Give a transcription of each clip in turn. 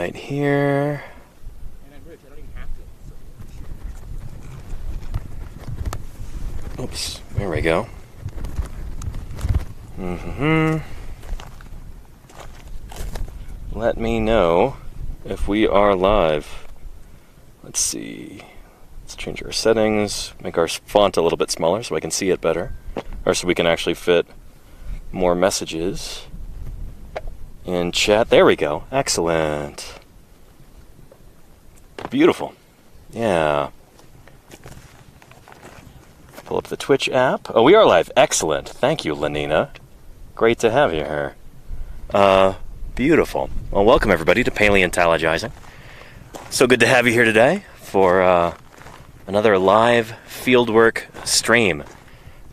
right here. Oops, there we go. Let me know if we are live. Let's see. Let's change our settings, make our font a little bit smaller so I can see it better, or so we can actually fit more messages in chat. There we go. Excellent. Beautiful. Yeah. Pull up the Twitch app. Oh, we are live. Excellent. Thank you, Lenina. Great to have you here. Beautiful. Well, welcome everybody to Paleontologizing. So good to have you here today for another live fieldwork stream.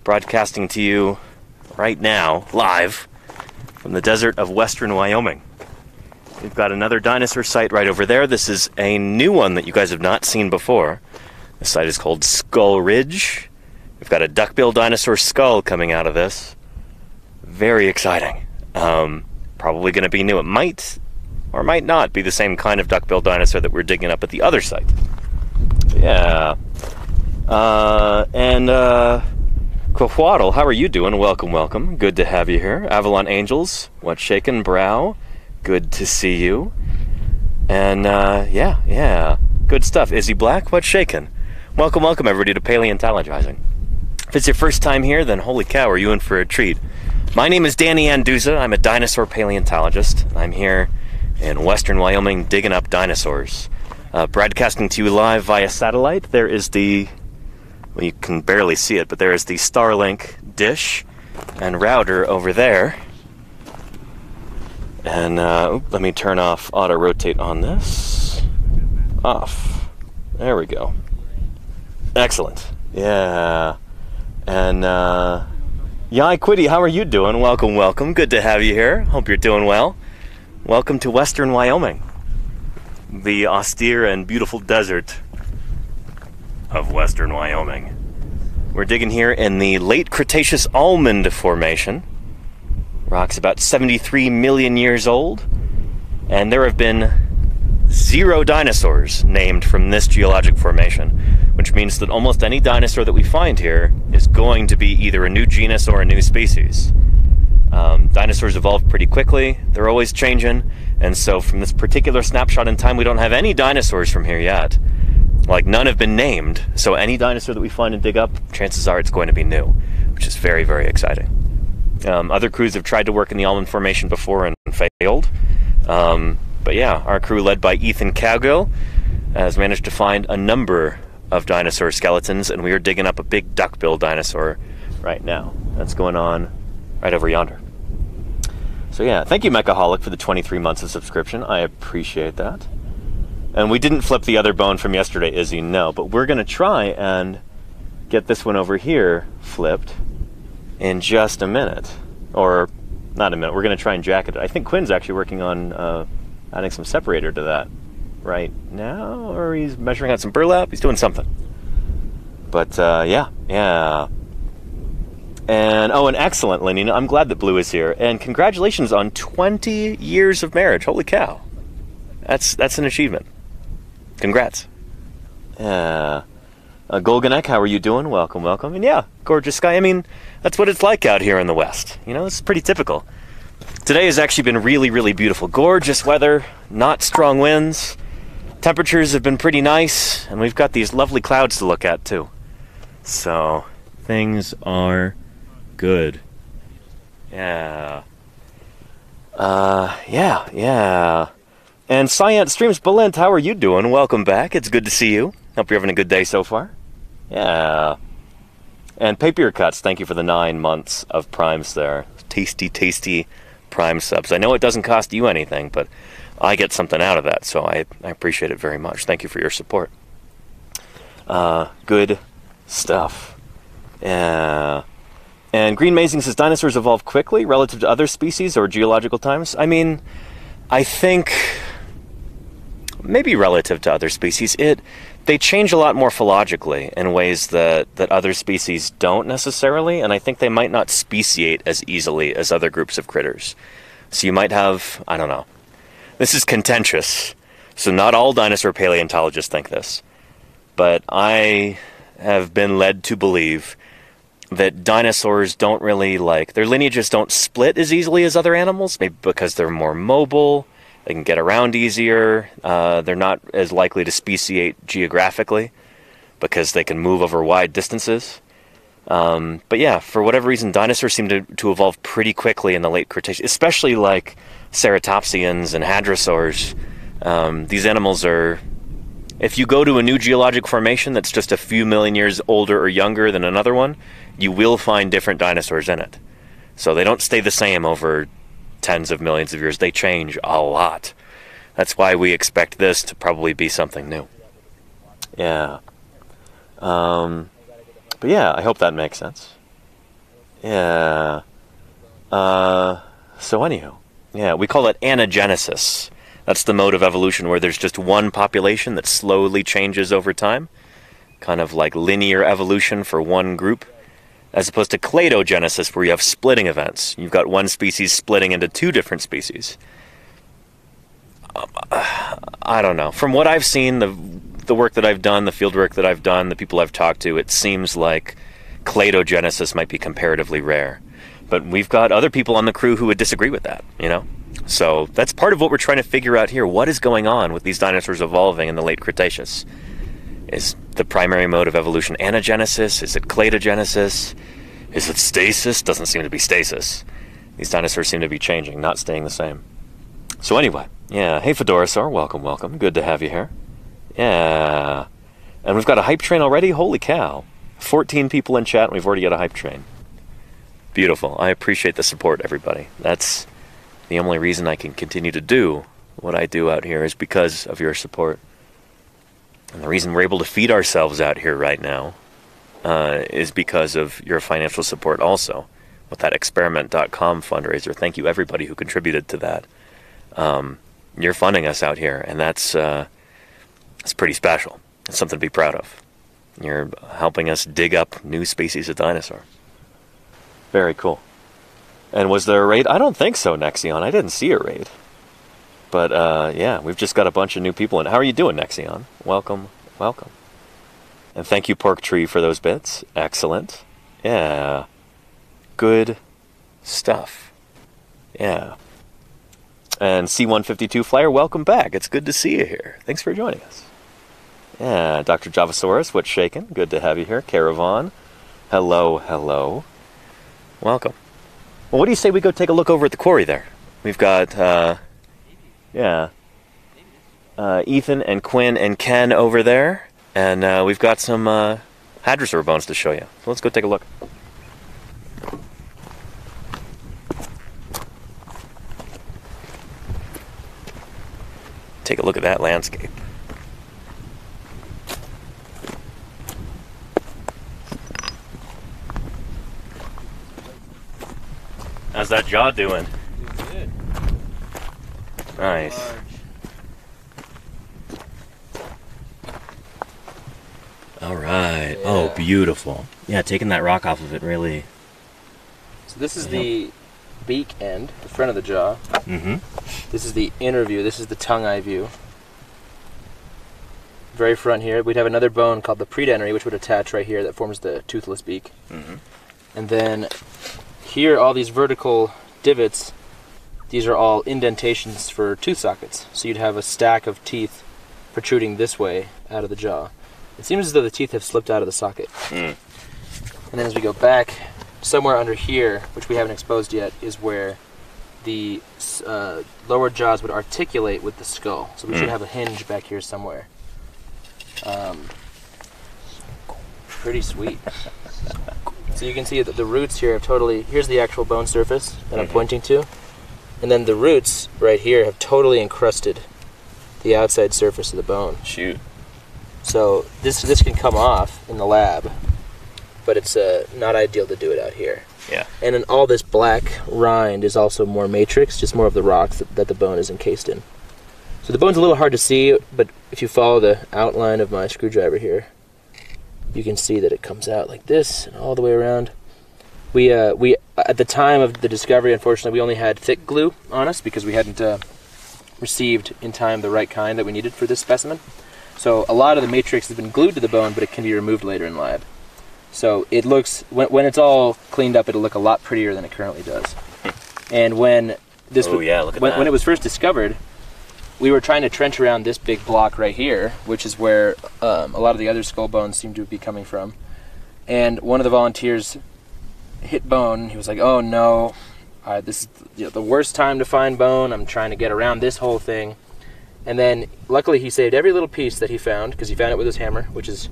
Broadcasting to you right now, live, from the desert of western Wyoming. We've got another dinosaur site right over there. This is a new one that you guys have not seen before. The site is called Skull Ridge. We've got a duckbill dinosaur skull coming out of this. Very exciting. Probably going to be new. It might or might not be the same kind of duckbill dinosaur that we're digging up at the other site. Yeah. Quahuatl, how are you doing? Welcome, welcome. Good to have you here. Avalon Angels, what's shaking, brow? Good to see you. And, yeah. Good stuff. Izzy Black, what's shaking? Welcome, welcome everybody to Paleontologizing. If it's your first time here, then holy cow, are you in for a treat. My name is Danny Anduza. I'm a dinosaur paleontologist. I'm here in western Wyoming digging up dinosaurs. Broadcasting to you live via satellite. There is the, well, you can barely see it, but there is the Starlink dish and router over there. And let me turn off auto rotate on this. Off. There we go. Excellent. Yeah. And Yai Quiddy, how are you doing? Welcome, welcome. Good to have you here. Hope you're doing well. Welcome to western Wyoming, the austere and beautiful desert of western Wyoming. We're digging here in the late Cretaceous Almond Formation. Rock's about 73 million years old, and there have been 0 dinosaurs named from this geologic formation, which means that almost any dinosaur that we find here is going to be either a new genus or a new species. Dinosaurs evolve pretty quickly, they're always changing, and so from this particular snapshot in time, we don't have any dinosaurs from here yet. Like, none have been named, so any dinosaur that we find and dig up, chances are it's going to be new, which is very, very exciting. Other crews have tried to work in the Almond Formation before and failed. But yeah, our crew, led by Ethan Cowgill, has managed to find a number of dinosaur skeletons, and we are digging up a big duckbill dinosaur right now. That's going on right over yonder. So yeah, thank you Mechaholic for the 23 months of subscription. I appreciate that. And we didn't flip the other bone from yesterday, Izzy, no, but we're going to try and get this one over here flipped in just a minute. Or, not a minute, we're going to try and jacket it. I think Quinn's actually working on adding some separator to that right now, or he's measuring out some burlap. He's doing something. But yeah. And oh, and excellent, Lenina. I'm glad that Blue is here, and congratulations on 20 years of marriage. Holy cow, that's an achievement. Congrats. Golganek, how are you doing? Welcome, welcome. And yeah, gorgeous sky. I mean, that's what it's like out here in the West. You know, it's pretty typical. Today has actually been really, really beautiful. Gorgeous weather, not strong winds. Temperatures have been pretty nice, and we've got these lovely clouds to look at, too. So, things are good. Yeah. Yeah. And Cyan Streams Balint, how are you doing? Welcome back. It's good to see you. Hope you're having a good day so far. Yeah. And Papier Cuts, thank you for the 9 months of primes there. Tasty, tasty Prime subs. I know it doesn't cost you anything, but I get something out of that, so I appreciate it very much. Thank you for your support. Good stuff. Yeah. And Green Mazing says, dinosaurs evolve quickly relative to other species or geological times? I mean, I think maybe relative to other species. They change a lot morphologically in ways that other species don't necessarily, and I think they might not speciate as easily as other groups of critters. So you might have, I don't know, this is contentious, So not all dinosaur paleontologists think this, but I have been led to believe that dinosaurs don't really their lineages don't split as easily as other animals, maybe because they're more mobile, they can get around easier, they're not as likely to speciate geographically because they can move over wide distances. But yeah, for whatever reason, dinosaurs seem to evolve pretty quickly in the late Cretaceous, especially like ceratopsians and hadrosaurs. These animals are... If you go to a new geologic formation that's just a few million years older or younger than another one, you will find different dinosaurs in it. So they don't stay the same over tens of millions of years. They change a lot. That's why we expect this to probably be something new. Yeah. But yeah, I hope that makes sense. Yeah. So anywho, yeah, we call it anagenesis. That's the mode of evolution where there's just one population that slowly changes over time, kind of like linear evolution for one group, as opposed to cladogenesis, where you have splitting events. You've got one species splitting into two different species. I don't know. From what I've seen, the work that I've done, the field work that I've done, the people I've talked to, it seems like cladogenesis might be comparatively rare. But we've got other people on the crew who would disagree with that, you know? So that's part of what we're trying to figure out here. What is going on with these dinosaurs evolving in the late Cretaceous? Is the primary mode of evolution anagenesis? Is it cladogenesis? Is it stasis? Doesn't seem to be stasis. These dinosaurs seem to be changing, not staying the same. So anyway, yeah. Hey, Fedorasaur, welcome, welcome. Good to have you here. Yeah. And we've got a hype train already? Holy cow. 14 people in chat, and we've already got a hype train. Beautiful. I appreciate the support, everybody. That's the only reason I can continue to do what I do out here is because of your support. And the reason we're able to feed ourselves out here right now is because of your financial support also. With that experiment.com fundraiser. Thank you, everybody who contributed to that. You're funding us out here, and that's pretty special. It's something to be proud of. You're helping us dig up new species of dinosaur. Very cool. And was there a raid? I don't think so, Nexion. I didn't see a raid. But, yeah, we've just got a bunch of new people in. How are you doing, Nexion? Welcome, welcome. And thank you, Pork Tree, for those bits. Excellent. Yeah. Good stuff. Yeah. And C152 Flyer, welcome back. It's good to see you here. Thanks for joining us. Yeah, Dr. Javasaurus, what's shaking? Good to have you here. Caravan. Hello, hello. Welcome. Well, what do you say we go take a look over at the quarry there? We've got, Ethan and Quinn and Ken over there. And we've got some hadrosaur bones to show you. So let's go take a look. Take a look at that landscape. How's that jaw doing? Good. Nice. All right. Yeah. Oh, beautiful. Yeah, taking that rock off of it really. So this is the beak end, the front of the jaw. Mm-hmm. This is the inner view. This is the tongue-eye view. Very front here, we'd have another bone called the predentary, which would attach right here. That forms the toothless beak. Mm-hmm. And then here, all these vertical divots, these are all indentations for tooth sockets. So you'd have a stack of teeth protruding this way out of the jaw. It seems as though the teeth have slipped out of the socket. Mm. And then as we go back, somewhere under here, which we haven't exposed yet, is where the lower jaws would articulate with the skull. So we should have a hinge back here somewhere. Pretty sweet. So you can see that the roots here have totally... Here's the actual bone surface that I'm pointing to. And then the roots right here have totally encrusted the outside surface of the bone. Shoot. So this can come off in the lab, but it's not ideal to do it out here. Yeah. And then all this black rind is also more matrix, just more of the rocks that the bone is encased in. So the bone's a little hard to see, but if you follow the outline of my screwdriver here, you can see that it comes out like this and all the way around. We at the time of the discovery, unfortunately, we only had thick glue on us because we hadn't received in time the right kind that we needed for this specimen. So a lot of the matrix has been glued to the bone, but it can be removed later in lab. So it looks, when it's all cleaned up, it'll look a lot prettier than it currently does. And when this look at that. When it was first discovered, we were trying to trench around this big block right here, which is where a lot of the other skull bones seem to be coming from. And one of the volunteers hit bone. He was like, "Oh no, this is the worst time to find bone. I'm trying to get around this whole thing." And then, luckily, he saved every little piece that he found, because he found it with his hammer, which is,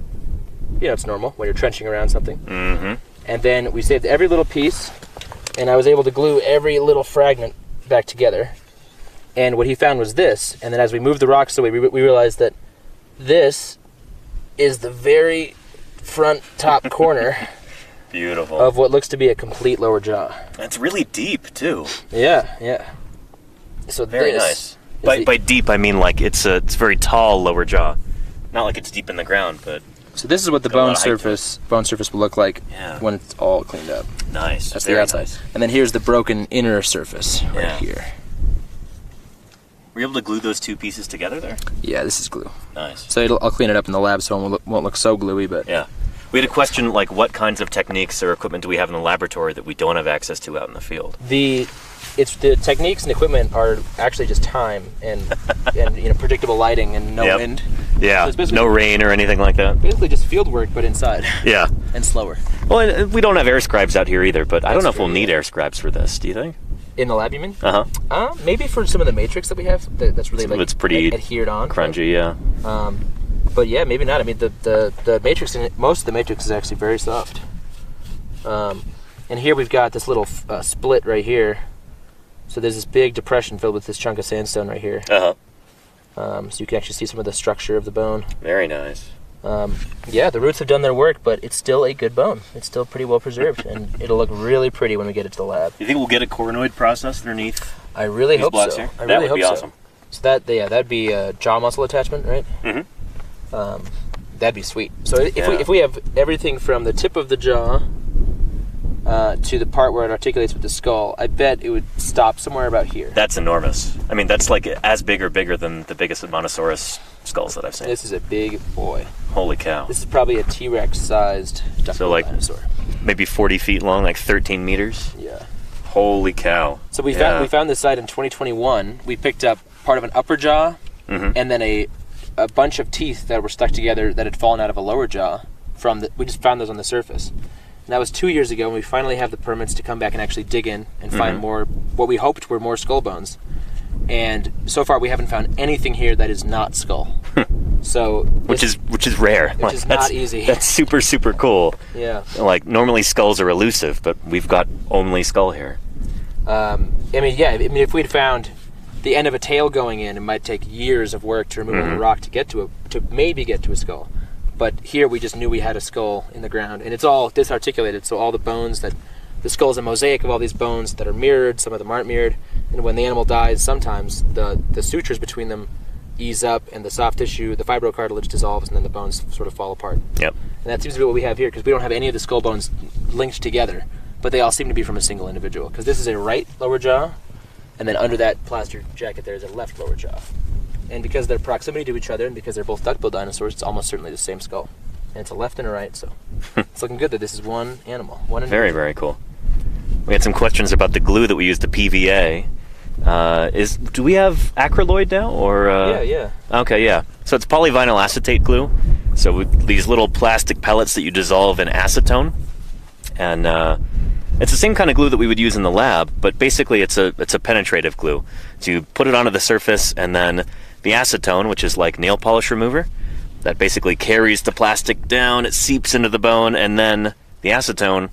it's normal when you're trenching around something. Mm-hmm. And then we saved every little piece, and I was able to glue every little fragment back together. And what he found was this. And then as we moved the rocks away, we realized that this is the very front top corner Beautiful. Of what looks to be a complete lower jaw. It's really deep, too. Yeah. So very nice. By deep, I mean like it's very tall lower jaw. Not like it's deep in the ground, but... So this is what the bone surface will look like when it's all cleaned up. Nice. That's the outside. Nice. And then here's the broken inner surface right here. Were you able to glue those two pieces together there? Yeah, this is glue. Nice. So I'll clean it up in the lab so it won't look so gluey, but... Yeah. We had a question like, what kinds of techniques or equipment do we have in the laboratory that we don't have access to out in the field? The techniques and equipment are actually just time and predictable lighting and no wind. Yeah, so no rain or anything like that. Basically just field work, but inside. Yeah. And slower. Well, and we don't have air scribes out here either, but I don't know if we'll need air scribes for this. Do you think? In the lab, you mean? Uh-huh. Maybe for some of the matrix that we have, that's really like it's pretty adhered on. Crunchy, yeah. But yeah, maybe not. I mean, the matrix, most of the matrix is actually very soft. And here we've got this little split right here. So there's this big depression filled with this chunk of sandstone right here. So you can actually see some of the structure of the bone. Very nice. Yeah, the roots have done their work, but it's still a good bone. It's still pretty well preserved, and it'll look really pretty when we get it to the lab. You think we'll get a coronoid process underneath? I really hope so. Here? I really hope so. Awesome. So that'd be a jaw muscle attachment, right? Mm-hmm. That'd be sweet. So if we have everything from the tip of the jaw to the part where it articulates with the skull, I bet it would stop somewhere about here. That's enormous. I mean, that's like as big or bigger than the biggest Monosaurus skulls that I've seen. This is a big boy. Holy cow. This is probably a T-Rex-sized duckbill dinosaur. Maybe 40 feet long, like 13 meters? Yeah. Holy cow. So we found this site in 2021. We picked up part of an upper jaw and then a bunch of teeth that were stuck together that had fallen out of a lower jaw. We just found those on the surface. And that was 2 years ago, and we finally have the permits to come back and actually dig in and find more, what we hoped were more skull bones. And so far we haven't found anything here that is not skull. So which is rare. Which is not easy. That's super, super cool. Yeah. Like, normally skulls are elusive, but we've got only skull here. If we'd found the end of a tail going in, it might take years of work to remove a rock to maybe get to a skull. But here we just knew we had a skull in the ground, and it's all disarticulated, so all the bones the skull is a mosaic of all these bones that are mirrored, some of them aren't mirrored, and when the animal dies, sometimes the sutures between them ease up, and the soft tissue, the fibrocartilage dissolves, and then the bones sort of fall apart. Yep. And that seems to be what we have here, because we don't have any of the skull bones linked together, but they all seem to be from a single individual, because this is a right lower jaw, and then under that plaster jacket there is a left lower jaw. And because of their proximity to each other, and because they're both duckbill dinosaurs, it's almost certainly the same skull. And it's a left and a right, so it's looking good that this is one animal. Very, very cool. We had some questions about the glue that we used, the PVA. Do we have acryloid now, or? Yeah. Okay, yeah. So it's polyvinyl acetate glue. So with these little plastic pellets that you dissolve in acetone, and it's the same kind of glue that we would use in the lab, but basically it's a penetrative glue. So you put it onto the surface, and then the acetone, which is like nail polish remover, that basically carries the plastic down, it seeps into the bone, and then the acetone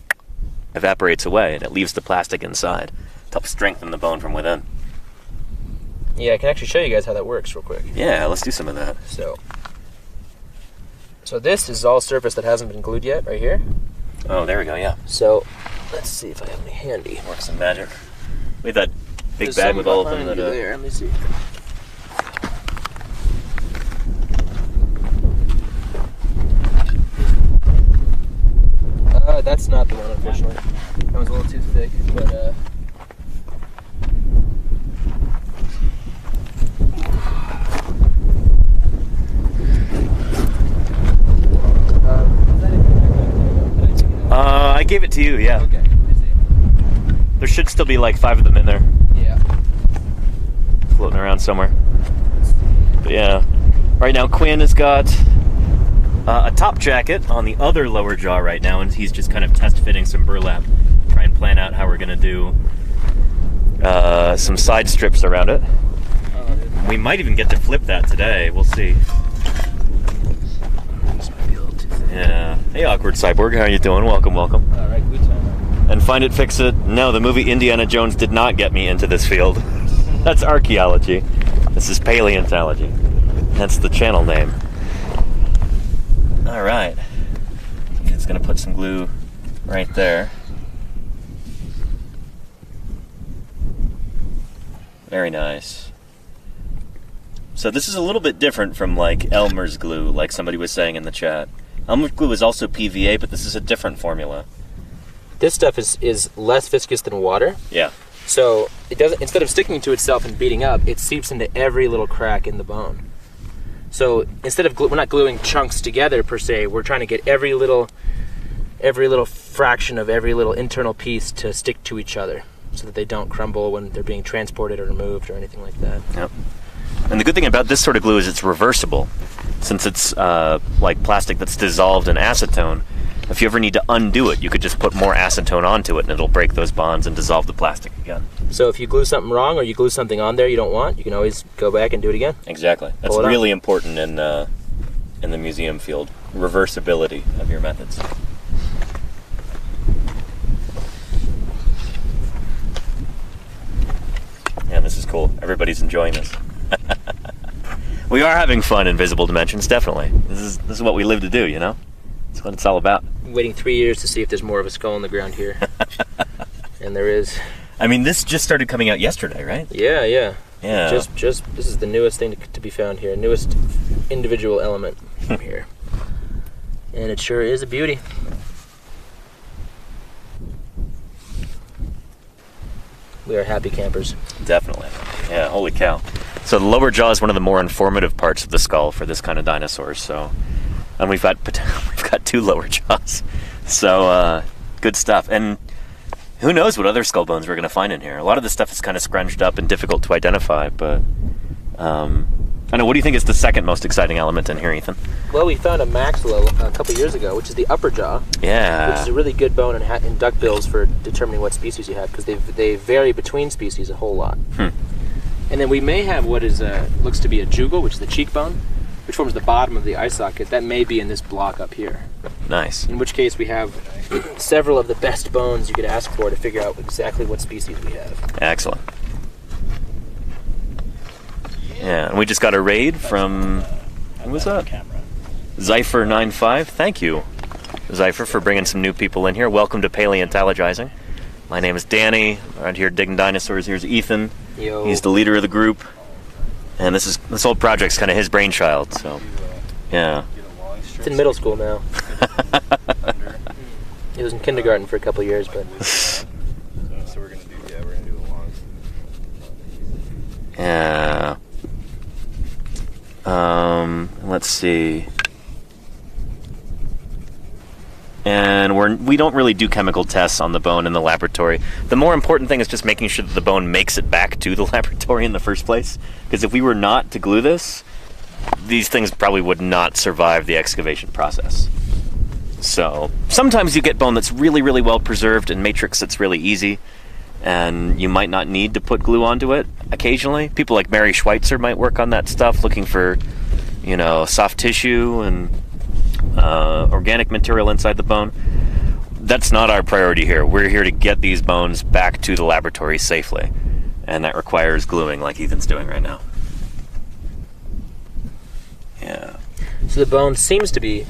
evaporates away, and it leaves the plastic inside to help strengthen the bone from within. Yeah, I can actually show you guys how that works real quick. Yeah, let's do some of that. So this is all surface that hasn't been glued yet, right here. Oh, there we go, yeah. So let's see if I have any handy. Work some magic. We had that big bag with all of them. There, let me see. That's not the one, unfortunately. That was a little too thick, but gave it to you, yeah. Okay, I see. There should still be like 5 of them in there. Yeah. Floating around somewhere. But yeah. Right now Quinn has got a top jacket on the other lower jaw right now, and he's just kind of test fitting some burlap. Try and plan out how we're going to do some side strips around it. We might even get to flip that today. We'll see. Yeah. Hey, awkward cyborg. How are you doing? Welcome, welcome. All right, good time. And Find It, Fix It. No, the movie Indiana Jones did not get me into this field. That's archaeology. This is paleontology. That's the channel name. All right. I'm just gonna put some glue right there. Very nice. So this is a little bit different from like Elmer's glue, like somebody was saying in the chat. Elmer's glue is also PVA, but this is a different formula. This stuff is less viscous than water. Yeah. So it doesn't, instead of sticking to itself and beating up, it seeps into every little crack in the bone. So instead of we're not gluing chunks together per se, we're trying to get every little fraction of every little internal piece to stick to each other, so that they don't crumble when they're being transported or removed or anything like that. Yep. And the good thing about this sort of glue is it's reversible. Since it's like plastic that's dissolved in acetone, if you ever need to undo it, you could just put more acetone onto it and it'll break those bonds and dissolve the plastic again. So if you glue something wrong or you glue something on there you don't want, you can always go back and do it again. Exactly. That's really important in the museum field. Reversibility of your methods. Yeah, this is cool. Everybody's enjoying this. We are having fun in Visible Dimensions, definitely. This is what we live to do, you know? That's what it's all about. I'm waiting 3 years to see if there's more of a skull on the ground here. And there is. I mean, this just started coming out yesterday, right? Yeah, yeah. Yeah. Just this is the newest thing to be found here. Newest individual element here. And it sure is a beauty. We are happy campers. Definitely. Yeah, holy cow. So the lower jaw is one of the more informative parts of the skull for this kind of dinosaur. So, and we've got 2 lower jaws. So good stuff. And who knows what other skull bones we're going to find in here. A lot of this stuff is kind of scrunched up and difficult to identify. But I know. What do you think is the second most exciting element in here, Ethan? Well, we found a maxilla a couple years ago, which is the upper jaw. Yeah. Which is a really good bone in duckbills for determining what species you have, because they vary between species a whole lot. And then we may have what is looks to be a jugal, which is the cheekbone, which forms the bottom of the eye socket. That may be in this block up here. Nice. In which case we have several of the best bones you could ask for to figure out exactly what species we have. Excellent. Yeah, and we just got a raid from, who was that? Zypher95. Thank you, Zypher, for bringing some new people in here. Welcome to Paleontologizing. My name is Danny. Around here digging dinosaurs. Here's Ethan. Yo. He's the leader of the group. And this whole project's kind of his brainchild, so yeah. It's in middle school now. He was in kindergarten for a couple years, but So we're gonna do a long. Yeah. Let's see. And we don't really do chemical tests on the bone in the laboratory. The more important thing is just making sure that the bone makes it back to the laboratory in the first place. Because if we were not to glue this, these things probably would not survive the excavation process. So sometimes you get bone that's really, really well preserved and matrix that's really easy, and you might not need to put glue onto it occasionally. People like Mary Schweitzer might work on that stuff, looking for, you know, soft tissue and organic material inside the bone. That's not our priority here. We're here to get these bones back to the laboratory safely, and that requires gluing like Ethan's doing right now. Yeah. so the bone seems to be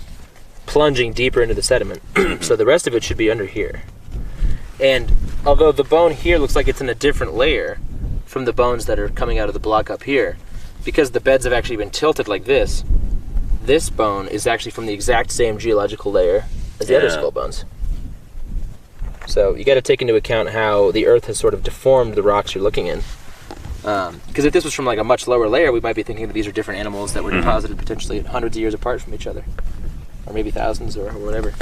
plunging deeper into the sediment, so the rest of it should be under here. And although the bone here looks like it's in a different layer from the bones that are coming out of the block up here, because the beds have actually been tilted like this bone is actually from the exact same geological layer as the other skull bones. So you got to take into account how the earth has sort of deformed the rocks you're looking in. Because if this was from like a much lower layer, we might be thinking that these are different animals that were deposited potentially hundreds of years apart from each other, or maybe thousands or whatever.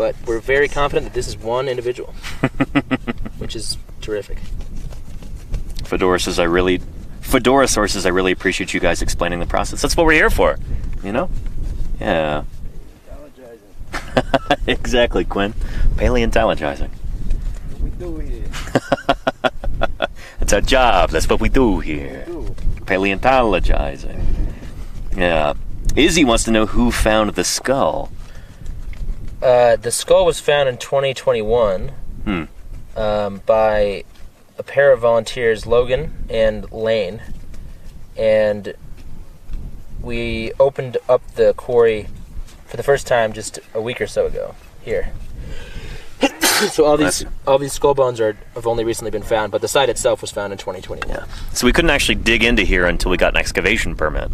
but we're very confident that this is one individual, which is terrific. Fedora says, I really appreciate you guys explaining the process. That's what we're here for, you know? Yeah. Exactly, Quinn. Paleontologizing. What we do here. It's our job. That's what we do here. Paleontologizing. Yeah. Izzy wants to know who found the skull. The skull was found in 2021 by a pair of volunteers, Logan and Lane, and we opened up the quarry for the first time just a week or so ago here. So all these skull bones have only recently been found, but the site itself was found in 2021. Yeah. So we couldn't actually dig into here until we got an excavation permit.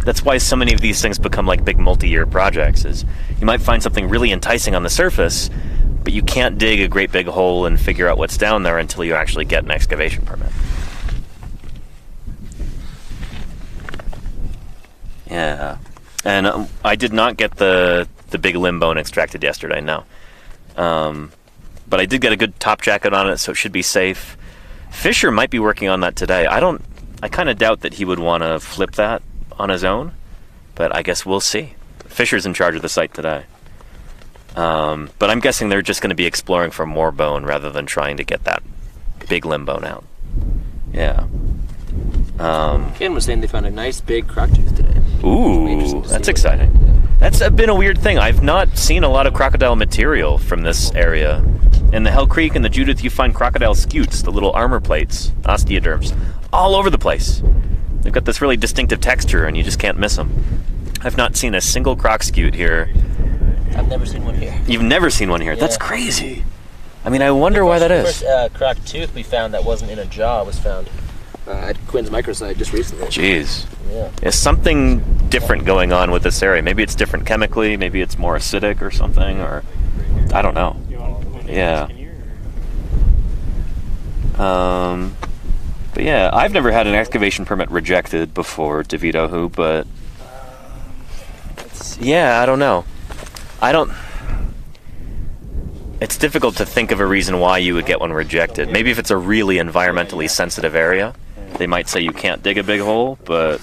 That's why so many of these things become like big multi-year projects. Is you might find something really enticing on the surface, but you can't dig a great big hole and figure out what's down there until you actually get an excavation permit. Yeah, and I did not get the big limb bone extracted yesterday, no. But I did get a good top jacket on it, so it should be safe. Fisher might be working on that today. I kind of doubt that he would want to flip that on his own, but I guess we'll see. Fisher's in charge of the site today. But I'm guessing they're just going to be exploring for more bone rather than trying to get that big limb bone out. Yeah. Ken was saying they found a nice big croc tooth today. Ooh, that's exciting. That's been a weird thing. I've not seen a lot of crocodile material from this area. In the Hell Creek and the Judith, you find crocodile scutes, the little armor plates, osteoderms, all over the place. They've got this really distinctive texture, and you just can't miss them. I've not seen a single croc scute here. I've never seen one here. You've never seen one here? Yeah. That's crazy. I mean, I wonder why that is. The first croc tooth we found that wasn't in a jaw was found at Quinn's microsite just recently. Jeez. Yeah. There's something different going on with this area. Maybe it's different chemically, maybe it's more acidic or something, or I don't know. Yeah. But yeah, I've never had an excavation permit rejected before, DeVito who, but yeah, I don't know. It's difficult to think of a reason why you would get one rejected. Maybe if it's a really environmentally sensitive area, they might say you can't dig a big hole, but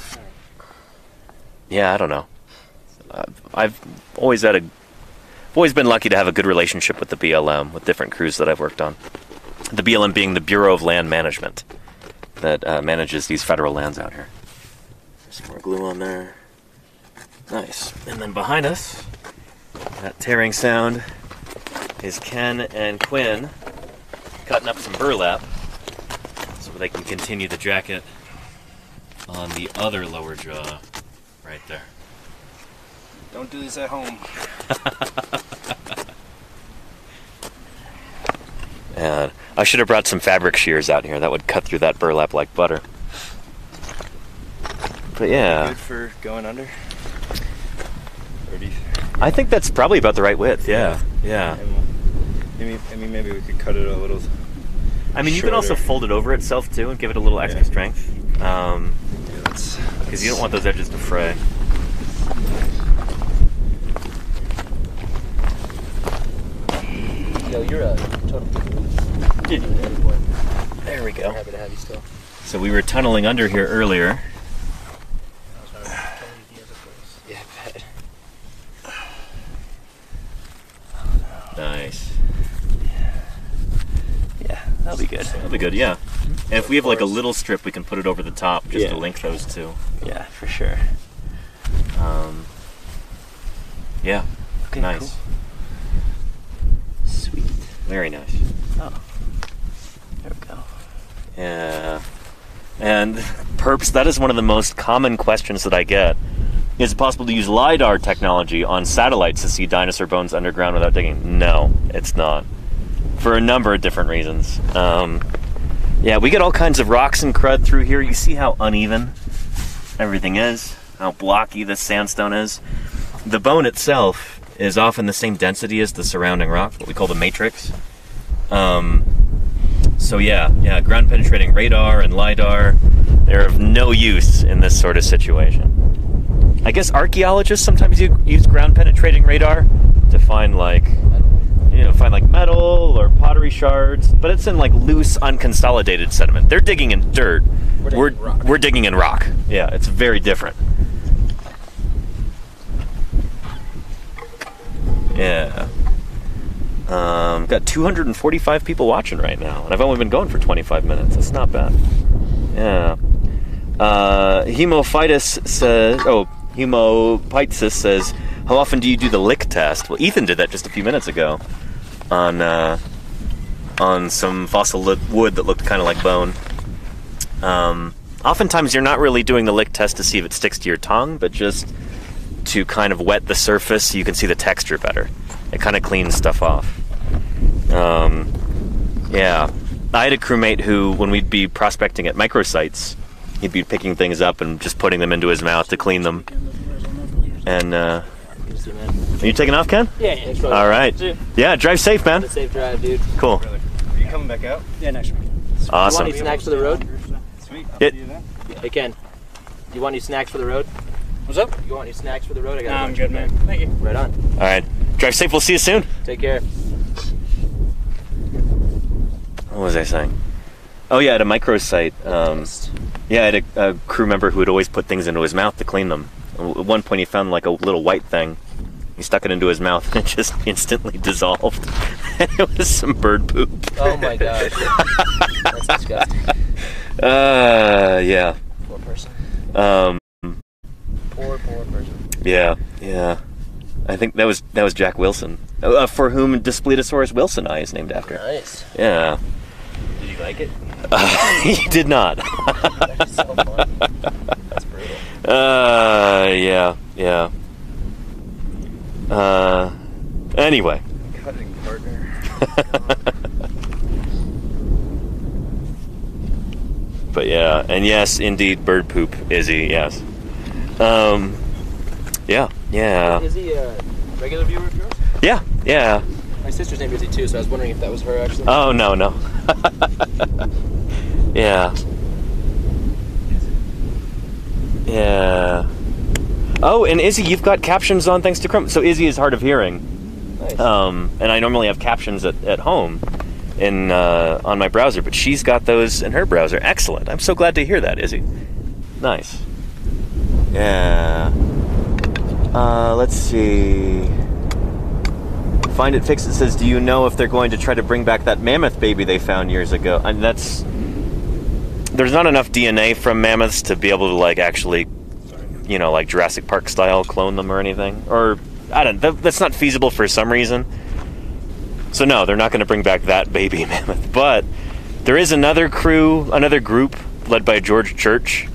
yeah, I don't know. I've always been lucky to have a good relationship with the BLM, with different crews that I've worked on. The BLM being the Bureau of Land Management that manages these federal lands out here. There's some more glue on there. Nice. And then behind us, that tearing sound is Ken and Quinn cutting up some burlap so they can continue the jacket on the other lower jaw right there. Don't do this at home. And I should have brought some fabric shears out here. That would cut through that burlap like butter. But yeah. Good for going under? Or do you... I think that's probably about the right width, yeah. Yeah. Maybe we could cut it a little. I mean, you can also fold it over itself too and give it a little extra strength. Because you don't want those edges to fray. Yo, you're a total There we go. happy to have you still. So we were tunneling under here earlier. Yeah, I bet. Nice. Yeah, that'll be good. That'll be good, yeah. And if we have like a little strip, we can put it over the top just to link those two. Yeah, for sure. Yeah. Okay, nice. cool. Sweet. Very nice. Oh. There we go. Yeah. And perps, that is one of the most common questions that I get. Is it possible to use LiDAR technology on satellites to see dinosaur bones underground without digging? No, it's not. For a number of different reasons. Yeah, we get all kinds of rocks and crud through here. You see how uneven everything is, how blocky this sandstone is. The bone itself is often the same density as the surrounding rock, what we call the matrix. So yeah, ground penetrating radar and LiDAR, they're of no use in this sort of situation. I guess archaeologists sometimes use ground penetrating radar to find like, find like metal or pottery shards, but it's in like loose, unconsolidated sediment. They're digging in dirt. We're digging in rock. Yeah, it's very different. Yeah. Got 245 people watching right now, and I've only been going for 25 minutes. That's not bad. Yeah. Hemophytus says, how often do you do the lick test? Well, Ethan did that just a few minutes ago on some fossil wood that looked kind of like bone. Oftentimes you're not really doing the lick test to see if it sticks to your tongue, but just to kind of wet the surface so you can see the texture better. It kind of cleans stuff off. Yeah. I had a crewmate who, when we'd be prospecting at microsites, he'd be picking things up and just putting them into his mouth to clean them. And, are you taking off, Ken? Yeah. All right. Yeah, drive safe, man. Have a safe drive, dude. Cool. Are you coming back out? Yeah, next week. Awesome. You want any snacks for the road? Sweet. Hey, Ken. You want any snacks for the road? What's up? You want any snacks for the road? I'm good, man. Thank you. Right on. All right. Drive safe. We'll see you soon. Take care. What was I saying? Oh, yeah, at a microsite. Yeah, I had a crew member who would always put things into his mouth to clean them. At one point, he found like a little white thing. He stuck it into his mouth and it just instantly dissolved. And it was some bird poop. Oh my gosh. That's disgusting. Yeah. Poor person. Poor person. Yeah. I think that was Jack Wilson, for whom Daspletosaurus wilsoni is named after. Nice. Yeah. Did you like it? He did not. That's so funny. That's brutal. Yeah. Anyway. Cutting partner. But yeah, and yes, indeed, bird poop, Izzy, yes. Yeah. Is he a regular viewer of yours? Yeah. My sister's name is Izzy too, so I was wondering if that was her actually. Oh, no. Yeah. Oh, and Izzy, you've got captions on thanks to Chrome. So Izzy is hard of hearing. Nice. And I normally have captions at home on my browser, but she's got those in her browser. Excellent. I'm so glad to hear that, Izzy. Nice. Yeah. Let's see. Find It Fix It says, do you know if they're going to try to bring back that mammoth baby they found years ago? And there's not enough DNA from mammoths to be able to like actually, like Jurassic Park style clone them or anything. Or that's not feasible for some reason. So no, they're not going to bring back that baby mammoth. But there is another group led by George Church,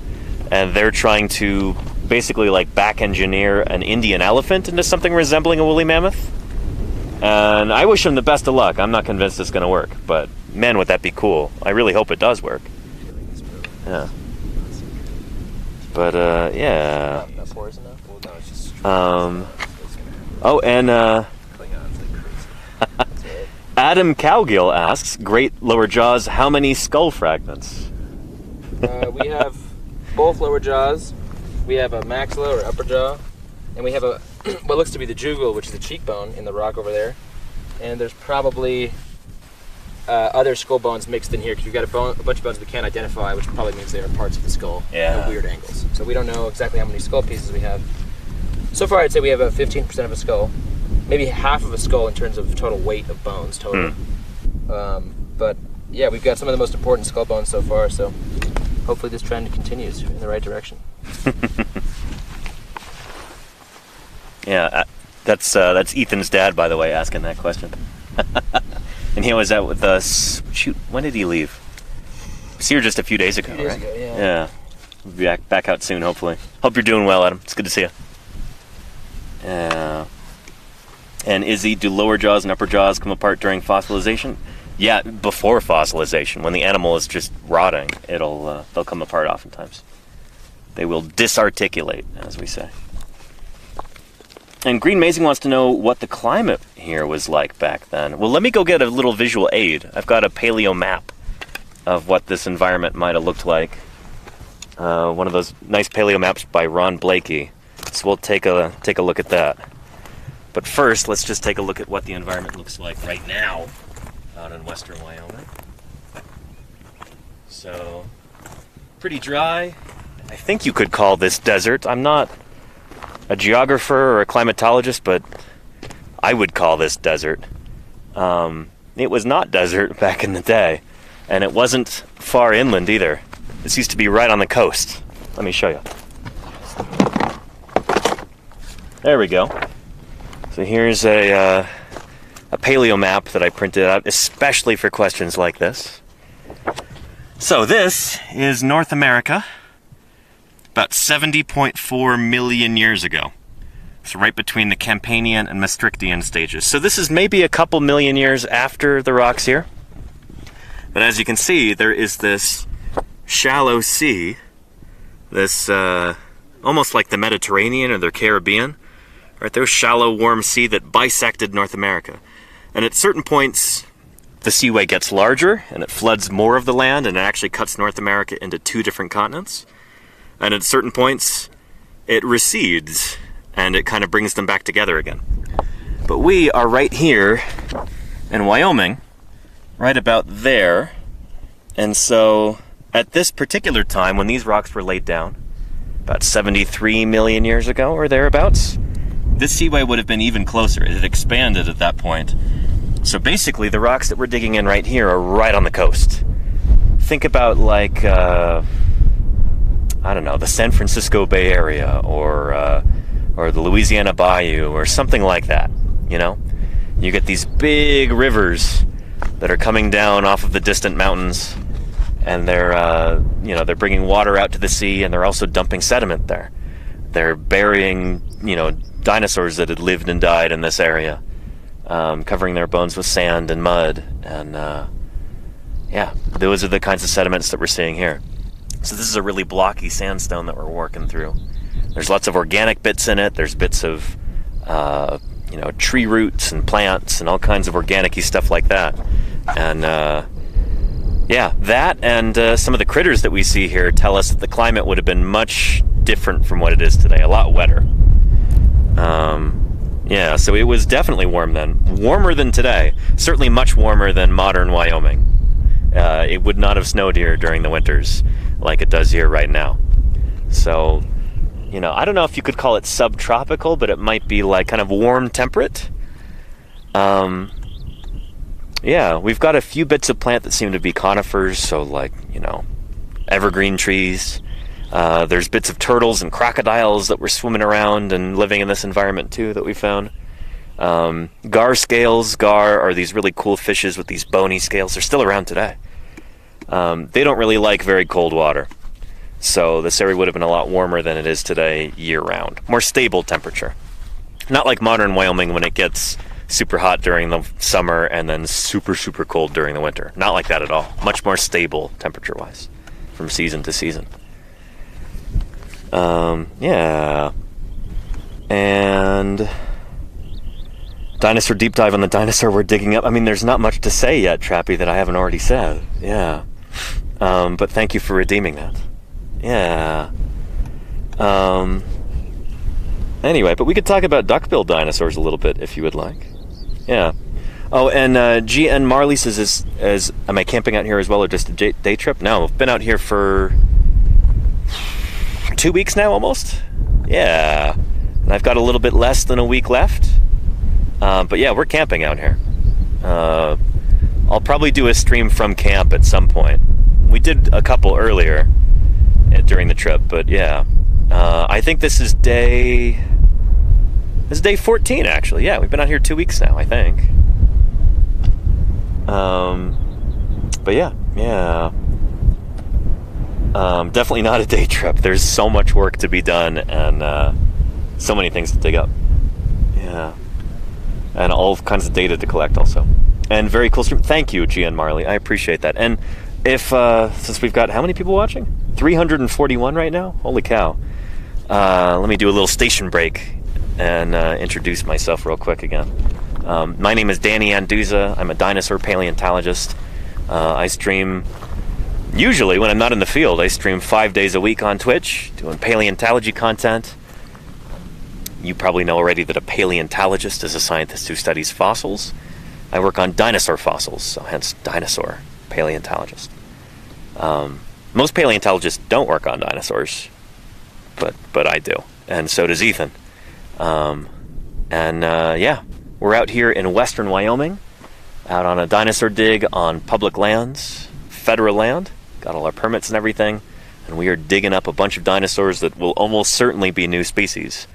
and they're trying to basically like back engineer an Indian elephant into something resembling a woolly mammoth. And I wish them the best of luck. I'm not convinced it's going to work, but man, would that be cool. I really hope it does work. Yeah. But, yeah. Not porous enough? Well, no, it's just oh, and, Adam Cowgill asks, great lower jaws, how many skull fragments? We have both lower jaws. We have a maxilla or upper jaw, and we have what looks to be the jugal, which is the cheekbone in the rock over there. And there's probably other skull bones mixed in here because we've got a bunch of bones we can't identify, which probably means they are parts of the skull at weird angles. So we don't know exactly how many skull pieces we have. So far, I'd say we have about 15% of a skull, maybe half of a skull in terms of total weight of bones total. But yeah, we've got some of the most important skull bones so far. So hopefully this trend continues in the right direction. Yeah, that's Ethan's dad, by the way, asking that question. And he was out with us. Shoot, when did he leave? I was here just a few days ago, right? Yeah. We'll be back out soon, hopefully. Hope you're doing well, Adam. It's good to see you. And Izzy, do lower jaws and upper jaws come apart during fossilization? Yeah, before fossilization, when the animal is just rotting, they'll come apart oftentimes. They will disarticulate, as we say. And Green Mazing wants to know what the climate here was like back then. Well, let me go get a little visual aid. I've got a paleo map of what this environment might have looked like. One of those nice paleo maps by Ron Blakey. So we'll take a look at that. But first, let's just take a look at what the environment looks like right now out in western Wyoming. So, pretty dry. I think you could call this desert. I'm not a geographer or a climatologist, but I would call this desert. It was not desert back in the day, and it wasn't far inland either. This used to be right on the coast. Let me show you. There we go. So here's a paleo map that I printed out especially for questions like this. So this is North America about 70.4 million years ago. So right between the Campanian and Maastrichtian stages. So this is maybe a couple million years after the rocks here. But as you can see, there is this shallow sea, this almost like the Mediterranean or the Caribbean, right? There's shallow, warm sea that bisected North America. And at certain points, the seaway gets larger and it floods more of the land and it actually cuts North America into two different continents. And at certain points, it recedes and it kind of brings them back together again. But we are right here in Wyoming, right about there. And so at this particular time, when these rocks were laid down, about 73 million years ago or thereabouts, this seaway would have been even closer. It had expanded at that point. So basically, the rocks that we're digging in right here are right on the coast. Think about like, I don't know, the San Francisco Bay Area or the Louisiana Bayou or something like that, you know? You get these big rivers that are coming down off of the distant mountains, and they're, you know, they're bringing water out to the sea, and they're also dumping sediment there. They're burying, you know, dinosaurs that had lived and died in this area, covering their bones with sand and mud, and yeah, those are the kinds of sediments that we're seeing here. So this is a really blocky sandstone that we're working through. There's lots of organic bits in it. There's bits of, you know, tree roots and plants and all kinds of organic-y stuff like that. And yeah, that and some of the critters that we see here tell us that the climate would have been much different from what it is today, a lot wetter. Yeah, so it was definitely warm then. Warmer than today. Certainly much warmer than modern Wyoming. It would not have snowed here during the winters like it does here right now. So, you know, I don't know if you could call it subtropical, but it might be like kind of warm temperate. Yeah, we've got a few bits of plant that seem to be conifers, so like, you know, evergreen trees. There's bits of turtles and crocodiles that were swimming around and living in this environment too that we found. Gar scales. Gar are these really cool fishes with these bony scales. They're still around today. They don't really like very cold water. So this area would have been a lot warmer than it is today year-round. More stable temperature. Not like modern Wyoming when it gets super hot during the summer and then super, super cold during the winter. Not like that at all. Much more stable temperature-wise from season to season. Yeah. And dinosaur deep dive on the dinosaur we're digging up. I mean, there's not much to say yet, Trappy, that I haven't already said. Yeah. But thank you for redeeming that. Yeah. Anyway, but we could talk about duckbill dinosaurs a little bit if you would like. Yeah. Oh, and G.N. Marley says, am I camping out here as well or just a day trip? No, I've been out here for 2 weeks now almost. Yeah. And I've got a little bit less than a week left. But yeah, we're camping out here. I'll probably do a stream from camp at some point. We did a couple earlier during the trip, but yeah. I think this is day 14 actually. Yeah, we've been out here 2 weeks now, I think. But yeah. Definitely not a day trip. There's so much work to be done and so many things to dig up. Yeah. And all kinds of data to collect also. And very cool stream. Thank you, G.N. Marley. I appreciate that. And if, since we've got how many people watching? 341 right now? Holy cow. Let me do a little station break and introduce myself real quick again. My name is Danny Anduza. I'm a dinosaur paleontologist. I stream, usually when I'm not in the field, I stream 5 days a week on Twitch, doing paleontology content. You probably know already that a paleontologist is a scientist who studies fossils. I work on dinosaur fossils, so hence dinosaur paleontologist. Most paleontologists don't work on dinosaurs, but I do, and so does Ethan. Yeah, we're out here in western Wyoming, out on a dinosaur dig on public lands, federal land. Got all our permits and everything, and we are digging up a bunch of dinosaurs that will almost certainly be new species,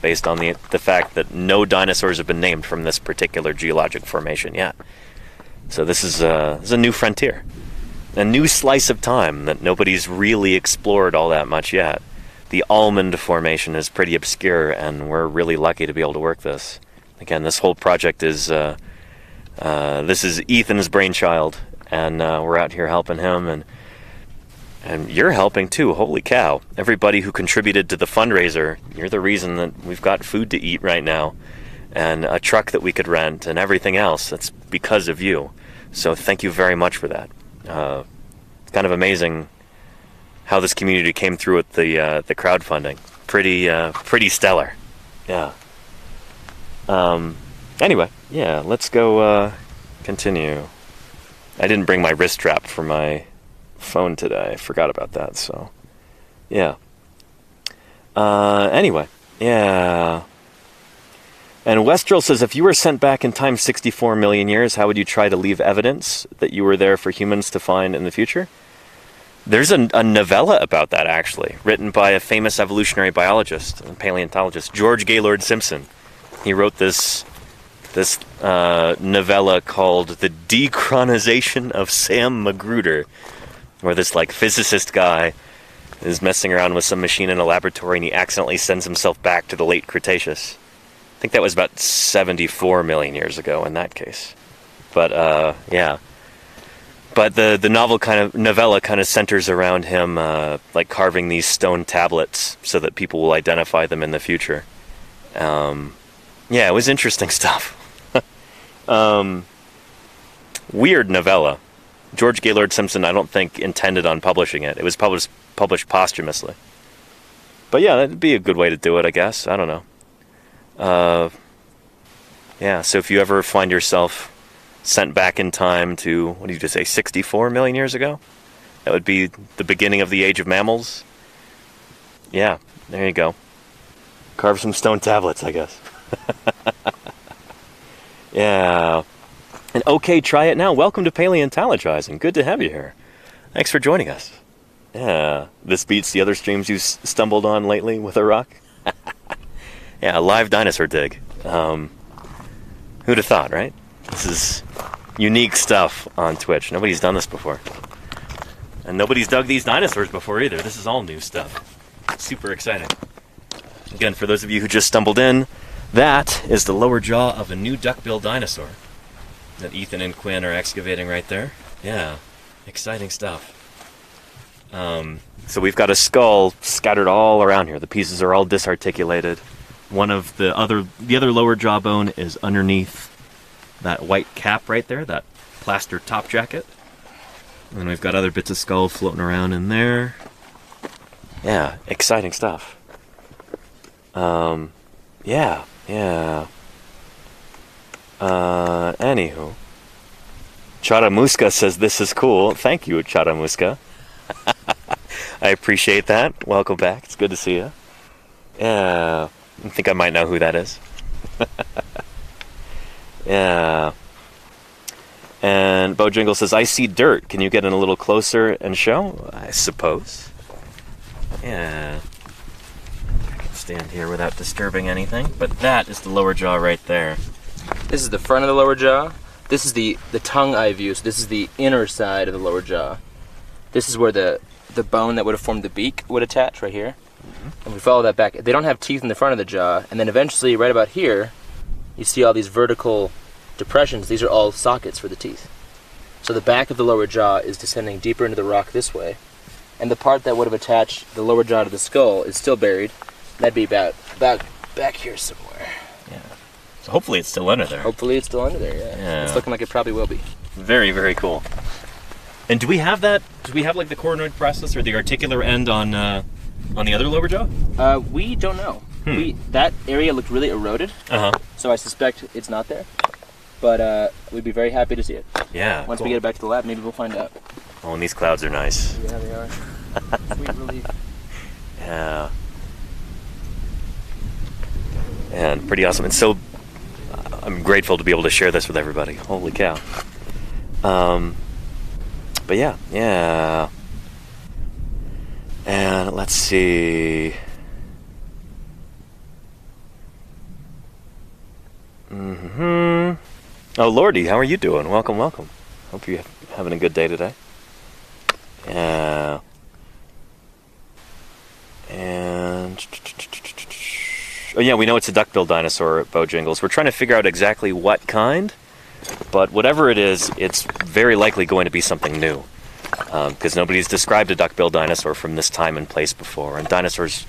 based on the fact that no dinosaurs have been named from this particular geologic formation yet. So this is a new frontier, a new slice of time that nobody's really explored all that much yet. The Almond Formation is pretty obscure, and we're really lucky to be able to work this. Again, this whole project is this is Ethan's brainchild, and we're out here helping him, and you're helping too. Holy cow! Everybody who contributed to the fundraiser, you're the reason that we've got food to eat right now, and a truck that we could rent, and everything else. That's because of you. So thank you very much for that. It's kind of amazing how this community came through with the crowdfunding. Pretty stellar. Yeah. Anyway, yeah, let's go continue. I didn't bring my wrist strap for my phone today. I forgot about that, so yeah. Anyway, yeah. And Westrel says, if you were sent back in time 64 million years, how would you try to leave evidence that you were there for humans to find in the future? There's a novella about that, actually, written by a famous evolutionary biologist and paleontologist, George Gaylord Simpson. He wrote this novella called The Dechronization of Sam Magruder, where this physicist guy is messing around with some machine in a laboratory and he accidentally sends himself back to the late Cretaceous. I think that was about 74 million years ago in that case. But yeah. But the novella kind of centers around him carving these stone tablets so that people will identify them in the future. Yeah, it was interesting stuff. Weird novella. George Gaylord Simpson, I don't think, intended on publishing it. It was published posthumously. But yeah, that'd be a good way to do it, I guess. I don't know. Yeah, so if you ever find yourself sent back in time to, what did you just say, 64 million years ago? That would be the beginning of the age of mammals. Yeah, there you go. Carve some stone tablets, I guess. Yeah. And okay, try it now. Welcome to Paleontologizing. Good to have you here. Thanks for joining us. Yeah, this beats the other streams you stumbled on lately with a rock. Yeah, a live dinosaur dig. Who'd have thought, right? This is unique stuff on Twitch. Nobody's done this before. And nobody's dug these dinosaurs before either. This is all new stuff. Super exciting. Again, for those of you who just stumbled in, that is the lower jaw of a new duckbill dinosaur that Ethan and Quinn are excavating right there. Yeah, exciting stuff. So we've got a skull scattered all around here. The pieces are all disarticulated. One of the other lower jawbone is underneath that white cap right there, that plaster top jacket. And then we've got other bits of skull floating around in there. Yeah, exciting stuff. Yeah. Anywho. Charamuska says this is cool. Thank you, Charamuska. I appreciate that. Welcome back. It's good to see you. Yeah. I think I might know who that is. Yeah. And Bojingle says, I see dirt. Can you get in a little closer and show? I suppose. Yeah. I can stand here without disturbing anything. But that is the lower jaw right there. This is the front of the lower jaw. This is the tongue eye view. So this is the inner side of the lower jaw. This is where the bone that would have formed the beak would attach right here. And we follow that back. They don't have teeth in the front of the jaw. And then eventually, right about here, you see all these vertical depressions. These are all sockets for the teeth. So the back of the lower jaw is descending deeper into the rock this way. And the part that would have attached the lower jaw to the skull is still buried. That'd be about back here somewhere. Yeah. So hopefully it's still under there. Hopefully it's still under there, yeah. It's looking like it probably will be. Very, very cool. And do we have that? Do we have the coronoid process or the articular end on the other lower jaw? We don't know. That area looked really eroded, so I suspect it's not there. But we'd be very happy to see it. Yeah. Once we get it back to the lab, maybe we'll find out. Oh, and these clouds are nice. Yeah, they are. Sweet relief. Yeah. And pretty awesome. And so I'm grateful to be able to share this with everybody. Holy cow. But yeah. And let's see. Oh, Lordy, how are you doing? Welcome. Hope you're having a good day today. Yeah. And oh yeah, we know it's a duckbill dinosaur at Bojangles. We're trying to figure out exactly what kind, but whatever it is, it's very likely going to be something new, because nobody's described a duckbill dinosaur from this time and place before. And dinosaurs,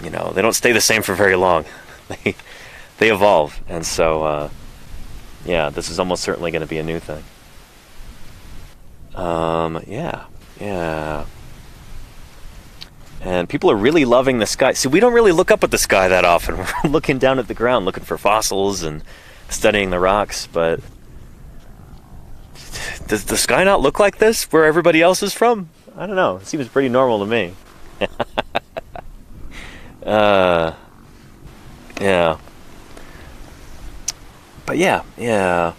they don't stay the same for very long. They evolve, and so yeah, this is almost certainly going to be a new thing. Yeah. And people are really loving the sky. See, we don't really look up at the sky that often. We're looking down at the ground, looking for fossils and studying the rocks. But does the sky not look like this where everybody else is from? I don't know. It seems pretty normal to me. Yeah. But yeah.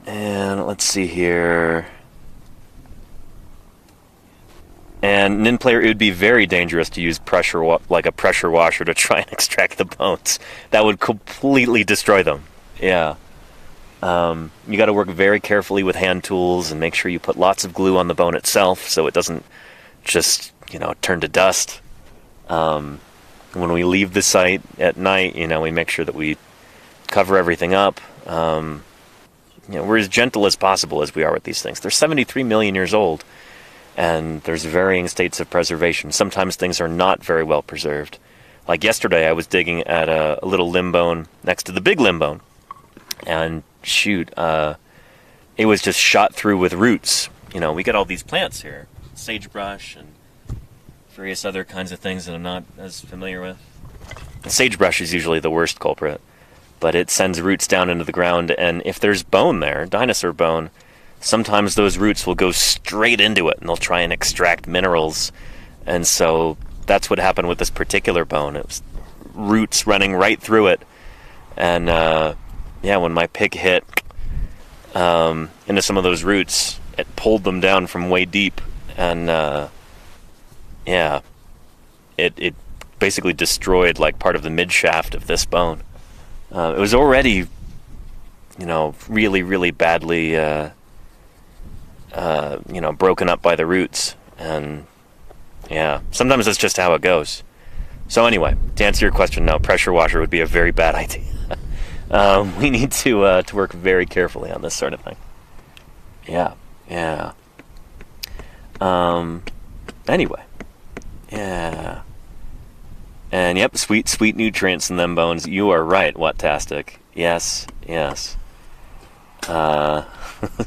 And let's see here. And Nin Player, it would be very dangerous to use like a pressure washer to try and extract the bones. That would completely destroy them. Yeah. You got to work very carefully with hand tools and make sure you put lots of glue on the bone itself so it doesn't just, turn to dust. When we leave the site at night, we make sure that we cover everything up. We're as gentle as possible as we are with these things. They're 73 million years old. And there's varying states of preservation. Sometimes things are not very well preserved. Like yesterday, I was digging at a little limb bone next to the big limb bone. And shoot, it was just shot through with roots. We got all these plants here. Sagebrush and various other kinds of things that I'm not as familiar with. And sagebrush is usually the worst culprit. But it sends roots down into the ground, and if there's bone there, dinosaur bone, sometimes those roots will go straight into it, and they'll try and extract minerals. And so that's what happened with this particular bone. It was roots running right through it. And when my pick hit into some of those roots, it pulled them down from way deep. And it basically destroyed like part of the mid shaft of this bone. It was already, really, really badly broken up by the roots. And yeah, sometimes that's just how it goes. So anyway, to answer your question, no, pressure washer would be a very bad idea. We need to work very carefully on this sort of thing. Yeah. Anyway, yeah. And yep, sweet nutrients in them bones. You are right, Whatastic. Yes.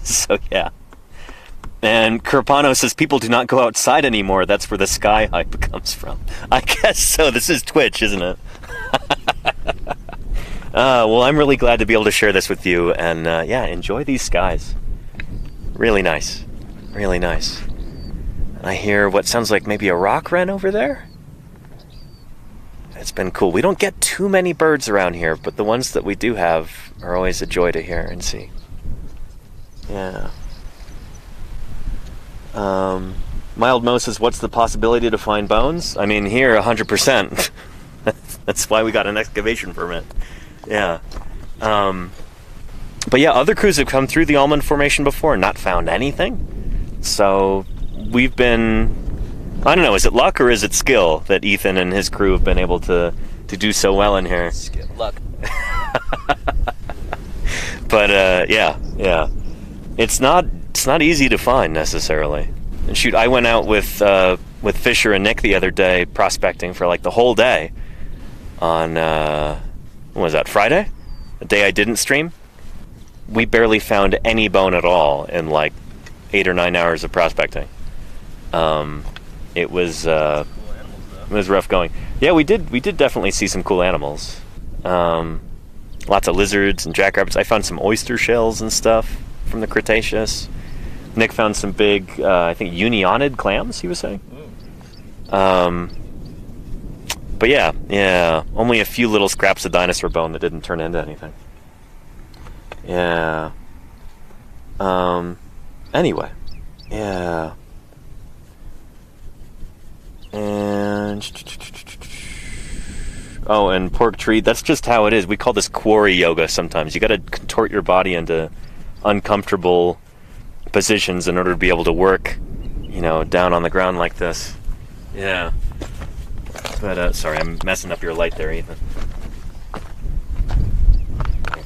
So yeah. And Kurpano says people do not go outside anymore. That's where the sky hype comes from. I guess so. This is Twitch, isn't it? Well, I'm really glad to be able to share this with you. And enjoy these skies. Really nice. I hear what sounds like maybe a rock wren over there. It's been cool. We don't get too many birds around here, but the ones that we do have are always a joy to hear and see. Yeah. Mild Mo says, what's the possibility to find bones? I mean, here, 100%. That's why we got an excavation permit. Yeah. But yeah, other crews have come through the Almond Formation before and not found anything. So we've been... I don't know, is it luck or is it skill that Ethan and his crew have been able to do so well in here? Skill. Luck. But yeah. It's not easy to find necessarily. And shoot, I went out with Fisher and Nick the other day prospecting for like the whole day on when was that, Friday? The day I didn't stream. We barely found any bone at all in like 8 or 9 hours of prospecting. It was it was rough going. Yeah, we did definitely see some cool animals. Lots of lizards and jackrabbits. I found some oyster shells and stuff from the Cretaceous. Nick found some big, I think, unionid clams, he was saying. But yeah, only a few little scraps of dinosaur bone that didn't turn into anything. Yeah. Anyway. Yeah. And... Oh, and pork treat, that's just how it is. We call this quarry yoga sometimes. You gotta contort your body into uncomfortable positions in order to be able to work, you know, down on the ground like this. Yeah. But, sorry, I'm messing up your light there, Ethan.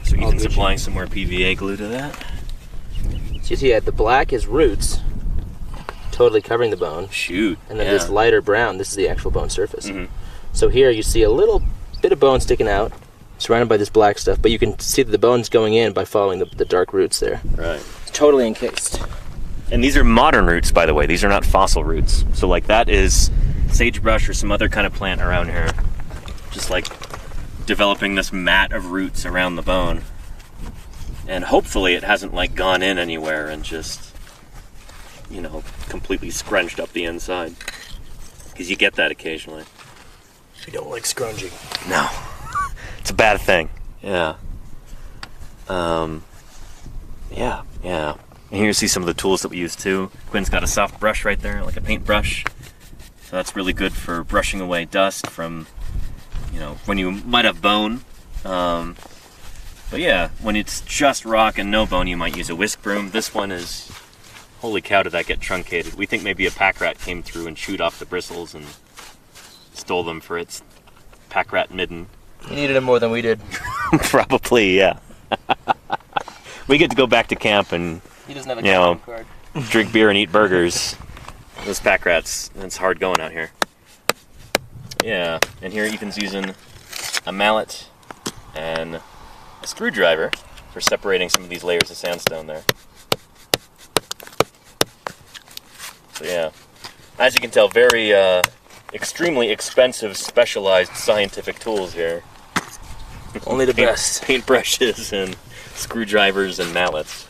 So Ethan's applying some more PVA glue to that. So you see, the black is roots, totally covering the bone. Shoot. And then this lighter brown, this is the actual bone surface. So here you see a little bit of bone sticking out, surrounded by this black stuff, but you can see that the bone's going in by following the dark roots there. Right. It's totally encased. And these are modern roots, by the way. These are not fossil roots. So, like, that is sagebrush or some other kind of plant around here. Just, like, developing this mat of roots around the bone. And hopefully it hasn't, like, gone in anywhere and just, you know, completely scrunched up the inside. Because you get that occasionally. We don't like scrunging. No. It's a bad thing. Yeah. Yeah. And here you see some of the tools that we use too. Quinn's got a soft brush right there, like a paintbrush. So that's really good for brushing away dust from, you know, when you might have bone. But yeah, when it's just rock and no bone, you might use a whisk broom. This one is, holy cow, did that get truncated. We think maybe a pack rat came through and chewed off the bristles and stole them for its pack rat midden. You needed them more than we did. Probably, yeah. We get to go back to camp and, He doesn't have a card. Drink beer and eat burgers. Those pack rats, it's hard going out here. Yeah, and here Ethan's using a mallet and a screwdriver for separating some of these layers of sandstone there. So yeah, as you can tell, very extremely expensive, specialized scientific tools here. Only the best. Paintbrushes and screwdrivers and mallets.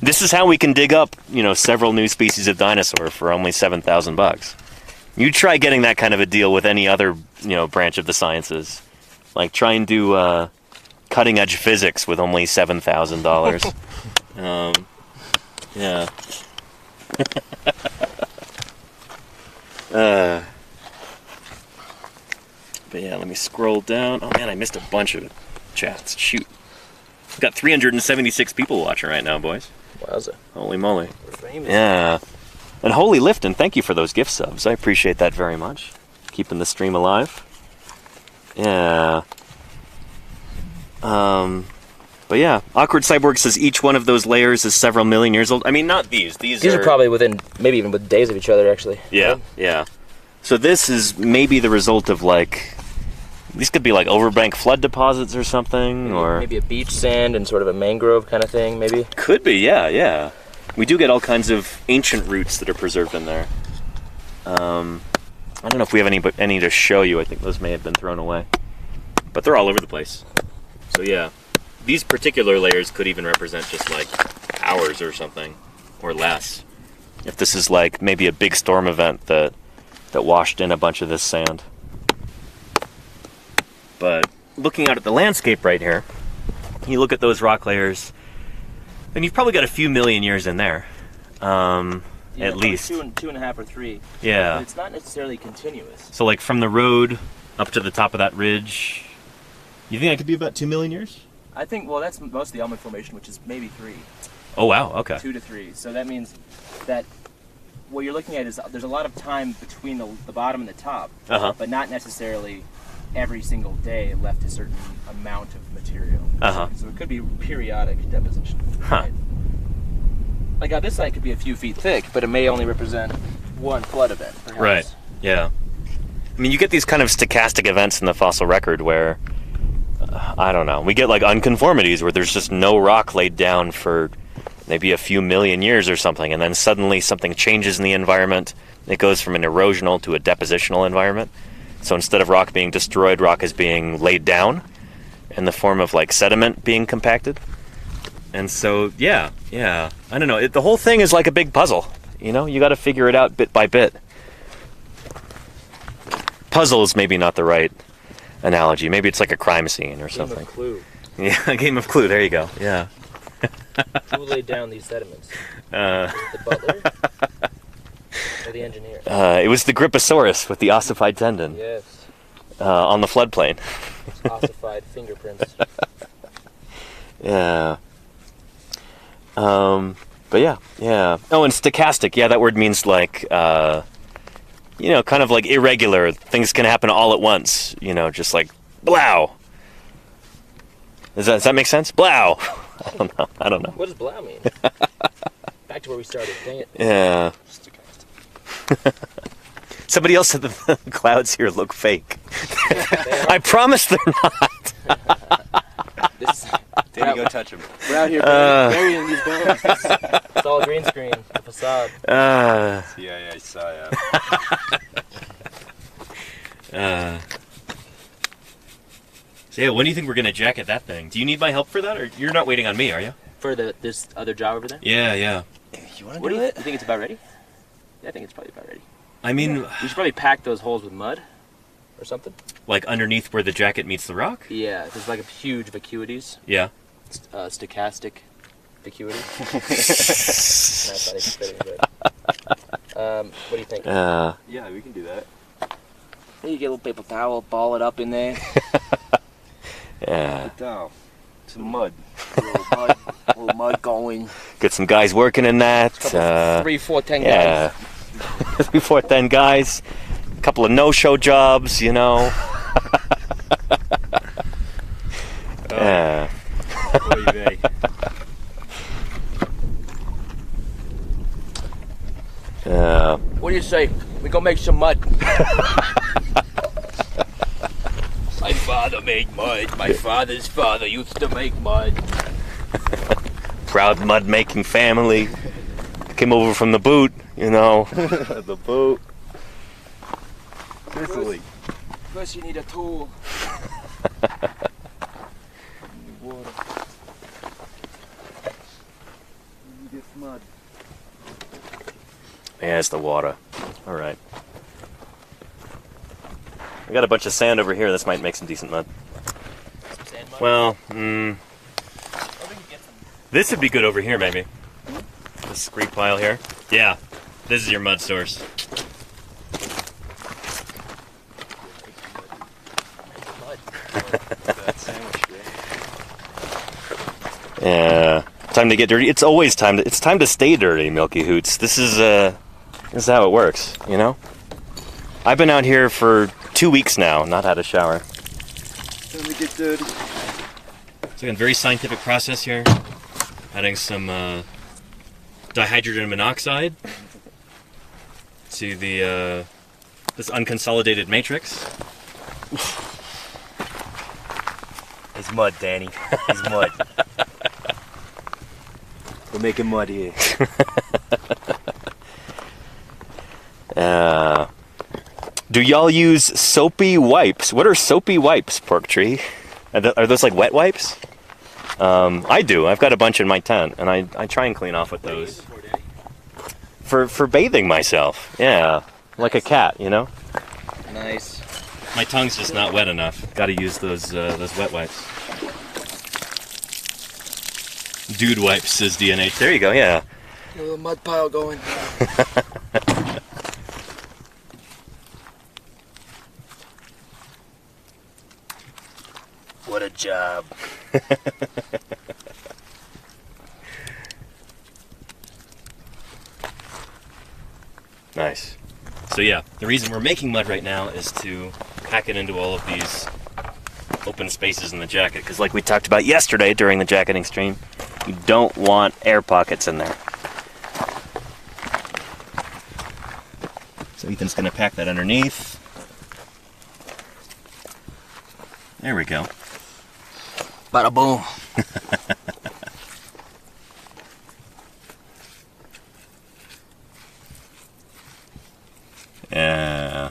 This is how we can dig up, you know, several new species of dinosaur for only $7,000. You try getting that kind of a deal with any other, you know, branch of the sciences. Like try and do cutting edge physics with only $7,000. Yeah. But yeah, let me scroll down. Oh man, I missed a bunch of chats. Shoot. We've got 376 people watching right now, boys. Wowza. Holy moly. We're famous. Yeah. And Holy Lifton, thank you for those gift subs. I appreciate that very much. Keeping the stream alive. Yeah. But yeah, Awkward Cyborg says each one of those layers is several million years old. I mean, not these. These are probably within, maybe even with days of each other, actually. Yeah, right? yeah. So this is maybe the result of, like, these could be like overbank flood deposits or something, or maybe a beach sand and sort of a mangrove kind of thing, maybe. Could be, yeah. We do get all kinds of ancient roots that are preserved in there. I don't know if we have any to show you. I think those may have been thrown away, but they're all over the place. So yeah, these particular layers could even represent just like hours or something, or less. If this is like maybe a big storm event that washed in a bunch of this sand. But looking out at the landscape right here, you look at those rock layers, and you've probably got a few million years in there, at least. Two and a half or three. Yeah. But it's not necessarily continuous. So like from the road up to the top of that ridge, you think that could be about 2 million years? I think, well, that's most of the Elmwood Formation, which is maybe 3. Oh wow, okay. 2 to 3. So that means that what you're looking at is there's a lot of time between the bottom and the top, but not necessarily every single day left a certain amount of material. So it could be periodic deposition. Right? Like this site could be a few feet thick, but it may only represent one flood event, perhaps. Right, yeah. I mean, you get these kind of stochastic events in the fossil record where, I don't know, we get like unconformities where there's just no rock laid down for, maybe a few million years or something, and then suddenly something changes in the environment. It goes from an erosional to a depositional environment. So instead of rock being destroyed, rock is being laid down in the form of like sediment being compacted. And so, yeah, I don't know. The whole thing is like a big puzzle. You know, you got to figure it out bit by bit. Puzzle is maybe not the right analogy. Maybe it's like a crime scene or something. Game of Clue. Yeah, a game of Clue. There you go. Yeah. Who laid down these sediments? Was it the butler or the engineer? It was the Griposaurus with the ossified tendon. Yes. On the floodplain. Ossified fingerprints. Yeah. But yeah. Oh, and stochastic. Yeah, that word means like, you know, kind of like irregular. Things can happen all at once. You know, just like, blow. Does that make sense? Blow. I don't know. What does blow mean? Back to where we started. Dang it. Yeah. Somebody else said the clouds here look fake. I promise they're not. Danny, go touch him. We're out here burying these bones. It's all green screen, the facade. Yeah, I saw ya. So yeah, when do you think we're gonna jacket that thing? Do you need my help for that, or you're not waiting on me, are you? For this other job over there? Yeah. You want What to do do you it? think it's about ready? Yeah, I think it's probably about ready. I mean, We should probably pack those holes with mud or something. like underneath where the jacket meets the rock? Yeah, there's like a huge vacuities, Yeah. stochastic vacuity. That's not even fitting, but what do you think? Yeah, we can do that. You get a little paper towel, ball it up in there. Yeah. Down. Some mud. A little mud going. Get some guys working in that. 3, 4, 10 Yeah. guys. 3, 4, 10 guys. A couple of no-show jobs, you know. Yeah. Oy vey. What do you say? We go make some mud. My father made mud. My father's father used to make mud. Proud mud-making family. Came over from the boot, you know. The boat. Sicily. First you need a tool. Water. You get mud. Yeah, it's the water. All right. We got a bunch of sand over here. This might make some decent mud. Some sand mud? Well, Or we could get some. this would be good over here, maybe. This scree pile here. Yeah, this is your mud source. That sandwich, right? Yeah, time to get dirty. It's always time to. It's time to stay dirty, Milky Hoots. This is how it works. You know. I've been out here for 2 weeks now, not had a shower. Let me get dirty. So again, very scientific process here. Adding some dihydrogen monoxide to the this unconsolidated matrix. It's mud, Danny. It's mud. We're making mud here. Do y'all use soapy wipes? What are soapy wipes, Pork Tree? Are those like wet wipes? I do. I've got a bunch in my tent, and I try and clean off with those. For bathing myself. Yeah, like a cat, you know. Nice. My tongue's just not wet enough. Got to use those wet wipes. Dude wipes, says DNH. There you go. Yeah. A little mud pile going. What a job. Nice. So yeah, the reason we're making mud right now is to pack it into all of these open spaces in the jacket, because like we talked about yesterday during the jacketing stream, you don't want air pockets in there. So Ethan's going to pack that underneath. There we go. Bada boom. Yeah.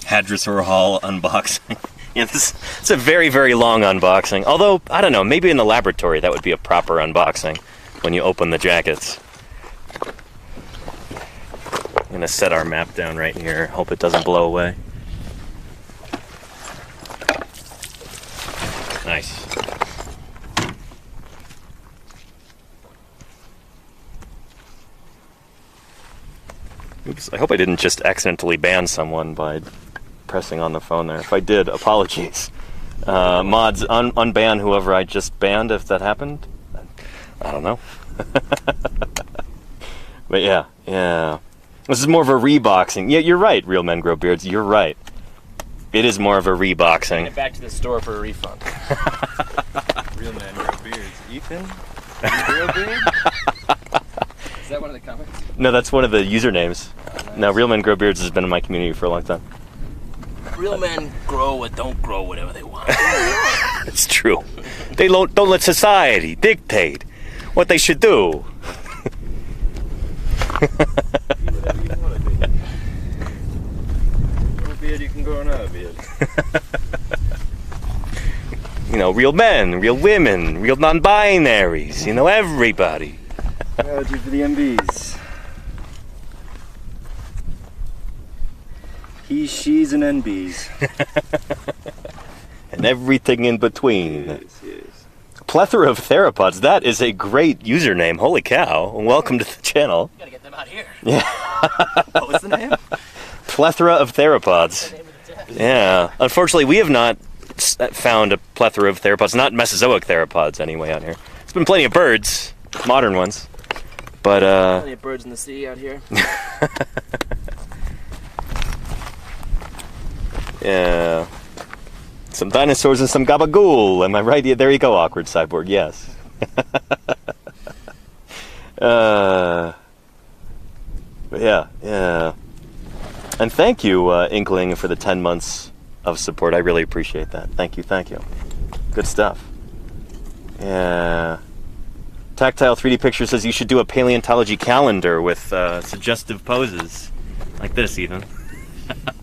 Hadrosaur Hall unboxing. Yeah, it's a very, very long unboxing. Although, I don't know, maybe in the laboratory that would be a proper unboxing when you open the jackets. I'm gonna set our map down right here. Hope it doesn't blow away. Nice. Oops, I hope I didn't just accidentally ban someone by pressing on the phone there. If I did, apologies. Mods, unban whoever I just banned if that happened. I don't know. But yeah. This is more of a reboxing. Yeah, you're right, Real Men Grow Beards. You're right. It is more of a reboxing. Bring it back to the store for a refund. Real Men Grow Beards. Ethan? You grow beard? Is that one of the comments? No, that's one of the usernames. Oh, nice. No, Real Men Grow Beards has been in my community for a long time. Real men grow or don't grow whatever they want. It's true. They don't let society dictate what they should do. Be whatever you want to be. Grow a beard, you can grow another beard. You know, real men, real women, real non-binaries, you know, everybody. Biology for the MBs. He, she's, and NBs. And everything in between. Yes. Plethora of theropods. That is a great username. Holy cow. Welcome to the channel. Gotta get them out here. Yeah. What was the name? Plethora of theropods. That's the name of the test. Yeah. Unfortunately, we have not found a plethora of theropods. Not Mesozoic theropods, anyway, out here. There's been plenty of birds. Modern ones. But, Plenty of birds in the sea out here. yeah. Some dinosaurs and some gabagool. Am I right? Yeah, there you go, awkward cyborg. Yes. But yeah. And thank you, Inkling, for the 10 months of support. I really appreciate that. Thank you. Good stuff. Yeah. Tactile 3D Picture says you should do a paleontology calendar with suggestive poses. Like this, even.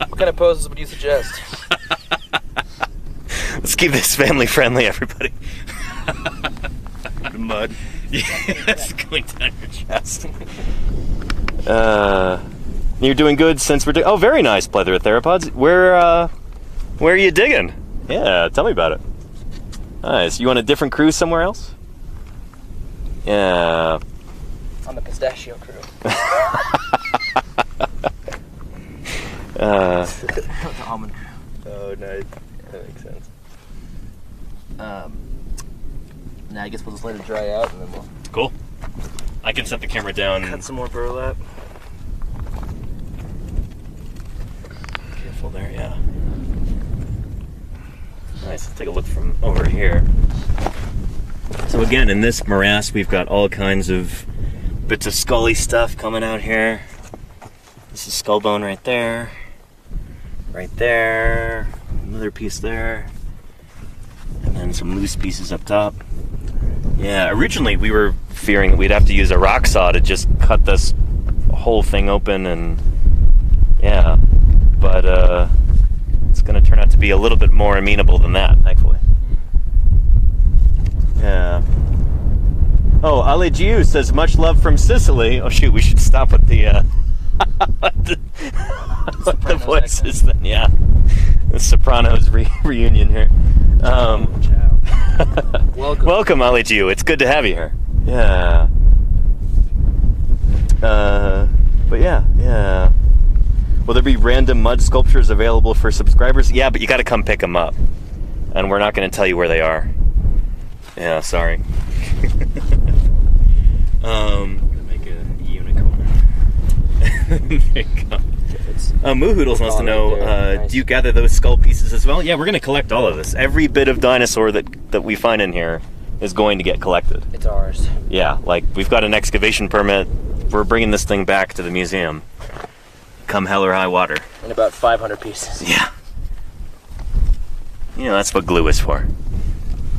What kind of poses would you suggest? Let's keep this family friendly, everybody. The mud. Yes, going down your chest. You're doing good since we're oh, very nice, plethora of theropods. Where are you digging? Yeah, tell me about it. Nice. You on a different cruise somewhere else? Yeah. On the pistachio crew. The almond crew. Oh, nice. That makes sense. Now I guess we'll just let it dry out and then we'll Cool. I can set the camera down. Cut some more burlap. Careful there, yeah. Nice. Let's take a look from over here. So again, in this morass, we've got all kinds of bits of scully stuff coming out here. This is skull bone right there. Right there. Another piece there. And then some loose pieces up top. Yeah, originally we were fearing that we'd have to use a rock saw to just cut this whole thing open and yeah. But it's gonna turn out to be a little bit more amenable than that, thankfully. Yeah. Oh, Ali Giu says much love from Sicily. Oh shoot, we should stop with the the voices then, yeah. The Sopranos reunion here. Welcome, Ali Giu. It's good to have you here. Yeah. But yeah. Will there be random mud sculptures available for subscribers? Yeah, but you got to come pick them up, and we're not going to tell you where they are. Yeah, sorry. I'm gonna make a unicorn. There you go. Moohoodles wants to know, nice. do you gather those skull pieces as well? Yeah, we're going to collect all of this. Every bit of dinosaur that we find in here is going to get collected. it's ours. Yeah, like we've got an excavation permit. We're bringing this thing back to the museum. Come hell or high water. And about 500 pieces. Yeah. You know, that's what glue is for.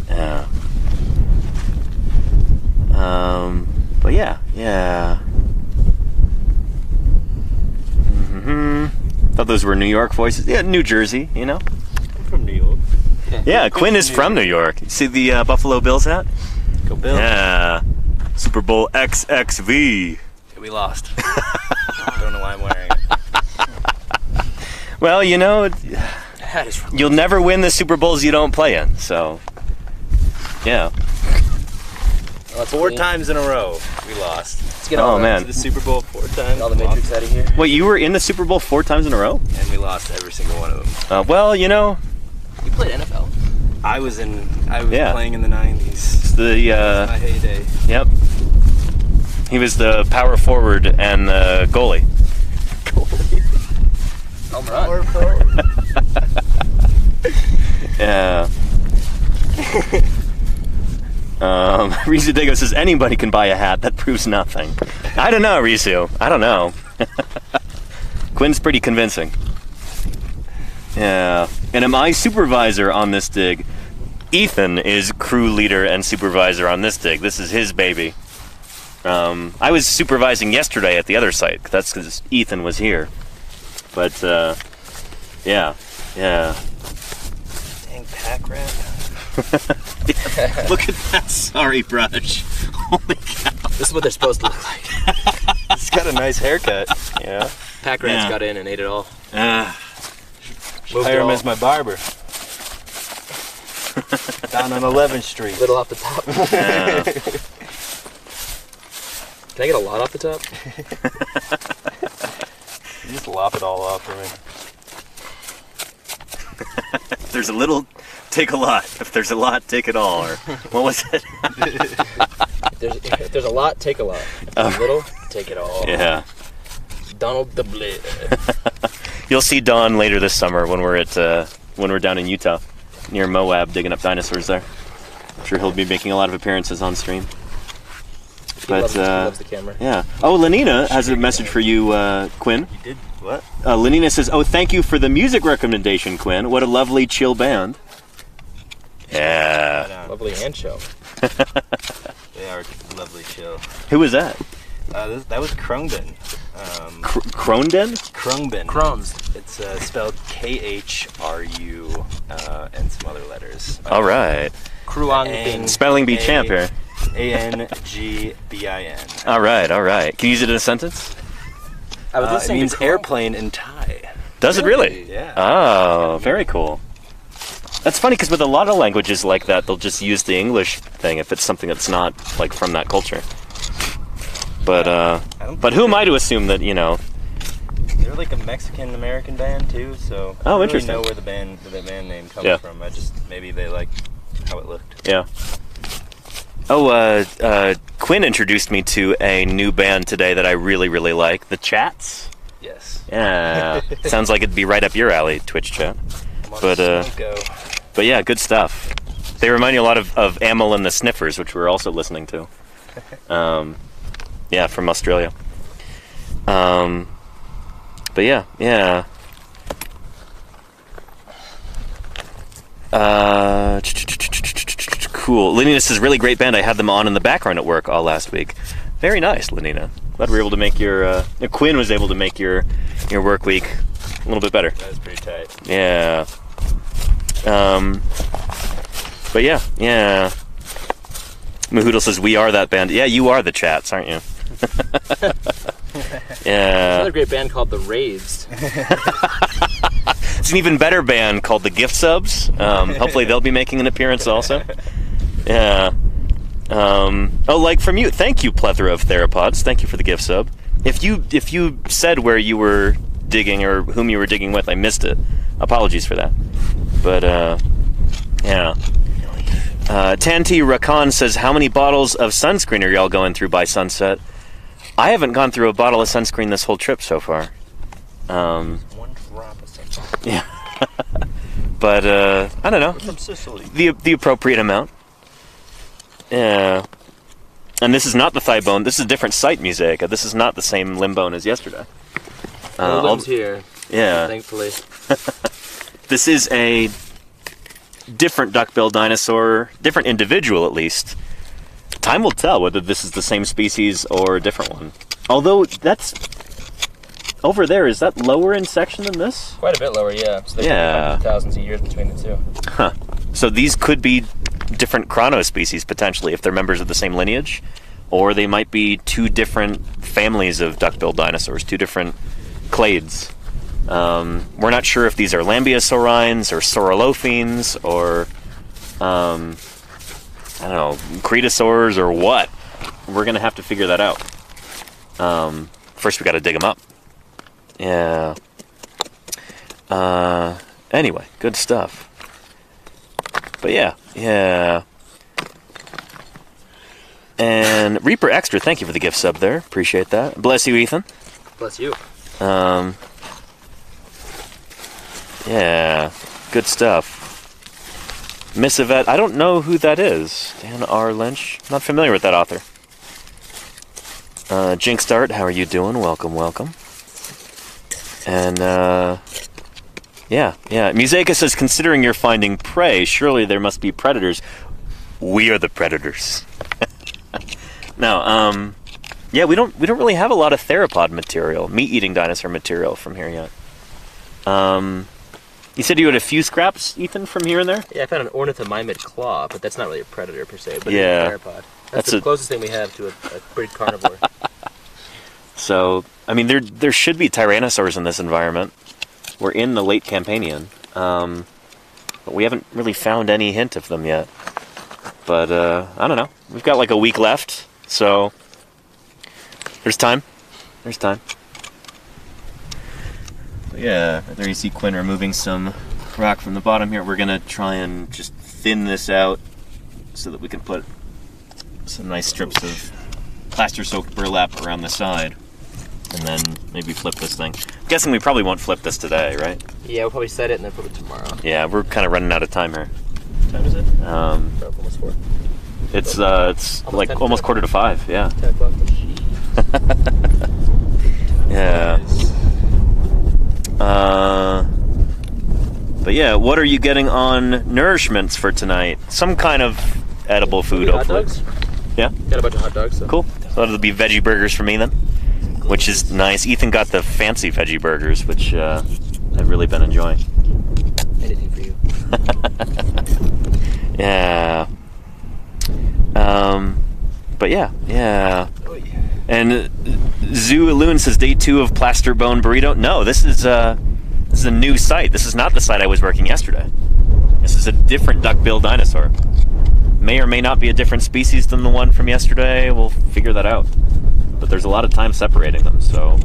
Yeah. But yeah. thought those were New York voices. Yeah, New Jersey, you know. I'm from New York. Yeah, Quinn is from New York. You see the Buffalo Bills hat? Go Bills. Yeah. Super Bowl XXV. We lost. I don't know why I'm wearing it. Well, you know, That is you'll never win the Super Bowls you don't play in, so. Yeah. Four times in a row, we lost. Let's get Oh, all man. To the Super Bowl 4 times. Get all the Matrix out of here. Wait, you were in the Super Bowl 4 times in a row? And we lost every single one of them. Well, you know, You played NFL. I was Yeah. playing in the 90s. it's the, My heyday. yep. He was the power forward and the goalie. Home run. Yeah. Rizu Dago says anybody can buy a hat. That proves nothing. I don't know, Rizu. I don't know. Quinn's pretty convincing. Yeah. And am I supervisor on this dig? Ethan is crew leader and supervisor on this dig. This is his baby. I was supervising yesterday at the other site. That's because Ethan was here. But, yeah. Yeah. Dang pack rat. Look at that sorry brush. Holy cow. This is what they're supposed to look like. It's got a nice haircut. Yeah. Pack rats Yeah. got in and ate it all. Hire him as my barber. Down on 11th Street. Little off the top. Yeah. Can I get a lot off the top? You just lop it all off for me. If there's a little, take a lot. If there's a lot, take it all. Or what was it? If there's a lot, take a lot. If there's a little, take it all. Yeah. Donald the Blade. You'll see Don later this summer when we're down in Utah, near Moab, digging up dinosaurs there. I'm sure he'll be making a lot of appearances on stream. He But loves the camera. yeah. Oh, Lenina has a message for you, Quinn. You did what? Lenina says, "Oh, thank you for the music recommendation, Quinn. What a lovely, chill band." Yeah. Lovely hand show. They are lovely chill. Who was that? That was Krungben. Cronden? Krungben. Crohn's. It's spelled KHRU and some other letters. All right. Kruang Spelling bee champ here. ANGBIN. All right. All right. Can you use it in a sentence? I was It listening means to Crow. airplane in Thai. Does it really? Yeah. Oh, very cool. That's funny because with a lot of languages like that, they'll just use the English thing if it's something that's not like from that culture. But who am I to assume that, you know? They're like a Mexican American band too, so Oh, I don't interesting. really know where the band name comes Yeah. from. Maybe they like how it looked. Yeah. Oh, Quinn introduced me to a new band today that I really, really like. The Chats. Yes. Yeah. Sounds like it'd be right up your alley, Twitch chat. I'm on But, a go. But yeah, good stuff. They remind you a lot of Amel and the Sniffers, which we're also listening to. Yeah, from Australia. But yeah. Cool. Lenina says, really great band. I had them on in the background at work all last week. Very nice, Lenina. Glad we were able to make your... Quinn was able to make your work week a little bit better. That was pretty tight. Yeah. But yeah. Mahoodle says, we are that band. Yeah, you are the Chats, aren't you? Yeah. Another great band called The Raised. It's an even better band called the Gift Subs. Hopefully they'll be making an appearance also. Yeah. Oh, like from you. Thank you, plethora of theropods. Thank you for the gift sub. If you said where you were digging or whom you were digging with, I missed it. Apologies for that. But yeah. Tanti Rakan says, how many bottles of sunscreen are y'all going through by sunset? I haven't gone through a bottle of sunscreen this whole trip so far. One drop of something. Yeah. But I don't know. From Sicily. The appropriate amount. Yeah. And this is not the thigh bone. This is a different site, Musaica. This is not the same limb bone as yesterday. No limbs here. Yeah. Thankfully. This is a different duckbill dinosaur, different individual at least. Time will tell whether this is the same species or a different one. Although over there, is that lower in section than this? Quite a bit lower, yeah. So Yeah. Thousands of years between the two. Huh. So these could be different chronospecies, potentially, if they're members of the same lineage. Or they might be two different families of duckbill dinosaurs, two different clades. We're not sure if these are lambeosaurines or saurolophines or, I don't know, cretosaurs or what. We're going to have to figure that out. First we got to dig them up. Yeah. Anyway, good stuff. But yeah. And Reaper Extra, thank you for the gift sub there. Appreciate that. Bless you, Ethan. Bless you. Yeah, good stuff. Miss Yvette, I don't know who that is. Dan R. Lynch. Not familiar with that author. Jinx Dart, how are you doing? Welcome. And, yeah. Museka says, considering you're finding prey, surely there must be predators. We are the predators. No, yeah, we don't really have a lot of theropod material, meat-eating dinosaur material from here yet. You said you had a few scraps, Ethan, from here and there? Yeah, I found an ornithomimid claw, but that's not really a predator per se, but yeah, it's a theropod. That's the closest thing we have to a big carnivore. So, I mean, there should be tyrannosaurs in this environment. We're in the late Campanian, but we haven't really found any hint of them yet. But, I don't know. We've got like a week left, so there's time. Yeah, there you see Quinn removing some rock from the bottom here. We're going to try and just thin this out so that we can put some nice strips of plaster-soaked burlap around the side. And then maybe flip this thing. I'm guessing we probably won't flip this today, right? Yeah, we'll probably set it and then flip it tomorrow. Yeah, we're kind of running out of time here. What time is it? Almost 4. It's like almost 4:45, yeah. 10 o'clock. Yeah. But yeah, what are you getting on nourishments for tonight? Some kind of edible food, hopefully. Hot dogs? Yeah? Got a bunch of hot dogs. So. Cool. So that'll be veggie burgers for me then, which is nice. Ethan got the fancy veggie burgers, which I've really been enjoying. Anything for you. Yeah. But yeah. Oh, yeah. And Zoo Loon says day 2 of Plaster Bone Burrito. No, this is a new site. This is not the site I was working yesterday. This is a different duckbill dinosaur. May or may not be a different species than the one from yesterday. We'll figure that out. But there's a lot of time separating them, so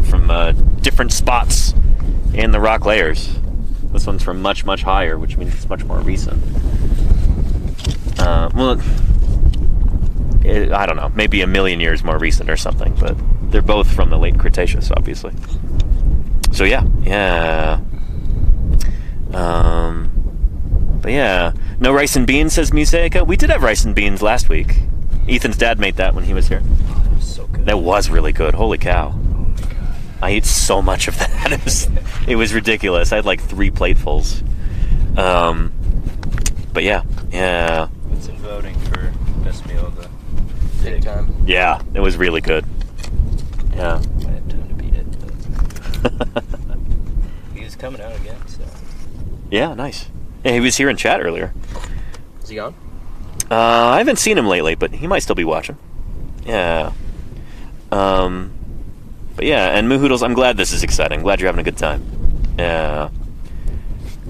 from different spots in the rock layers. This one's from much, much higher, which means it's much more recent. I don't know, maybe a million years more recent or something, but they're both from the late Cretaceous, obviously. So yeah. But yeah, no rice and beans, says Museka. We did have rice and beans last week. Ethan's dad made that when he was here. Oh, that was so good. That was really good. Holy cow. Oh my God. I ate so much of that. It was ridiculous. I had like 3 platefuls. But yeah. It's in voting for best meal of the Big time. Yeah, it was really good. Yeah. I had time to beat it. But he was coming out again, so. Yeah, nice. Yeah, he was here in chat earlier. Is he on? I haven't seen him lately, but he might still be watching. Yeah. But yeah, and Moohoodles, I'm glad this is exciting. Glad you're having a good time. Yeah.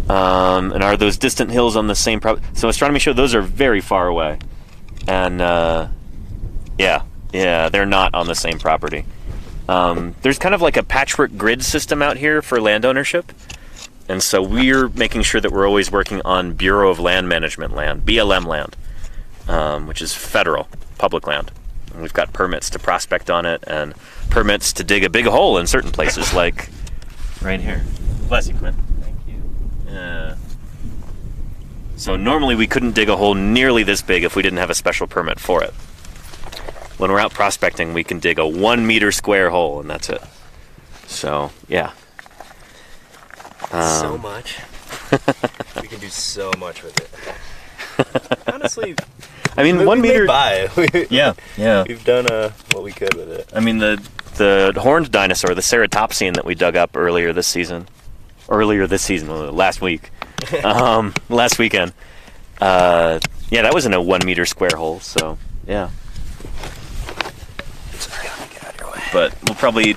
And are those distant hills on the same so Astronomy Show, those are very far away. And yeah, they're not on the same property. There's kind of like a patchwork grid system out here for land ownership. And so we're making sure that we're always working on Bureau of Land Management land, BLM land, which is federal, public land. And we've got permits to prospect on it and permits to dig a big hole in certain places, like right here. Bless you, Quinn. Thank you. Yeah. So normally we couldn't dig a hole nearly this big if we didn't have a special permit for it. When we're out prospecting, we can dig a 1 meter square hole, and that's it. So, yeah. So much. We can do so much with it. Honestly, I mean, 1 meter. By. Yeah. We've done what we could with it. I mean, the the horned dinosaur, the ceratopsian that we dug up earlier this season. Last week. Last weekend. Yeah, that was in a 1 meter square hole, so, yeah. Sorry, let me get out of your way. But we'll probably...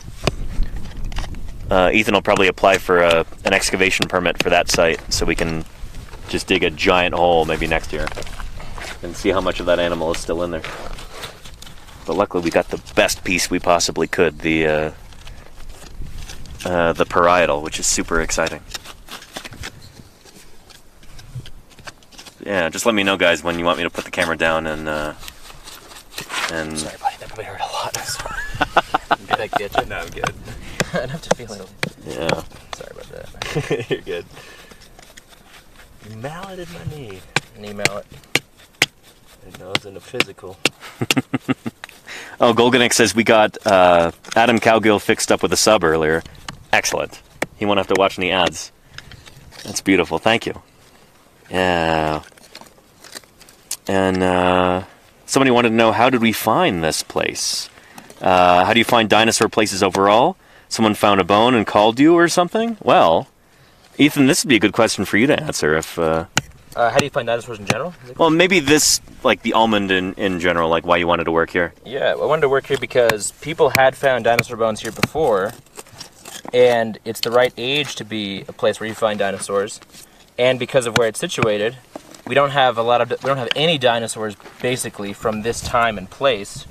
Ethan will probably apply for an excavation permit for that site, so we can just dig a giant hole maybe next year and see how much of that animal is still in there. But luckily we got the best piece we possibly could, the parietal, which is super exciting. Yeah, just let me know, guys, when you want me to put the camera down and Sorry, buddy, that probably hurt a lot. I'm sorry. Did I get you? No, I'm good. Enough to feel it. Yeah. Sorry about that. You're good. You malleted my knee. Knee mallet. And I was in a physical. Oh, Golganik says we got Adam Cowgill fixed up with a sub earlier. Excellent. He won't have to watch any ads. That's beautiful. Thank you. Yeah. And somebody wanted to know, how did we find this place? How do you find dinosaur places overall? Someone found a bone and called you or something? Well, Ethan, this would be a good question for you to answer. If how do you find dinosaurs in general? well, maybe this, like the almond in general, like why you wanted to work here. Yeah, I wanted to work here because people had found dinosaur bones here before, and it's the right age to be a place where you find dinosaurs. And because of where it's situated, we don't have any dinosaurs basically from this time and place.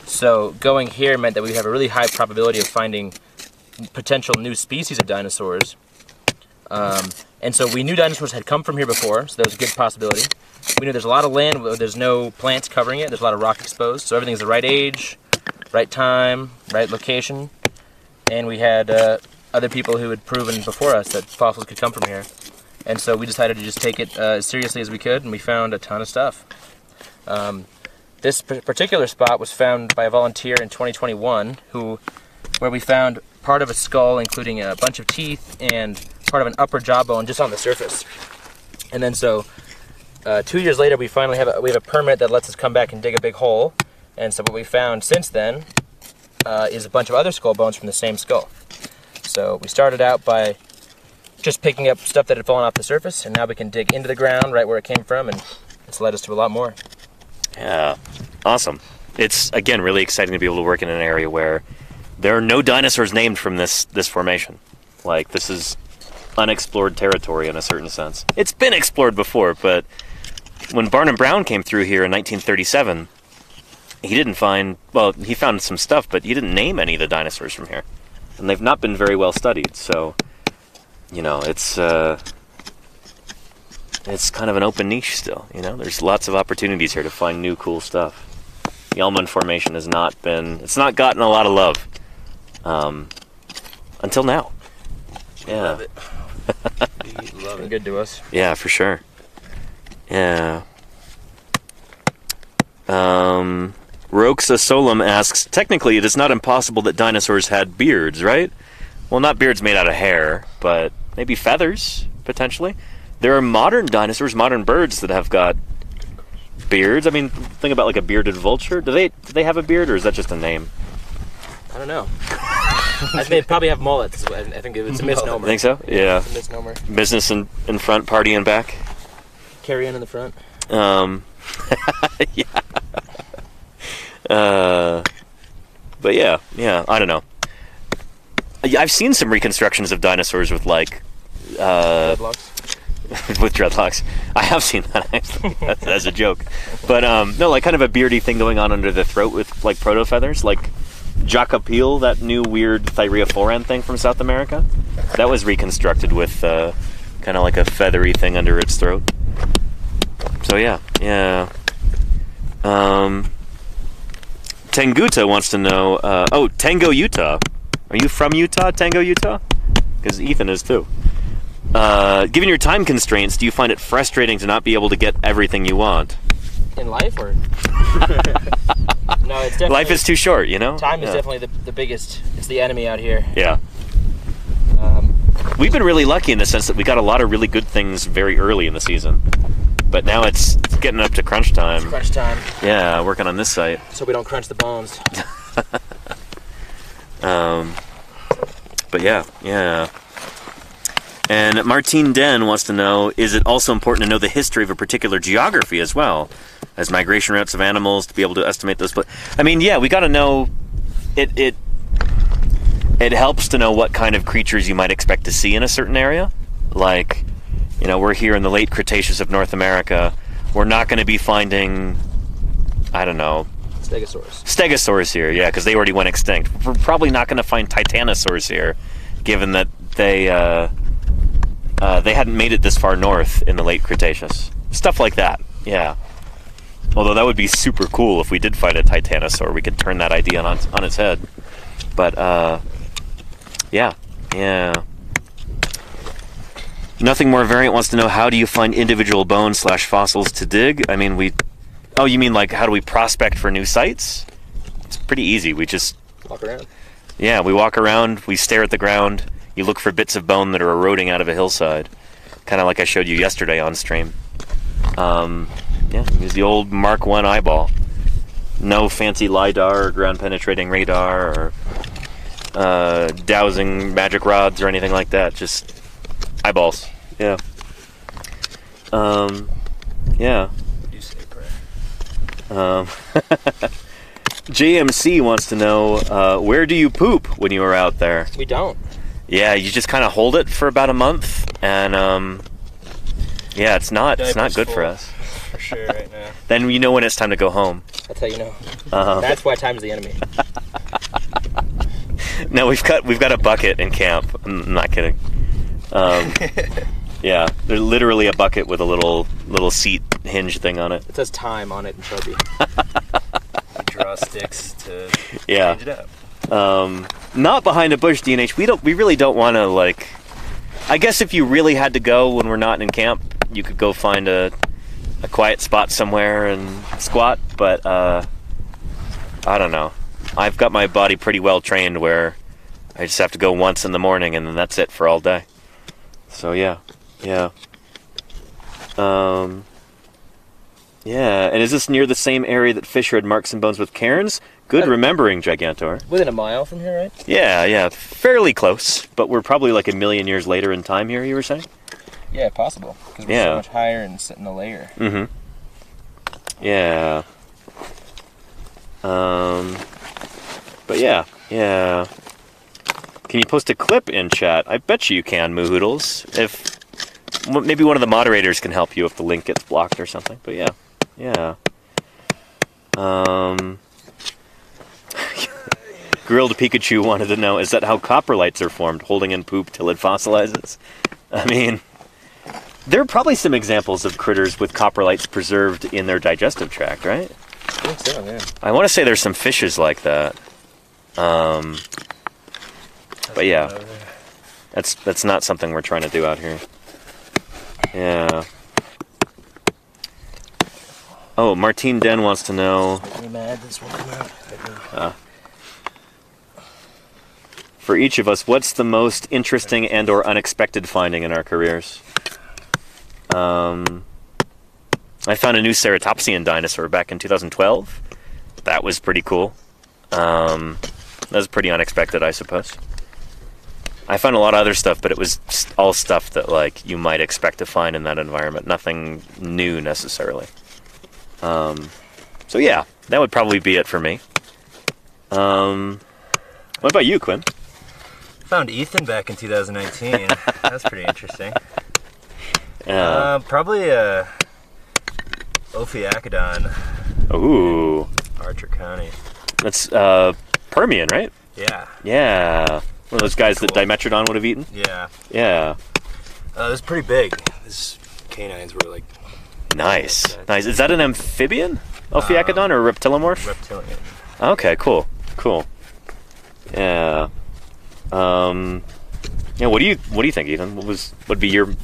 So going here meant that we have a really high probability of finding potential new species of dinosaurs. And so we knew dinosaurs had come from here before, so that was a good possibility. We knew there's a lot of land where there's no plants covering it, there's a lot of rock exposed, so everything's the right age, right time, right location. And we had other people who had proven before us that fossils could come from here. And so we decided to just take it as seriously as we could, and we found a ton of stuff. This particular spot was found by a volunteer in 2021 where we found part of a skull, including a bunch of teeth and part of an upper jawbone just on the surface. And then so 2 years later, we finally have a permit that lets us come back and dig a big hole. And so what we found since then is a bunch of other skull bones from the same skull. So we started out by just picking up stuff that had fallen off the surface, and now we can dig into the ground right where it came from, and it's led us to a lot more. Yeah, awesome. It's, again, really exciting to be able to work in an area where there are no dinosaurs named from this formation. Like, this is unexplored territory in a certain sense. It's been explored before, but when Barnum Brown came through here in 1937, he didn't find, well, he found some stuff, but he didn't name any of the dinosaurs from here. And they've not been very well studied, so, you know, it's kind of an open niche still, you know? There's lots of opportunities here to find new cool stuff. The almond formation has not been, it's not gotten a lot of love until now. Yeah. Love it. We love it. Good to us. Yeah, for sure. Yeah. Roxa Solum asks, technically it is not impossible that dinosaurs had beards, right? Well, not beards made out of hair, but maybe feathers, potentially. There are modern dinosaurs, modern birds that have got beards. I mean, think about like a bearded vulture. Do they have a beard, or is that just a name? I don't know. I think they probably have mullets. I think it's a misnomer. Think so? Yeah. It's a misnomer. Business in front, party in back. Carry-on in the front. Yeah. But yeah, I don't know. I've seen some reconstructions of dinosaurs with like Dreadlocks. with dreadlocks. I have seen that actually. That's a joke. But no, like kind of a beardy thing going on under the throat with like proto feathers, like Jacopil, that new weird Thyreoforan thing from South America. That was reconstructed with kind of like a feathery thing under its throat. So yeah. Tanguta wants to know, oh, Tango, Utah. Are you from Utah, Tango, Utah? Because Ethan is too. Given your time constraints, do you find it frustrating to not be able to get everything you want? In life, or? No, it's definitely... Life is too short, you know? Time is definitely the biggest, it's the enemy out here. Yeah. We've been really lucky in the sense that we got a lot of really good things very early in the season. But now it's getting up to crunch time. It's crunch time. Yeah, working on this site. So we don't crunch the bones. But yeah. And Martine Den wants to know, is it also important to know the history of a particular geography as well as migration routes of animals to be able to estimate those? But I mean, yeah, we got to know it helps to know what kind of creatures you might expect to see in a certain area. Like, you know, we're here in the late Cretaceous of North America. We're not going to be finding, I don't know, Stegosaurs here, yeah, because they already went extinct. We're probably not going to find Titanosaurs here, given that they hadn't made it this far north in the late Cretaceous. Stuff like that, yeah. Although that would be super cool if we did find a Titanosaur. We could turn that idea on its head. But, yeah. Nothing More Variant wants to know, how do you find individual bones / fossils to dig? I mean, oh, you mean like how do we prospect for new sites? It's pretty easy. We just walk around. Yeah, we walk around, we stare at the ground, you look for bits of bone that are eroding out of a hillside. Kind of like I showed you yesterday on stream. Yeah, use the old Mark I eyeball. No fancy LiDAR or ground penetrating radar or dowsing magic rods or anything like that. Just eyeballs. Yeah. Yeah. You say prayer. JMC wants to know, where do you poop when you are out there? We don't. Yeah, you just kind of hold it for about a month, and yeah, it's not good for us. For sure, right now. Then you know when it's time to go home. That's how you know. That's why time's the enemy. No, we've got a bucket in camp. I'm not kidding. Yeah, there's literally a bucket with a little seat hinge thing on it. It says time on it in Sharpie. Draw sticks to yeah. change it up. Not behind a bush, DNH. We really don't want to, like. I guess if you really had to go when we're not in camp, you could go find a quiet spot somewhere and squat. But I don't know. I've got my body pretty well trained where I just have to go once in the morning and then that's it for all day. So yeah. Yeah, and is this near the same area that Fisher had marks and bones with cairns? Good remembering, Gigantor. Within a mile from here, right? Yeah, fairly close, but we're probably like 1 million years later in time here, you were saying? Yeah, possible, because we're so much higher and sit in the layer. Mm-hmm. Yeah. But yeah. Can you post a clip in chat? I bet you can, Moohoodles. If maybe one of the moderators can help you if the link gets blocked or something. But yeah. Grilled Pikachu wanted to know, is that how coprolites are formed, holding in poop till it fossilizes? I mean, there are probably some examples of critters with coprolites preserved in their digestive tract, right? I think so, yeah. I want to say there's some fishes like that. But yeah, that's not something we're trying to do out here. Yeah. Oh, Martine Den wants to know. Make me mad. This will come out. For each of us, what's the most interesting and/or unexpected finding in our careers? I found a new ceratopsian dinosaur back in 2012. That was pretty cool. That was pretty unexpected, I suppose. I found a lot of other stuff, but it was all stuff that like you might expect to find in that environment. Nothing new necessarily. So yeah, that would probably be it for me. What about you, Quinn? Found Ethan back in 2019. That's pretty interesting. Probably a Ophiachodon. Ooh. Archer County. That's Permian, right? Yeah. Yeah. One of those guys that Dimetrodon would have eaten? Yeah. Yeah. It was pretty big. His canines were like... Nice. Nice. Is that an amphibian? Ophiachodon or reptilomorph? Reptilian. Okay, cool. Yeah. Yeah, what do you think, Ethan? What'd be your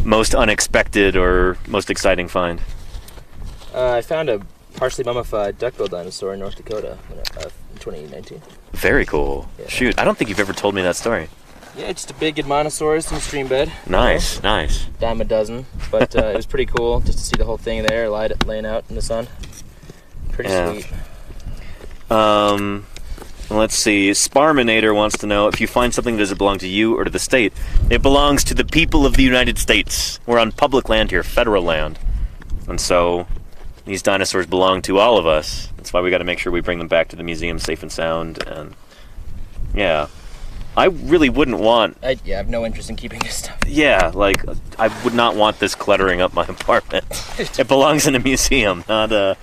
most unexpected or most exciting find? I found a partially mummified duckbill dinosaur in North Dakota in 2019. Very cool. Yeah. Shoot, I don't think you've ever told me that story. Yeah, just a big Edmontosaurus in a stream bed. Nice. Dime a dozen, but it was pretty cool just to see the whole thing there laying out in the sun. Pretty sweet. Let's see. Sparminator wants to know, if you find something, does it belong to you or to the state? It belongs to the people of the United States. We're on public land here, federal land. And so these dinosaurs belong to all of us. That's why we got to make sure we bring them back to the museum safe and sound. And yeah, I really wouldn't want... I have no interest in keeping this stuff. Yeah, like, I would not want this cluttering up my apartment. It belongs in a museum, not a...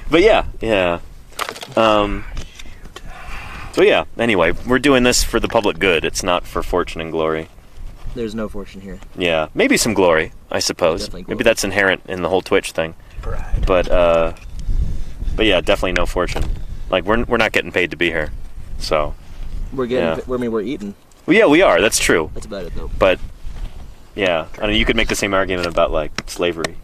But yeah. So yeah, anyway, we're doing this for the public good. It's not for fortune and glory. There's no fortune here. Yeah, maybe some glory, I suppose. Definitely glory. Maybe that's inherent in the whole Twitch thing. Pride. But yeah, definitely no fortune. Like, we're not getting paid to be here. So, We're getting. I mean, we're eating. well, yeah, we are. That's true. That's about it, though. But yeah, I mean, you could make the same argument about like slavery.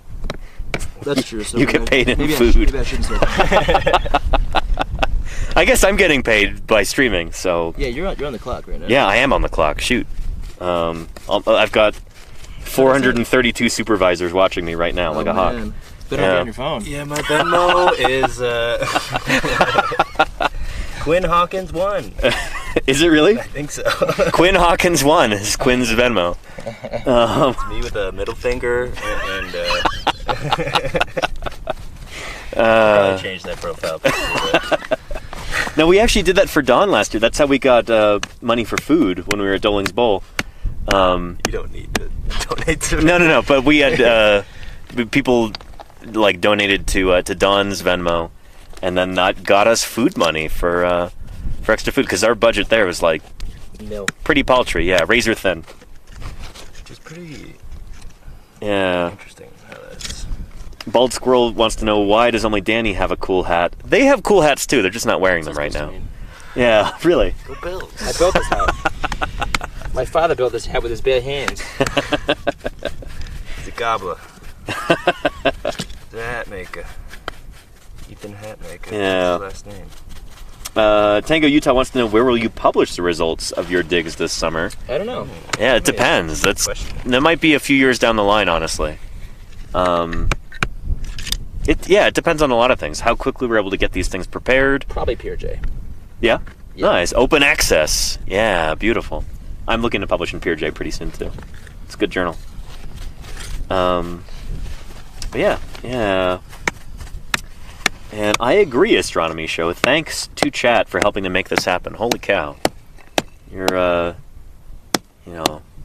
That's true. So You get paid in maybe food. Maybe I shouldn't say that. I guess I'm getting paid by streaming. So Yeah, you're on the clock right now. yeah, I am on the clock. Shoot, I've got 432 supervisors watching me right now, like a hawk. Man. Better Yeah. be on your phone. Yeah, my Venmo is Quinn Hawkins 1. Is it really? I think so. Quinn Hawkins 1 is Quinn's Venmo. It's me with a middle finger and probably change that profile picture. No, we actually did that for Dawn last year. That's how we got money for food when we were at Doling's Bowl. You don't need to donate to No. But we had people like donated to Dawn's Venmo, and then that got us food money for extra food, because our budget there was like No. pretty paltry. Yeah, razor thin. Which is pretty Yeah. interesting how that's... Bald Squirrel wants to know, why does only Danny have a cool hat? They have cool hats too. They're just not wearing them right now. Yeah, really. Go Bills. I built this hat. My father built this hat with his bare hands. He's a gobbler. The hat maker. Ethan Hatmaker. Yeah. That's his last name. Tango Utah wants to know, where will you publish the results of your digs this summer? I don't know. Yeah, it depends. That might be a few years down the line, honestly. It depends on a lot of things. How quickly we're able to get these things prepared. Probably PeerJ. Yeah? Yeah. Nice. Open access. Yeah, beautiful. I'm looking to publish in PeerJ pretty soon too. It's a good journal. But yeah. And I agree, Astronomy Show. Thanks to chat for helping to make this happen. Holy cow. You're,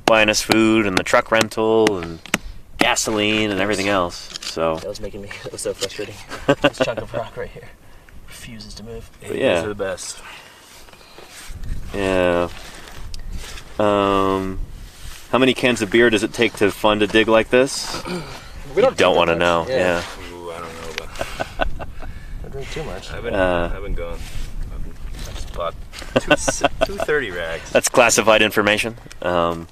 buying us food and the truck rental and gasoline and everything else. So, That was so frustrating. This chunk of rock right here refuses to move. But yeah. These are the best. yeah. How many cans of beer does it take to fund a dig like this? We Don't want to know. Yeah. Ooh, I don't know about that. Don't drink too much. I've been going. I just bought 230 rags. That's classified information. Yeah.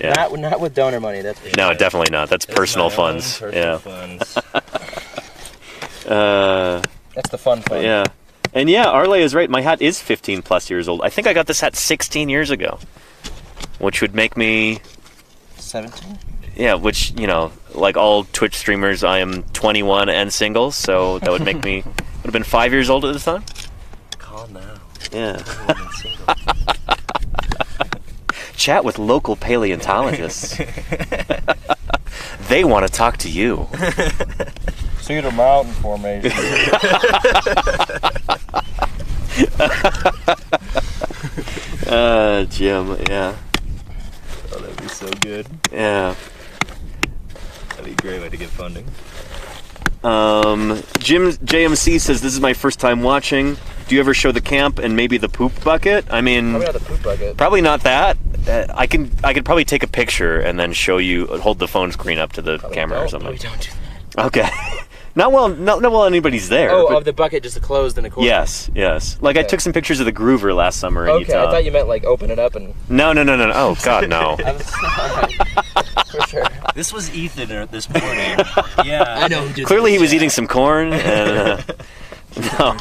Not with donor money. That's for sure. No, definitely not. That's personal my own funds. personal funds. That's the fun fund. Yeah. And yeah, Arle is right. My hat is 15 plus years old. I think I got this hat 16 years ago, which would make me 17? Yeah, which, like all Twitch streamers, I am 21 and single, so that would make me, would have been 5 years old at the time. Call now. Yeah. Woman single. Chat with local paleontologists. They want to talk to you. Cedar Mountain Formation. Jim, yeah. Oh, that'd be so good. Yeah. That'd be a great way to get funding. Jim JMC says, this is my first time watching. Do you ever show the camp and maybe the poop bucket? I mean, Probably not the poop bucket. probably not that. I could probably take a picture and then show you, hold the phone screen up to the camera or something. No, we don't do that. Okay. Not while anybody's there. Oh, but of the bucket just closed in a corner. yes. Like I Okay. took some pictures of the groover last summer in Okay, Utah. I thought you meant like open it up and. No. Oh God, no. I was, for sure. This was Ethan this morning. Yeah. I know who did Clearly, he this. was eating some corn. And, no.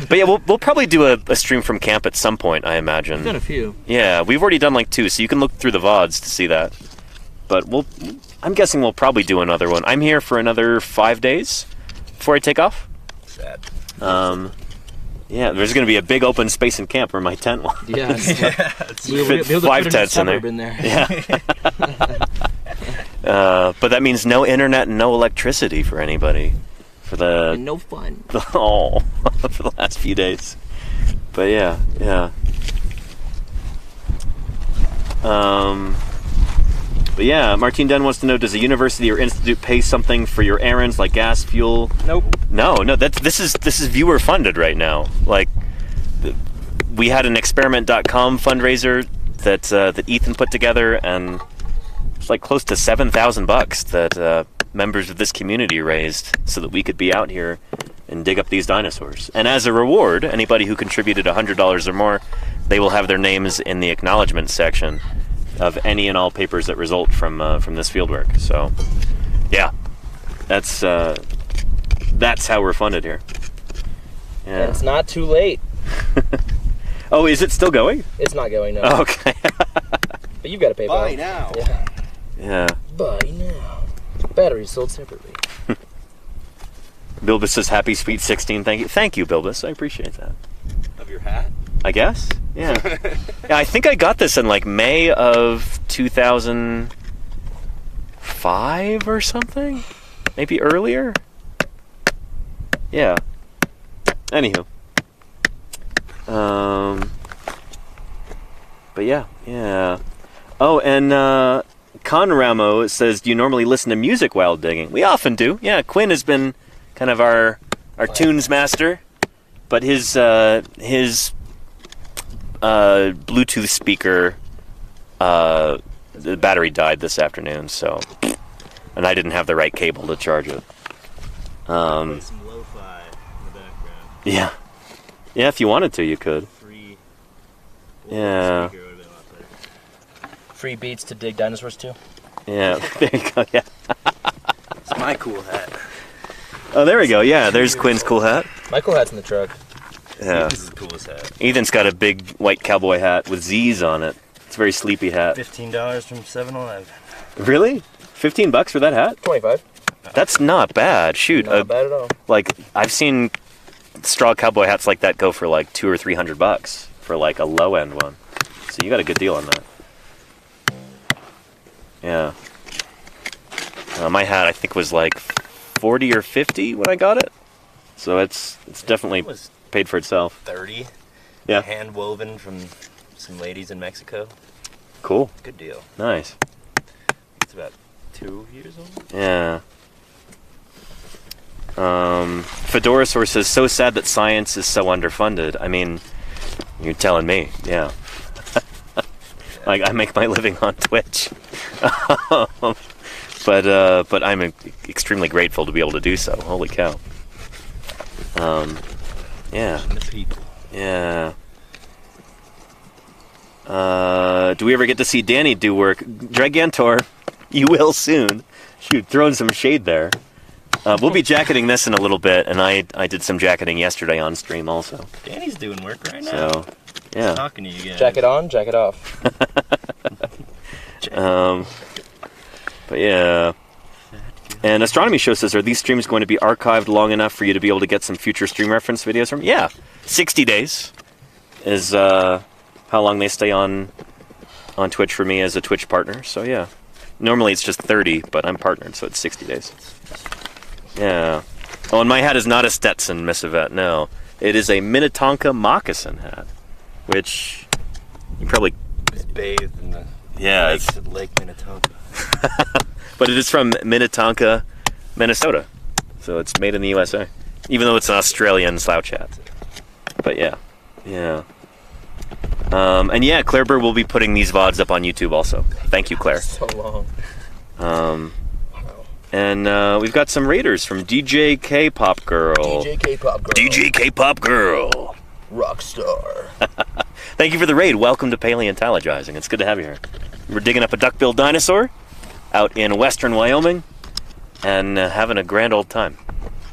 But yeah, we'll probably do a stream from camp at some point, I imagine. I've done a few. Yeah, we've already done like 2, so you can look through the VODs to see that. But I'm guessing we'll probably do another one. I'm here for another 5 days before I take off. Sad. Yeah, there's going to be a big open space in camp where my tent was. Yeah. Fit 5 tents in there. Yeah. But that means no internet and no electricity for anybody for the And no fun. for the last few days. But yeah. But yeah, Martine Den wants to know: does a university or institute pay something for your errands, like gas, fuel? Nope. No. This is viewer funded right now. Like, we had an experiment.com fundraiser that Ethan put together, and it's like close to $7,000 that members of this community raised so that we could be out here and dig up these dinosaurs. And as a reward, anybody who contributed $100 or more, they will have their names in the acknowledgement section of any and all papers that result from this fieldwork. So, yeah, that's how we're funded here. Yeah. And it's not too late. Oh, is it still going? It's not going, no. Oh, okay. But you've got to pay Buy now. Yeah. Yeah. Buy now. Batteries sold separately. Bilbus says happy sweet 16. Thank you, Bilbus. I appreciate that. Of your hat? I guess. Yeah. Yeah, I think I got this in like May of 2005 or something. Maybe earlier. Yeah. Anywho. But yeah. Oh, and Conramo says, do you normally listen to music while digging? We often do. Yeah, Quinn has been kind of our tunes master, but his Bluetooth speaker, the battery died this afternoon, so, and I didn't have the right cable to charge it. Play some lo-fi in the background. Yeah. Yeah, if you wanted to, you could. Free. Yeah. Speaker would've been a lot better. Free beats to dig dinosaurs too. Yeah, there you go, yeah. It's my cool hat. Oh, there we go, yeah, there's Quinn's cool hat. My cool hat's in the truck. Yeah. This is the coolest hat. Ethan's got a big white cowboy hat with Z's on it. It's a very sleepy hat. $15 from 7-Eleven. Really? $15 for that hat? 25. That's not bad. Shoot, Not bad at all. like I've seen straw cowboy hats like that go for like $200 or $300 for like a low end one. So you got a good deal on that. Yeah. My hat I think was like 40 or 50 when I got it. So it's definitely It was paid for itself. 30. Yeah. Hand woven from some ladies in Mexico. Cool. Good deal. Nice. It's about 2 years old. Yeah. Fedorasaur says, so sad that science is so underfunded. I mean, you're telling me, yeah. Like, I make my living on Twitch. But I'm extremely grateful to be able to do so. Holy cow. Yeah. The people. Yeah. Do we ever get to see Danny do work? Dragantor, you will soon. Shoot, throwing some shade there. We'll be jacketing this in a little bit, and I did some jacketing yesterday on stream also. Danny's doing work right now. So, yeah. Talking to you guys. Jacket on, jacket off. But yeah. And Astronomy Show says, are these streams going to be archived long enough for you to be able to get some future stream reference videos from? Yeah. 60 days is how long they stay on Twitch for me as a Twitch partner. So yeah. Normally it's just 30, but I'm partnered, so it's 60 days. Yeah. Oh, and my hat is not a Stetson, Miss Yvette, no. It is a Minnetonka moccasin hat, which you probably... It's bathed in the it's Lake Minnetonka. But it is from Minnetonka, Minnesota. So it's made in the USA. Even though it's an Australian slouch hat. But yeah. Yeah. And yeah, Claire Burr will be putting these VODs up on YouTube also. Thank you, Claire. So long. And we've got some raiders from DJ K-Pop Girl. DJ K-Pop Girl. DJ K-Pop Girl. Rockstar. Thank you for the raid. Welcome to Paleontologizing. It's good to have you here. We're digging up a duckbill dinosaur out in western Wyoming and having a grand old time.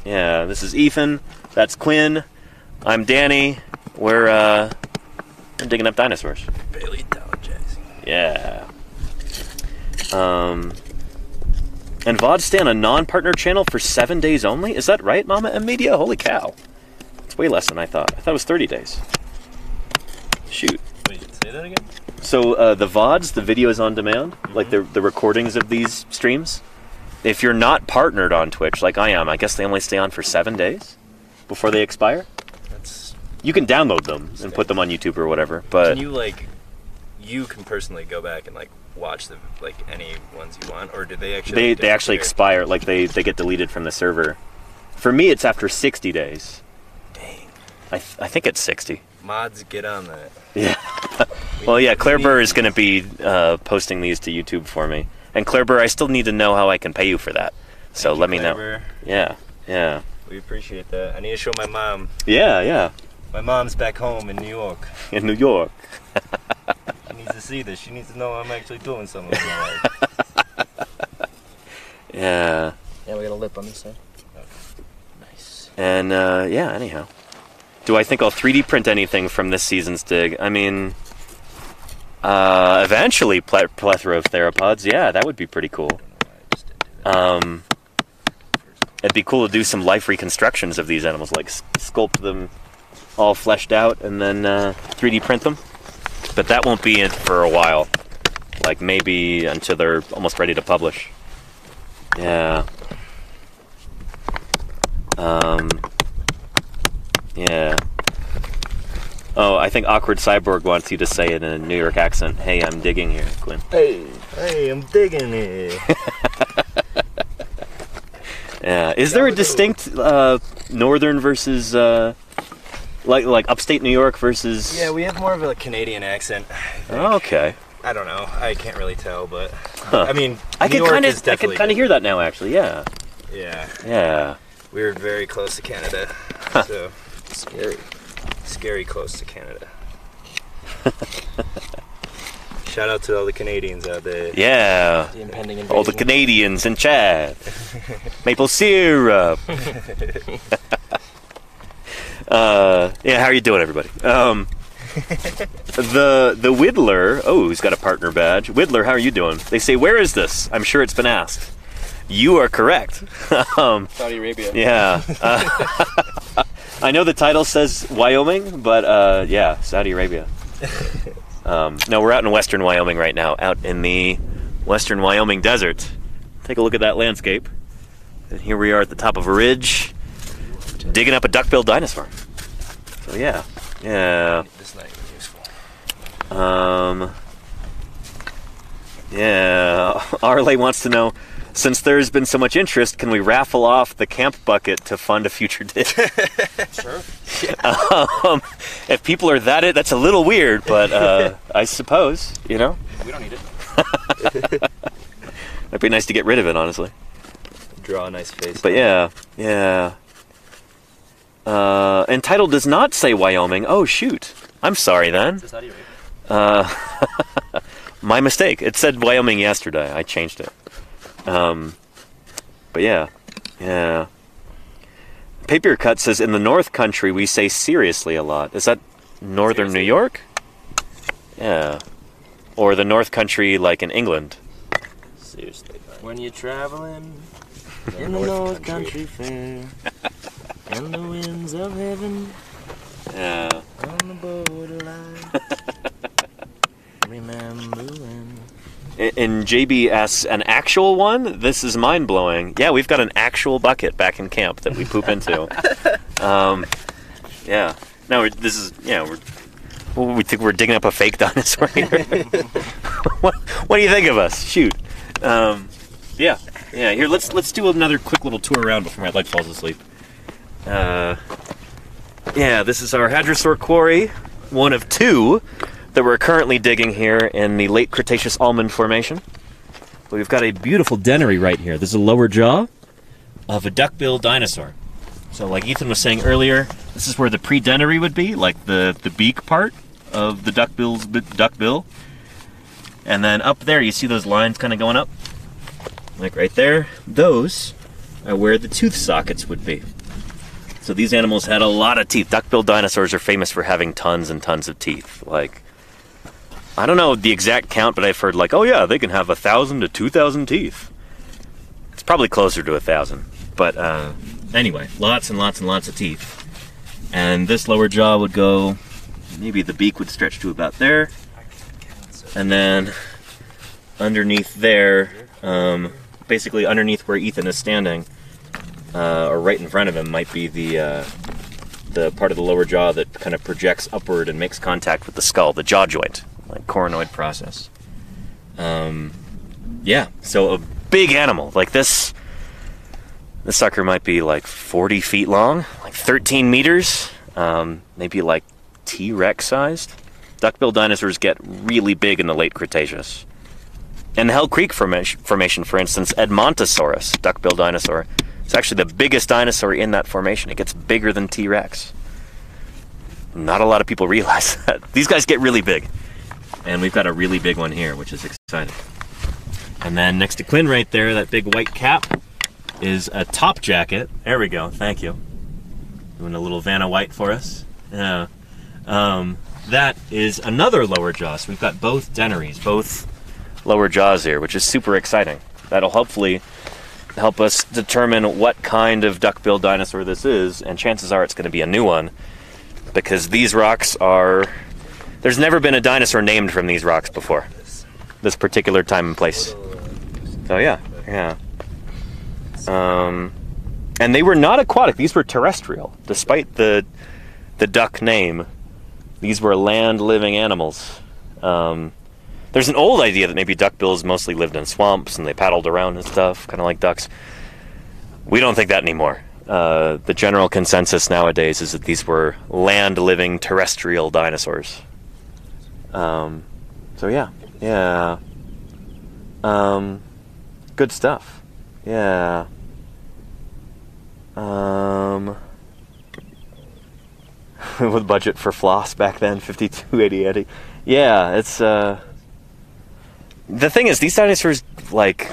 Yeah, this is Ethan. That's Quinn. I'm Danny. We're digging up dinosaurs. Paleontologizing. Yeah. And VODs stay on a non-partner channel for 7 days only? Is that right, Mama M Media? Holy cow. It's way less than I thought. I thought it was 30 days. Shoot. Wait, say that again? So the VODs, the videos on demand, like the recordings of these streams, if you're not partnered on Twitch like I am, I guess they only stay on for 7 days before they expire. You can download them and put them on YouTube or whatever, but... Can you, like... You can personally go back and, like, watch them, like, any ones you want, or do they actually... They actually expire, like, they get deleted from the server. For me, it's after 60 days. Dang. I think it's 60. Mods, get on that. Yeah. Well, yeah, Claire Burr is going to be posting these to YouTube for me. And Claire Burr, I still need to know how I can pay you for that. So let me know. Burr. Yeah, yeah. We appreciate that. I need to show my mom. Yeah, yeah. My mom's back home in New York. In New York. She needs to see this. She needs to know I'm actually doing something with my life. Yeah. Yeah, we got a lip on this side. Okay. Nice. And, yeah, anyhow. Do I think I'll 3D print anything from this season's dig? I mean, eventually plethora of theropods. Yeah, that would be pretty cool. It'd be cool to do some life reconstructions of these animals, like sculpt them all fleshed out and then 3D print them. But that won't be it for a while. Like maybe until they're almost ready to publish. Yeah. Yeah. Oh, I think Awkward Cyborg wants you to say it in a New York accent. Hey, I'm digging here, Quinn. Hey, I'm digging it. Yeah. Is there a distinct northern versus like upstate New York versus? Yeah, we have more of a Canadian accent. Oh, okay. I don't know. I can't really tell, but Huh. I mean, I New can York kind is of I can definitely kind of hear that now. Actually, yeah. Yeah, Yeah. we're very close to Canada, so scary close to Canada. Shout out to all the Canadians out there. Yeah. The impending invasion. All the Canadians in chat. Maple syrup. Yeah, how are you doing, everybody? The Whittler. Oh, he's got a partner badge. Whittler, how are you doing? They say, where is this? I'm sure it's been asked. You are correct. Saudi Arabia. Yeah. I know the title says Wyoming, but yeah, Saudi Arabia. No, we're out in western Wyoming right now, out in the western Wyoming desert. Take a look at that landscape. And here we are at the top of a ridge, digging up a duckbill dinosaur. So yeah, yeah. This night was useful. Yeah. Arley wants to know, since there's been so much interest, can we raffle off the camp bucket to fund a future dig? Sure. If people are that's a little weird, but I suppose, you know? We don't need it. It'd be nice to get rid of it, honestly. Draw a nice face. But yeah, yeah. And title does not say Wyoming. Oh, shoot. I'm sorry, then. It's Saudi Arabia. My mistake. It said Wyoming yesterday. I changed it. But yeah, yeah. Paper Cut says, in the North Country, we say seriously a lot. Is that Northern Seriously? New York? Yeah. Or the North Country, like in England. Seriously. When you're traveling in the North Country Fair, and the winds of heaven Yeah. on the borderline, remember when... And JB asks, an actual one? This is mind-blowing. Yeah, we've got an actual bucket back in camp that we poop into. Yeah. No, we think we're digging up a fake dinosaur here. what do you think of us? Shoot. Yeah. Yeah, here, let's do another quick little tour around before my leg falls asleep. Yeah, this is our hadrosaur quarry, one of two that we're currently digging here in the late Cretaceous Almond Formation. We've got a beautiful dennery right here. This is a lower jaw of a duckbill dinosaur. So like Ethan was saying earlier, this is where the pre-dennery would be, like the beak part of the duckbill. And then up there, you see those lines kind of going up? Like right there. Those are where the tooth sockets would be. So these animals had a lot of teeth. Duckbill dinosaurs are famous for having tons and tons of teeth. Like, I don't know the exact count, but I've heard like, oh yeah, they can have 1,000 to 2,000 teeth. It's probably closer to 1,000. But anyway, lots and lots and lots of teeth. And this lower jaw would go, maybe the beak would stretch to about there. And then underneath there, basically underneath where Ethan is standing, or right in front of him, might be the part of the lower jaw that kind of projects upward and makes contact with the skull, the jaw joint, like coronoid process. Yeah, so a big animal like this. This sucker might be like 40 feet long, like 13 meters, maybe like T-Rex sized. Duckbill dinosaurs get really big in the late Cretaceous. In the Hell Creek formation, for instance, Edmontosaurus, duckbill dinosaur, it's actually the biggest dinosaur in that formation. It gets bigger than T-Rex. Not a lot of people realize that. These guys get really big. And we've got a really big one here, which is exciting. And then next to Quinn right there, that big white cap, is a top jacket. There we go, thank you. Doing a little Vanna White for us. Yeah. That is another lower jaw. So we've got both denities, both lower jaws here, which is super exciting. That'll hopefully help us determine what kind of duckbill dinosaur this is, and chances are it's going to be a new one, because these rocks are... There's never been a dinosaur named from these rocks before, this particular time and place. So yeah. And they were not aquatic, these were terrestrial. Despite the duck name, these were land-living animals. There's an old idea that maybe duckbills mostly lived in swamps and they paddled around and stuff, kind of like ducks. We don't think that anymore. The general consensus nowadays is that these were land-living terrestrial dinosaurs. So yeah. Good stuff. Yeah. With budget for floss back then, 5280. Yeah, it's the thing is, these dinosaurs, like,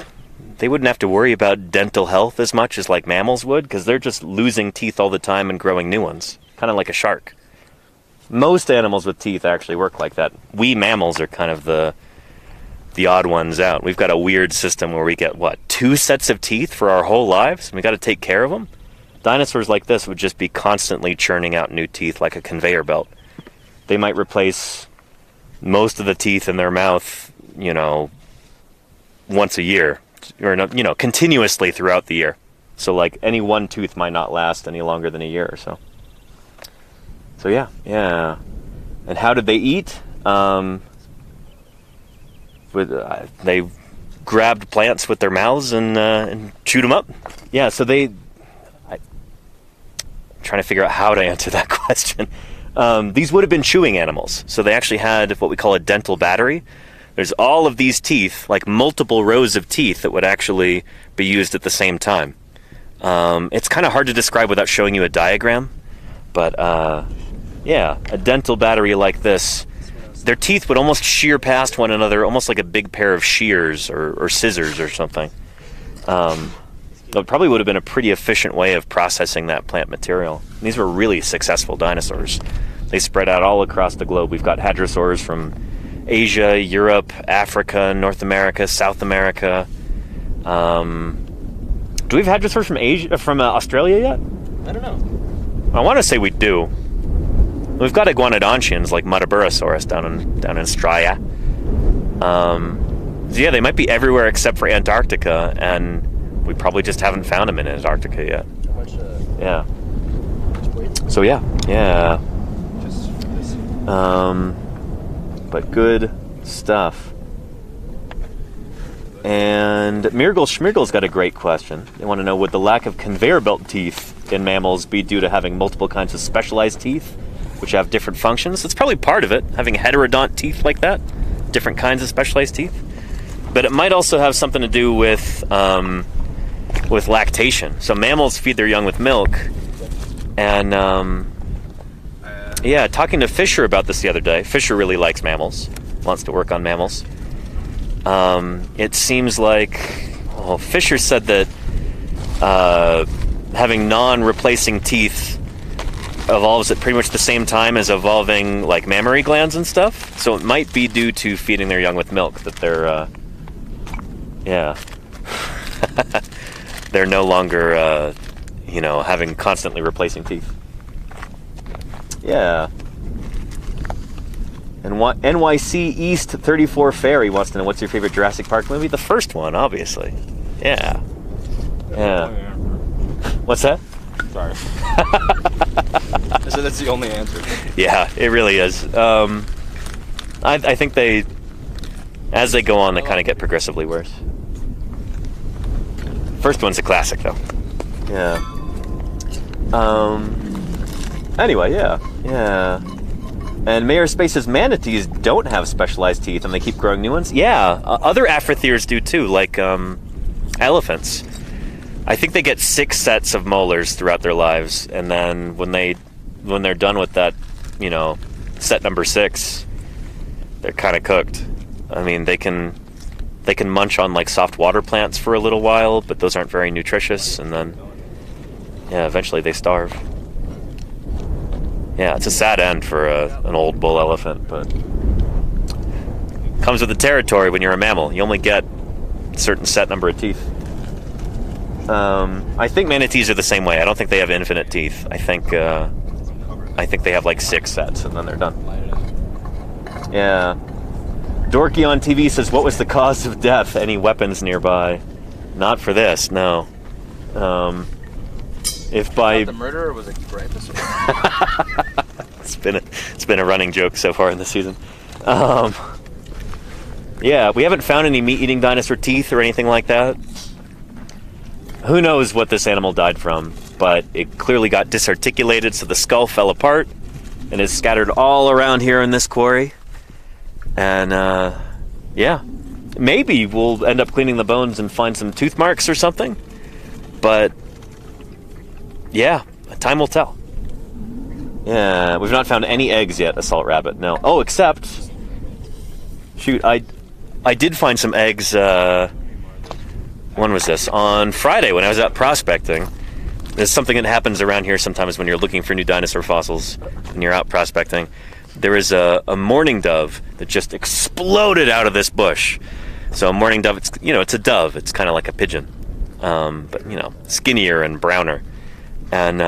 they wouldn't have to worry about dental health as much as like mammals would, because they're just losing teeth all the time and growing new ones, kind of like a shark. Most animals with teeth actually work like that. We mammals are kind of the odd ones out. We've got a weird system where we get, what, 2 sets of teeth for our whole lives, and we got to take care of them? Dinosaurs like this would just be constantly churning out new teeth like a conveyor belt. They might replace most of the teeth in their mouth, you know, once a year, or, you know, continuously throughout the year. So like any one tooth might not last any longer than a year or so. So yeah. And how did they eat? They grabbed plants with their mouths and chewed them up. Yeah, so I'm trying to figure out how to answer that question. These would have been chewing animals. So they actually had what we call a dental battery. There's all of these teeth, like multiple rows of teeth that would actually be used at the same time. It's kind of hard to describe without showing you a diagram. But yeah, a dental battery like this, their teeth would almost shear past one another, almost like a big pair of shears or scissors or something. It probably would have been a pretty efficient way of processing that plant material. These were really successful dinosaurs. They spread out all across the globe. We've got hadrosaurs from Asia, Europe, Africa, North America, South America. Do we have hadrosaurs from Asia, from Australia yet? I don't know. I want to say we do. We've got iguanodontians like Muttaburrasaurus down in Australia. So yeah, they might be everywhere except for Antarctica, and we probably just haven't found them in Antarctica yet. How much? Yeah. Weight? So yeah. Just this. But good stuff. And Mirgle Schmirgle's got a great question. They want to know, would the lack of conveyor belt teeth in mammals be due to having multiple kinds of specialized teeth, which have different functions? It's probably part of it, having heterodont teeth like that, different kinds of specialized teeth. But it might also have something to do with lactation. So mammals feed their young with milk, and yeah, talking to Fisher about this the other day. Fisher really likes mammals, wants to work on mammals. It seems like, well, Fisher said that having non-replacing teeth evolves at pretty much the same time as evolving like mammary glands and stuff. So it might be due to feeding their young with milk that they're, yeah, they're no longer, you know, having constantly replacing teeth. Yeah. And NYC East 34 Ferry wants to know, what's your favorite Jurassic Park movie? The first one, obviously. Yeah. Yeah. What's that? Sorry. I said that's the only answer. Yeah, it really is. I think they, as they go on, they kind of get progressively worse. First one's a classic, though. Yeah. Anyway, yeah. Yeah. And Mayor Space's manatees don't have specialized teeth, and they keep growing new ones. Yeah, other aphrotheres do too, like elephants. I think they get 6 sets of molars throughout their lives, and then when they're done with that, you know, set number 6, they're kind of cooked. I mean, they can munch on like soft water plants for a little while, but those aren't very nutritious, and then yeah, eventually they starve. Yeah, it's a sad end for an old bull elephant, but comes with the territory when you're a mammal. You only get a certain set number of teeth. I think manatees are the same way. I don't think they have infinite teeth. I think they have like 6 sets, and then they're done. Yeah. Dorky on TV says, what was the cause of death? Any weapons nearby? Not for this, no. If by the murder, or was it Brandis? It's been a running joke so far in the season. Yeah, we haven't found any meat-eating dinosaur teeth or anything like that. Who knows what this animal died from, but it clearly got disarticulated, so the skull fell apart and is scattered all around here in this quarry. And yeah, maybe we'll end up cleaning the bones and find some tooth marks or something. But yeah, time will tell. Yeah, we've not found any eggs yet, Assault Rabbit. No. Oh, except, shoot, I did find some eggs. When was this? On Friday when I was out prospecting. There's something that happens around here sometimes when you're looking for new dinosaur fossils and you're out prospecting. There is a mourning dove that just exploded out of this bush. So a mourning dove, it's a dove. It's kind of like a pigeon, but skinnier and browner. And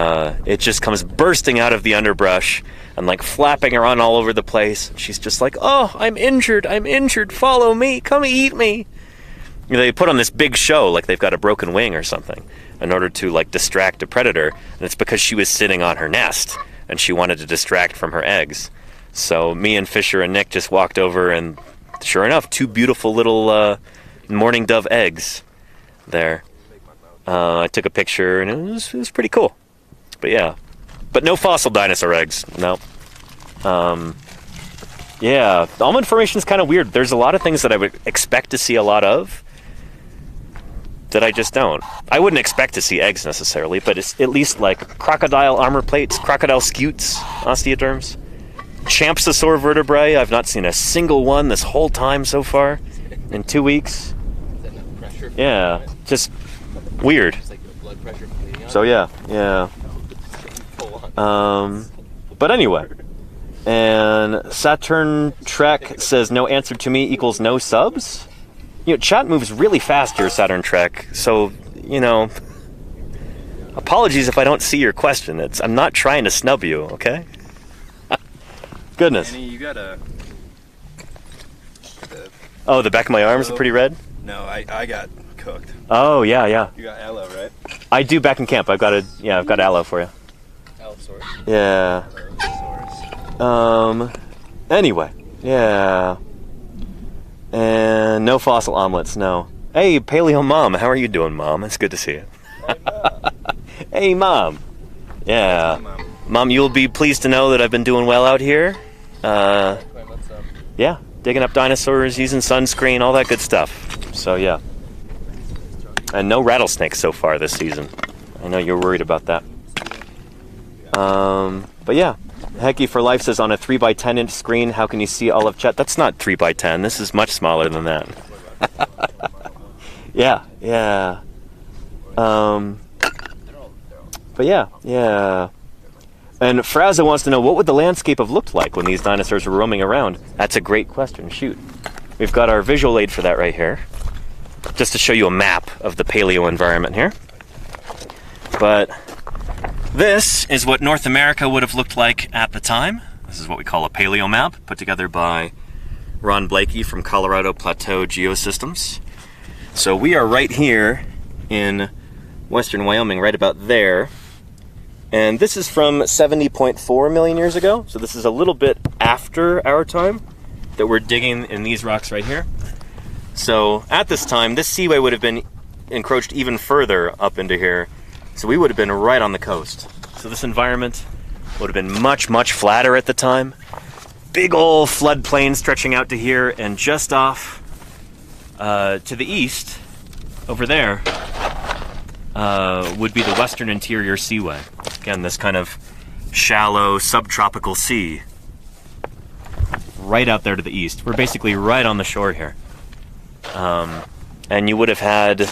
it just comes bursting out of the underbrush and like flapping around all over the place. She's just like, "Oh, I'm injured, follow me, come eat me." They put on this big show like they've got a broken wing or something in order to like distract a predator. And it's because she was sitting on her nest and she wanted to distract from her eggs. So me and Fisher and Nick just walked over, and sure enough, 2 beautiful little mourning dove eggs there. I took a picture, and it was pretty cool. But yeah, but no fossil dinosaur eggs. No. Yeah, the almond formation is kind of weird. There's a lot of things that I would expect to see a lot of that I just don't. I wouldn't expect to see eggs necessarily, but it's at least like crocodile armor plates, crocodile scutes, osteoderms, champsosaur vertebrae. I've not seen a single one this whole time so far in 2 weeks. Yeah, just weird. So yeah. But anyway, and Saturn Trek says no answer to me equals no subs. Chat moves really fast here, Saturn Trek. So apologies if I don't see your question. I'm not trying to snub you, okay? Goodness. Danny, you got Oh, the back of my arms are pretty red? No, I got cooked. Oh, yeah. You got aloe, right? I do back in camp. I've got aloe for you. Allosaurus. Yeah. Anyway, yeah. And no fossil omelets, no. Hey, Paleo Mom, how are you doing, Mom? It's good to see you. Hey, Mom. Yeah. Hey, Mom. Mom, you'll be pleased to know that I've been doing well out here. Yeah, digging up dinosaurs, using sunscreen, all that good stuff. So, yeah. And no rattlesnakes so far this season. I know you're worried about that. But yeah. Hecky for Life says, on a 3x10 inch screen, how can you see all of chat? That's not 3x10. This is much smaller than that. Yeah. But yeah. And Fraza wants to know, what would the landscape have looked like when these dinosaurs were roaming around? That's a great question. Shoot. We've got our visual aid for that right here. Just to show you a map of the paleo environment here. But This is what North America would have looked like at the time. This is what we call a paleo map, put together by Ron Blakey from Colorado Plateau Geosystems. So we are right here in western Wyoming, right about there. And this is from 70.4 million years ago. So this is a little bit after our time that we're digging in these rocks right here. So at this time, this seaway would have been encroached even further up into here. So we would have been right on the coast. So this environment would have been much, much flatter at the time. Big old floodplain stretching out to here, and just off to the east, over there, would be the western interior seaway. Again, this kind of shallow subtropical sea right out there to the east. We're basically right on the shore here. And you would have had,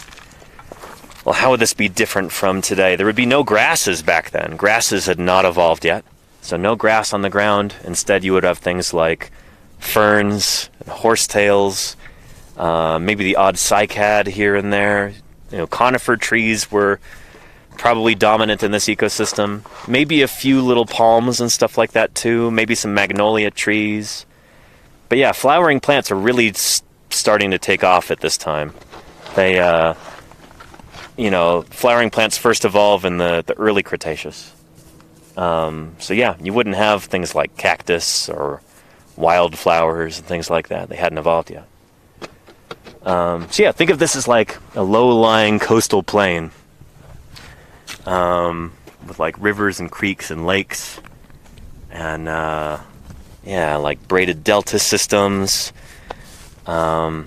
well, how would this be different from today? There would be no grasses back then. Grasses had not evolved yet. So no grass on the ground. Instead, you would have things like ferns, horsetails, maybe the odd cycad here and there. You know, conifer trees were probably dominant in this ecosystem. Maybe a few little palms and stuff like that too. Maybe some magnolia trees. But yeah, flowering plants are really starting to take off at this time. They, you know, flowering plants first evolve in the early Cretaceous. So yeah, you wouldn't have things like cactus or wildflowers and things like that. They hadn't evolved yet. So yeah, think of this as like a low-lying coastal plain with like rivers and creeks and lakes and yeah, like braided delta systems. Yeah,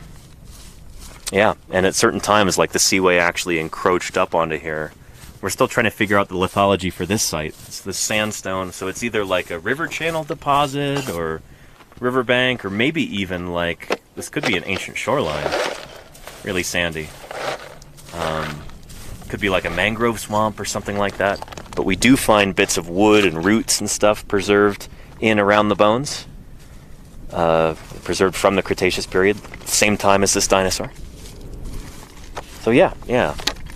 and at certain times, like the seaway actually encroached up onto here. We're still trying to figure out the lithology for this site. It's the sandstone, so it's either like a river channel deposit or riverbank, or maybe even like, this could be an ancient shoreline. Really sandy. Could be like a mangrove swamp or something like that. But we do find bits of wood and roots and stuff preserved in around the bones. Preserved from the Cretaceous period, same time as this dinosaur. So yeah.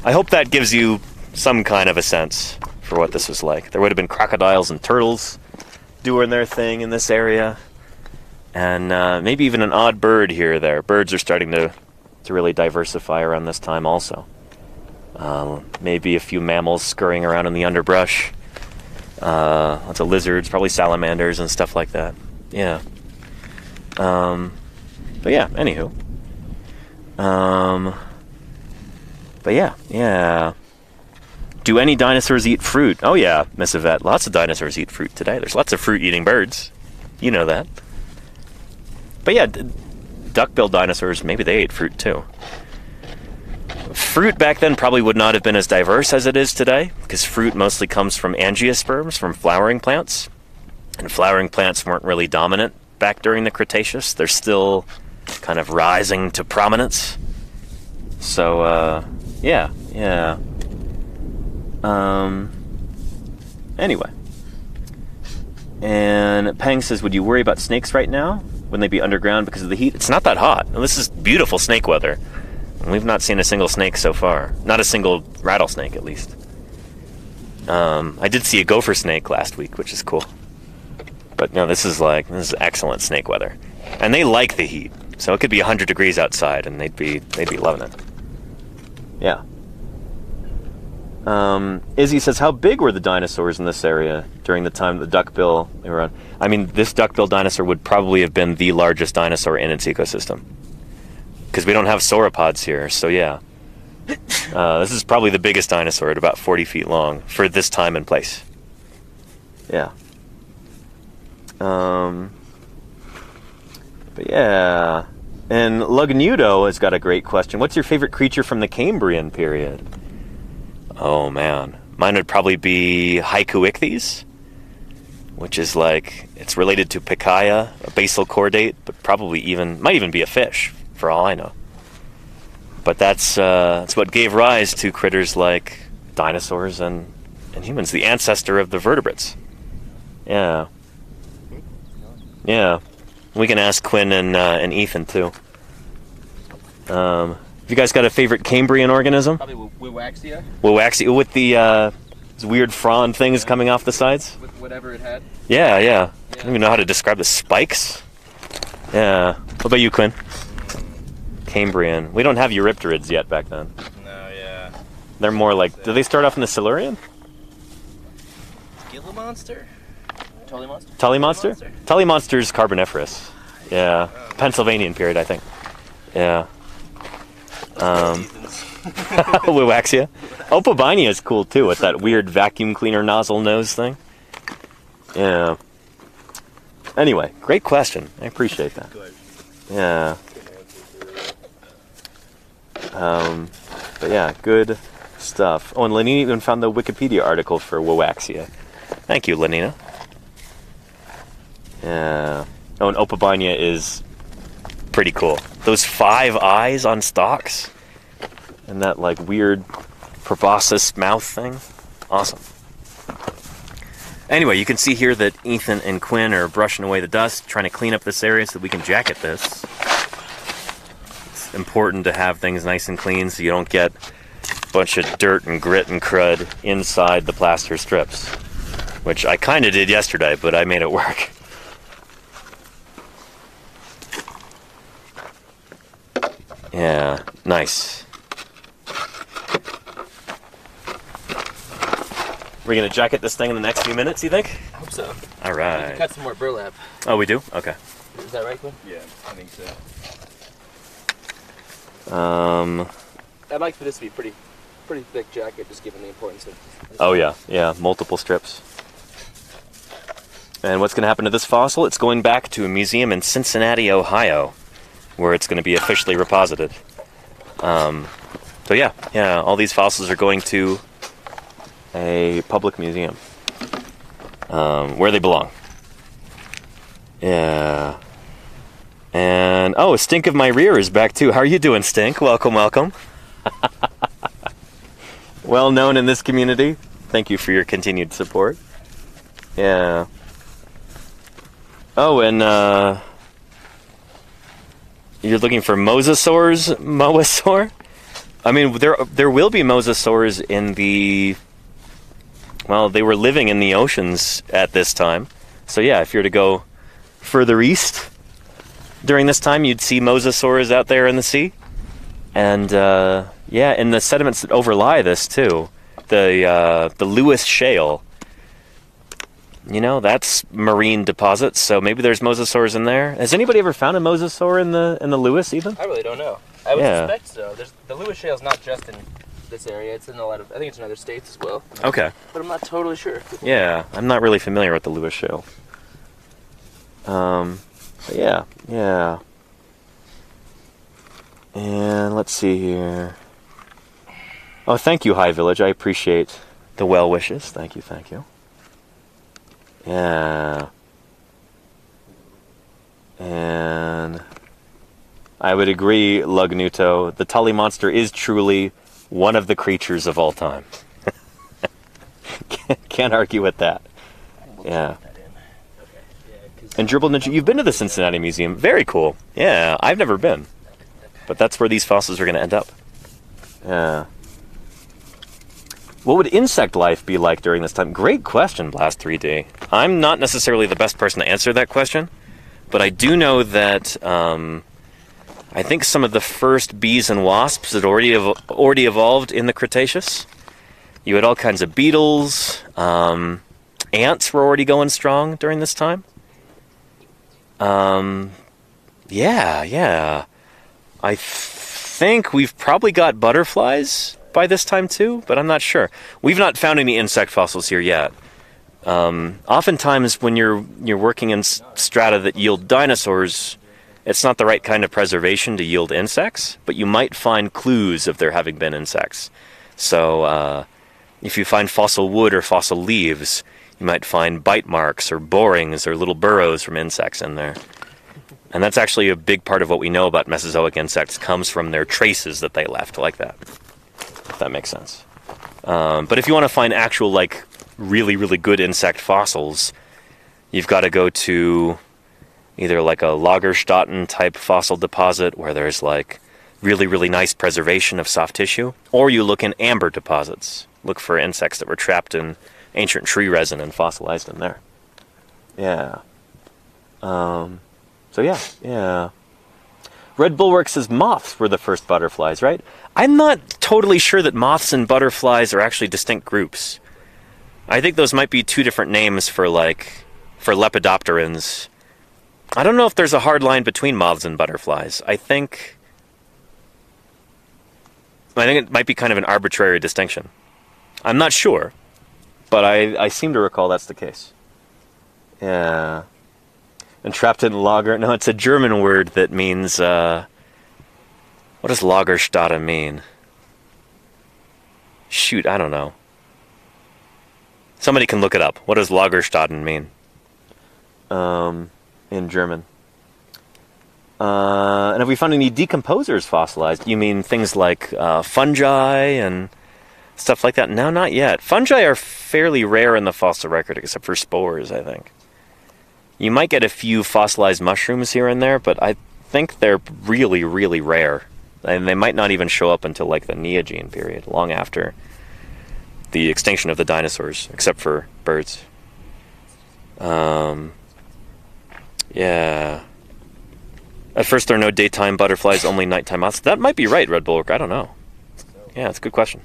I hope that gives you some kind of a sense for what this was like. There would have been crocodiles and turtles doing their thing in this area. And maybe even an odd bird here or there. Birds are starting to really diversify around this time also. Maybe a few mammals scurrying around in the underbrush. Lots of lizards, probably salamanders and stuff like that. Yeah. But yeah, anywho. But yeah. Do any dinosaurs eat fruit? Oh yeah, Miss Yvette, lots of dinosaurs eat fruit today. There's lots of fruit-eating birds. You know that. But yeah, duckbill dinosaurs, maybe they ate fruit too. Fruit back then probably would not have been as diverse as it is today, because fruit mostly comes from angiosperms, from flowering plants. And flowering plants weren't really dominant back during the Cretaceous. They're still kind of rising to prominence. So, yeah. Anyway. And Pang says, would you worry about snakes right now? Wouldn't they be underground because of the heat? It's not that hot. And this is beautiful snake weather. And we've not seen a single snake so far. Not a single rattlesnake, at least. I did see a gopher snake last week, which is cool. But no, this is excellent snake weather. And they like the heat. So it could be 100 degrees outside and they'd be loving it. Yeah. Izzy says, how big were the dinosaurs in this area during the time the duckbill they were on? I mean, this duckbill dinosaur would probably have been the largest dinosaur in its ecosystem. Because we don't have sauropods here, so yeah. This is probably the biggest dinosaur at about 40 feet long for this time and place. Yeah. But yeah. And Lugnudo has got a great question. What's your favorite creature from the Cambrian period? Oh man. Mine would probably be Haikuichthyes, which is like, it's related to Pikaia, a basal chordate, but probably might even be a fish, for all I know. But that's what gave rise to critters like dinosaurs and humans, the ancestor of the vertebrates. Yeah. Yeah. We can ask Quinn and Ethan too. Have you guys got a favorite Cambrian organism? Probably Wiwaxia. Wiwaxia with the Those weird frond things coming off the sides. With whatever it had. Yeah, yeah. I don't even know how to describe the spikes. Yeah. What about you, Quinn? Cambrian. We don't have Eurypterids yet back then. No, yeah. They're more like, do they start off in the Silurian? Gila monster? Tully monster? Tully monster? Tully monster's Carboniferous. Yeah. Pennsylvanian period, I think. Yeah. Wiwaxia. Opobinia is cool too, with that weird vacuum cleaner nozzle nose thing. Yeah. Anyway, great question. I appreciate that. Yeah. But yeah, good stuff. Oh, and Lenina even found the Wikipedia article for Wiwaxia. Thank you, Lenina. Yeah. Oh, and Opobinia is pretty cool. Those 5 eyes on stalks and that like weird proboscis mouth thing. Awesome. Anyway, you can see here that Ethan and Quinn are brushing away the dust, trying to clean up this area so that we can jacket this. It's important to have things nice and clean so you don't get a bunch of dirt and grit and crud inside the plaster strips, which I kind of did yesterday, but I made it work. Yeah, nice. We're gonna jacket this thing in the next few minutes, you think? I hope so. All We right. can cut some more burlap. Oh, we do? Okay. Is that right, Quinn? Yeah, I think so. I'd like for this to be pretty thick jacket, just given the importance of this. Oh yeah, yeah, multiple strips. And what's gonna happen to this fossil? It's going back to a museum in Cincinnati, Ohio, where it's gonna be officially reposited. So yeah, all these fossils are going to a public museum, where they belong. Yeah. And, oh, Stink of My Rear is back too. How are you doing, Stink? Welcome, welcome. Well known in this community. Thank you for your continued support. Yeah. Oh, and, you're looking for mosasaurs? I mean, there will be mosasaurs in the... Well, they were living in the oceans at this time. So yeah, if you're to go further east during this time, you'd see mosasaurs out there in the sea. And yeah, in the sediments that overlie this too, the Lewis Shale, you know, that's marine deposits, so maybe there's mosasaurs in there. Has anybody ever found a mosasaur in the Lewis, Ethan? I really don't know. I would suspect so. The Lewis Shale is not just in this area. It's in a lot of, I think it's in other states as well. Okay. But I'm not totally sure. Yeah, I'm not really familiar with the Lewis Shale. But yeah. And let's see here. Oh, thank you, High Village. I appreciate the well wishes. Thank you. Yeah. And I would agree, Lugnuto. The Tully monster is truly one of the creatures of all time. Can't argue with that. Yeah. And Dribble Ninja, you've been to the Cincinnati Museum. Very cool. Yeah, I've never been. But that's where these fossils are going to end up. Yeah. What would insect life be like during this time? Great question, Blast 3D. I'm not necessarily the best person to answer that question, but I do know that I think some of the first bees and wasps had already evolved in the Cretaceous. You had all kinds of beetles. Ants were already going strong during this time. Yeah. I think we've probably got butterflies by this time too, but I'm not sure. We've not found any insect fossils here yet. Oftentimes when you're working in strata that yield dinosaurs, it's not the right kind of preservation to yield insects, but you might find clues of there having been insects. So if you find fossil wood or fossil leaves, you might find bite marks or borings or little burrows from insects in there. And that's actually a big part of what we know about Mesozoic insects comes from their traces that they left, like that. If that makes sense. But if you want to find actual, like, really, really good insect fossils, you've got to go to either like a Lagerstätten type fossil deposit where there's like really, really nice preservation of soft tissue, or you look in amber deposits Look for insects that were trapped in ancient tree resin and fossilized in there. Yeah. So yeah. Red Bulwark says moths were the first butterflies, right? I'm not totally sure that moths and butterflies are actually distinct groups. I think those might be two different names for lepidopterans. I don't know if there's a hard line between moths and butterflies. I think it might be kind of an arbitrary distinction. I'm not sure, but I seem to recall that's the case. Yeah. And trapped in Lager, no, it's a German word that means, what does Lagerstätte mean? Shoot, I don't know. Somebody can look it up. What does Lagerstätten mean? In German. And have we found any decomposers fossilized? You mean things like fungi and stuff like that? No, not yet. Fungi are fairly rare in the fossil record, except for spores, I think. You might get a few fossilized mushrooms here and there, but I think they're really, really rare. And they might not even show up until like the Neogene period, long after the extinction of the dinosaurs, except for birds. Yeah. At first there are no daytime butterflies, only nighttime moths. That might be right, Red Bulwark. I don't know. Yeah, it's a good question.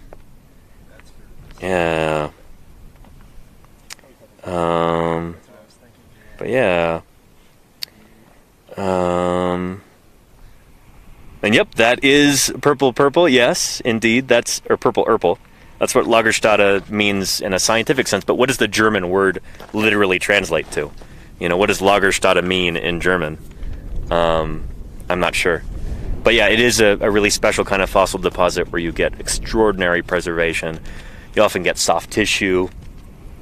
Yeah. But yeah. And yep, that is purple, yes, indeed. That's, or purple. That's what Lagerstätte means in a scientific sense, but what does the German word literally translate to? You know, what does Lagerstätte mean in German? I'm not sure. But yeah, it is a really special kind of fossil deposit where you get extraordinary preservation. You often get soft tissue.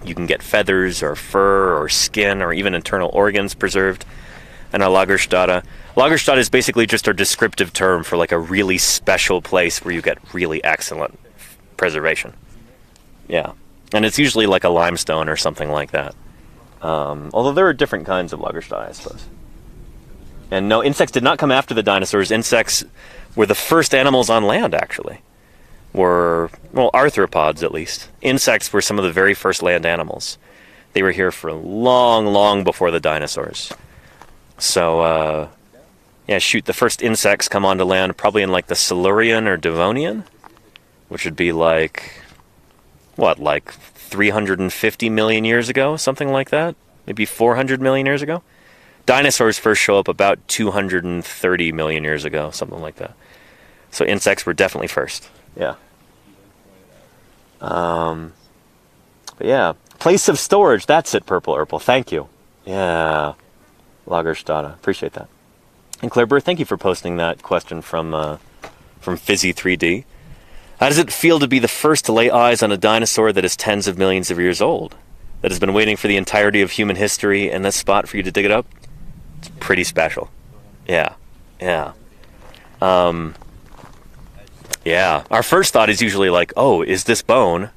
You can get feathers or fur or skin or even internal organs preserved. And a Lagerstätte. Lagerstätte is basically just a descriptive term for like a really special place where you get really excellent preservation. Yeah. And it's usually like a limestone or something like that. Although there are different kinds of Lagerstätte, I suppose. And no, insects did not come after the dinosaurs. Insects were the first animals on land, actually. Well, arthropods, at least. Insects were some of the very first land animals. They were here for long, long before the dinosaurs. So, yeah, shoot, the first insects come onto land probably in, like, the Silurian or Devonian, which would be, like, what, like 350 million years ago? Something like that? Maybe 400 million years ago? Dinosaurs first show up about 230 million years ago, something like that. So insects were definitely first. Yeah. But yeah. Place of storage, that's it, Purple Urple. Thank you. Yeah. Lagerstätte. Appreciate that. And Claire Burr, thank you for posting that question from Fizzy 3D. How does it feel to be the first to lay eyes on a dinosaur that is tens of millions of years old? That has been waiting for the entirety of human history in this spot for you to dig it up? It's pretty special. Yeah. Yeah. Yeah. Our first thought is usually like, oh, is this bone?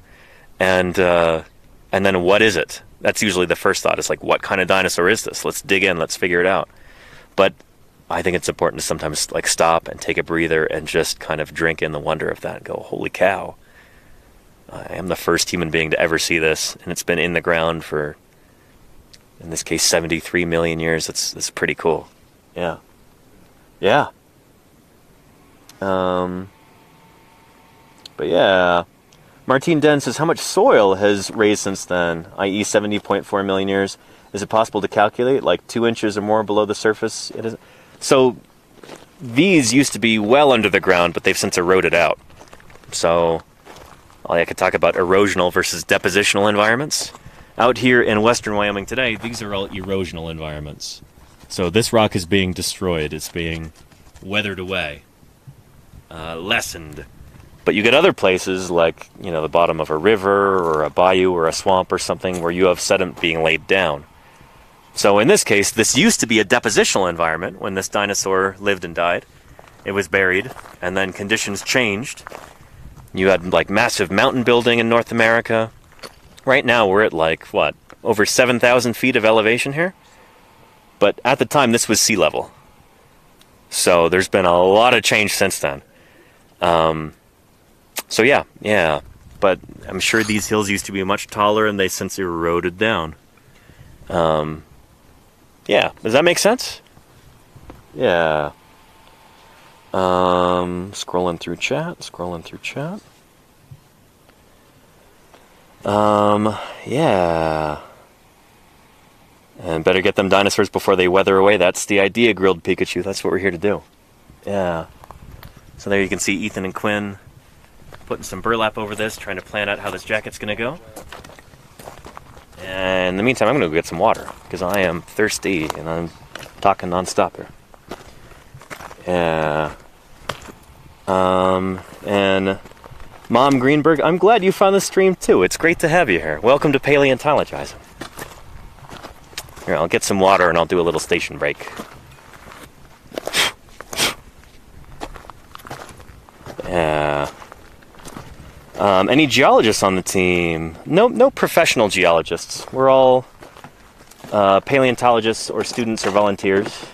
And then what is it? That's usually the first thought. It's like, what kind of dinosaur is this? Let's dig in. Let's figure it out. But I think it's important to sometimes like stop and take a breather and just kind of drink in the wonder of that and go, holy cow. I am the first human being to ever see this, and it's been in the ground for, in this case, 73 million years. That's pretty cool. Yeah. Yeah. But yeah. Martine Den says, how much soil has raised since then, i.e. 70.4 million years? Is it possible to calculate, like 2 inches or more below the surface? It is. So these used to be well under the ground, but they've since eroded out. So I could talk about erosional versus depositional environments. Out here in western Wyoming today, these are all erosional environments. So this rock is being destroyed. It's being weathered away, lessened. But you get other places like, you know, the bottom of a river or a bayou or a swamp or something where you have sediment being laid down. So in this case, this used to be a depositional environment when this dinosaur lived and died. It was buried, and then conditions changed. You had like massive mountain building in North America. Right now we're at like, what, over 7,000 feet of elevation here? But at the time this was sea level. So there's been a lot of change since then. So yeah. but I'm sure these hills used to be much taller and they since eroded down. Yeah, does that make sense? Yeah. Scrolling through chat. Yeah. And better get them dinosaurs before they weather away. That's the idea, Grilled Pikachu. That's what we're here to do. Yeah. So there you can see Ethan and Quinn putting some burlap over this, trying to plan out how this jacket's going to go. And in the meantime, I'm going to go get some water, because I am thirsty, and I'm talking nonstop here. Yeah. And Mom Greenberg, I'm glad you found the stream too. It's great to have you here. Welcome to Paleontologizing. Here, I'll get some water and I'll do a little station break. Yeah. Any geologists on the team? No professional geologists. We're all paleontologists or students or volunteers.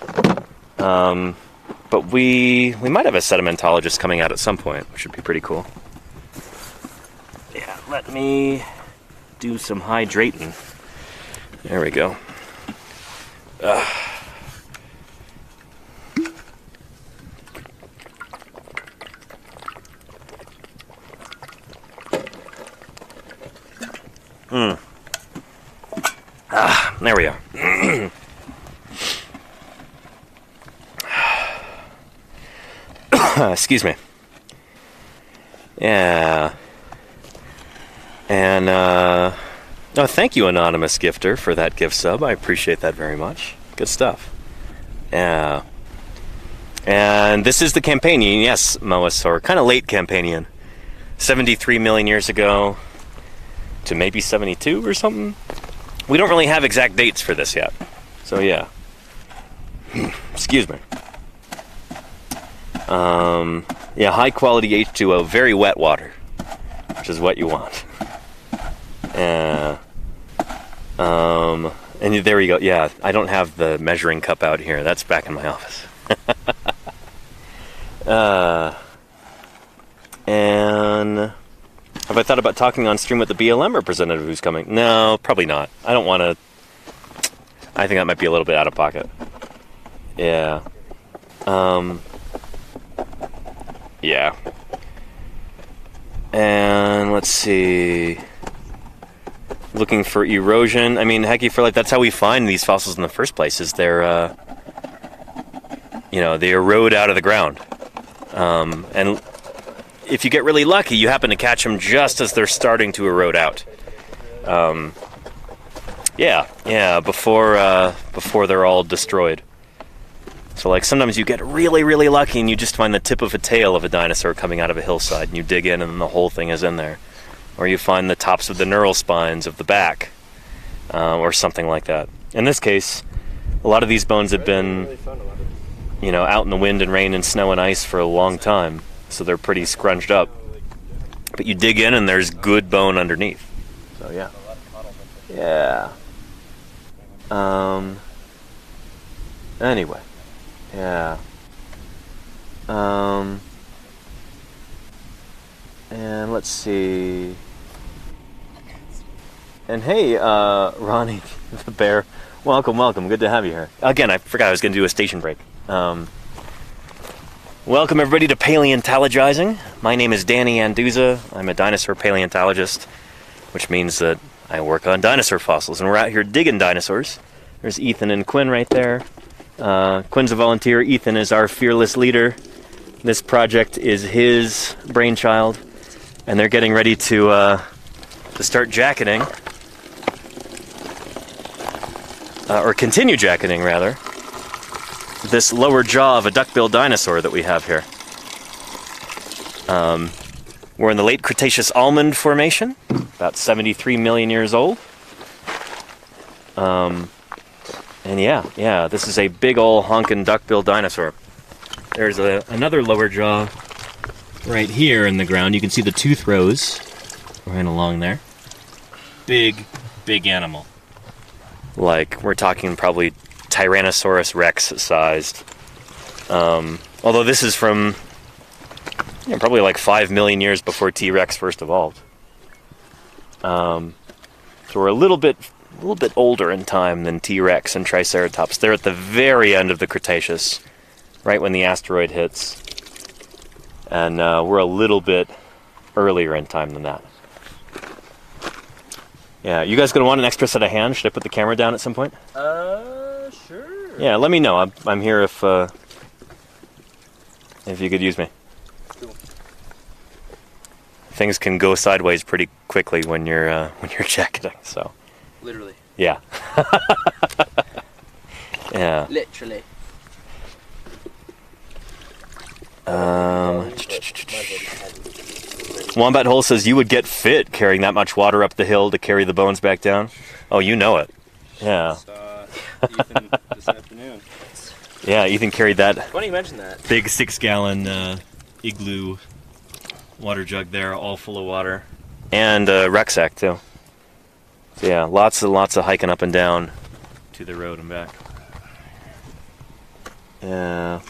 But we might have a sedimentologist coming out at some point, which would be pretty cool. Yeah, let me do some hydrating. There we go. There we are. Excuse me. Yeah. And, oh, thank you, Anonymous Gifter, for that gift sub. I appreciate that very much. Good stuff. Yeah. And this is the Campanian, yes, Moasaur. Kind of late Campanian. 73 million years ago to maybe 72 or something. We don't really have exact dates for this yet. So, yeah. Excuse me. Yeah, high quality H2O, very wet water, which is what you want. And there you go. Yeah, I don't have the measuring cup out here. That's back in my office. And have I thought about talking on stream with the BLM representative who's coming? No, probably not. I don't want to. I think that might be a little bit out of pocket. Yeah. Yeah. And let's see. Looking for erosion. I mean, hecky for life. That's how we find these fossils in the first place. Is they're, they erode out of the ground. And if you get really lucky, you happen to catch them just as they're starting to erode out. Before they're all destroyed. So, like, sometimes you get really, really lucky and you just find the tip of a tail of a dinosaur coming out of a hillside, and you dig in and the whole thing is in there. Or you find the tops of the neural spines of the back, or something like that. In this case, a lot of these bones have been, out in the wind and rain and snow and ice for a long time, so they're pretty scrunched up. But you dig in and there's good bone underneath. So, yeah. Yeah. Anyway. Yeah. And let's see. And hey, Ronnie the bear, welcome. Good to have you here. Again, I forgot I was going to do a station break. Welcome everybody to Paleontologizing. My name is Danny Anduza. I'm a dinosaur paleontologist, which means that I work on dinosaur fossils, and we're out here digging dinosaurs. There's Ethan and Quinn right there. Quinn's a volunteer. Ethan is our fearless leader. This project is his brainchild, and they're getting ready to start jacketing, or continue jacketing rather, this lower jaw of a duckbill dinosaur that we have here. We're in the late Cretaceous almond formation, about 73 million years old. And yeah, this is a big ol' honkin' duckbill dinosaur. There's another lower jaw right here in the ground. You can see the tooth rows right along there. Big animal. Like, we're talking probably Tyrannosaurus Rex sized. Although this is from probably like 5 million years before T-Rex first evolved. So we're a little bit older in time than T-Rex and Triceratops. They're at the very end of the Cretaceous, right when the asteroid hits. And we're a little bit earlier in time than that. Yeah, you guys gonna want an extra set of hands? Should I put the camera down at some point? Sure. Yeah, let me know. I'm here if you could use me. Cool. Things can go sideways pretty quickly when you're jacketing. So. Literally. Yeah. Yeah. Literally. Wombat Hole says you would get fit carrying that much water up the hill to carry the bones back down. Oh, you know it. Yeah. Ethan this afternoon. Yeah, Ethan carried that. Funny you mentioned that. Big 6-gallon igloo water jug there, all full of water, and a rucksack too. So yeah, lots of hiking up and down to the road and back. Yeah.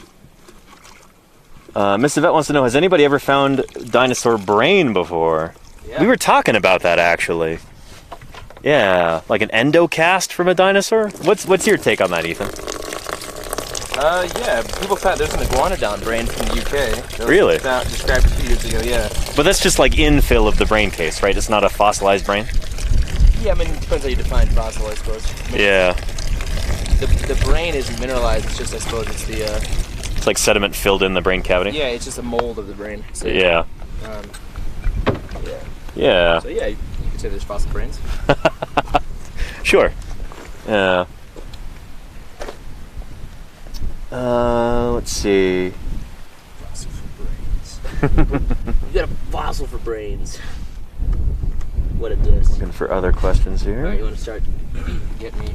Miss Yvette wants to know, has anybody ever found dinosaur brain before? Yeah. We were talking about that actually. Yeah, like an endocast from a dinosaur? What's your take on that, Ethan? Yeah, people found there's an iguanodon brain from the UK. That was Really? Described a few years ago, yeah. But that's just like infill of the brain case, right? It's not a fossilized brain? Yeah, I mean, it depends how you define fossil, I suppose. I mean, Yeah. The brain isn't mineralized, it's just, I suppose, it's the, It's like sediment filled in the brain cavity? yeah, it's just a mold of the brain. So, Yeah. Yeah. Yeah. So, yeah, you could say there's fossil brains. Sure. Yeah. Let's see. Fossil for brains. You got a fossil for brains. What a diss. Looking for other questions Alright, you here. want to start? Get me.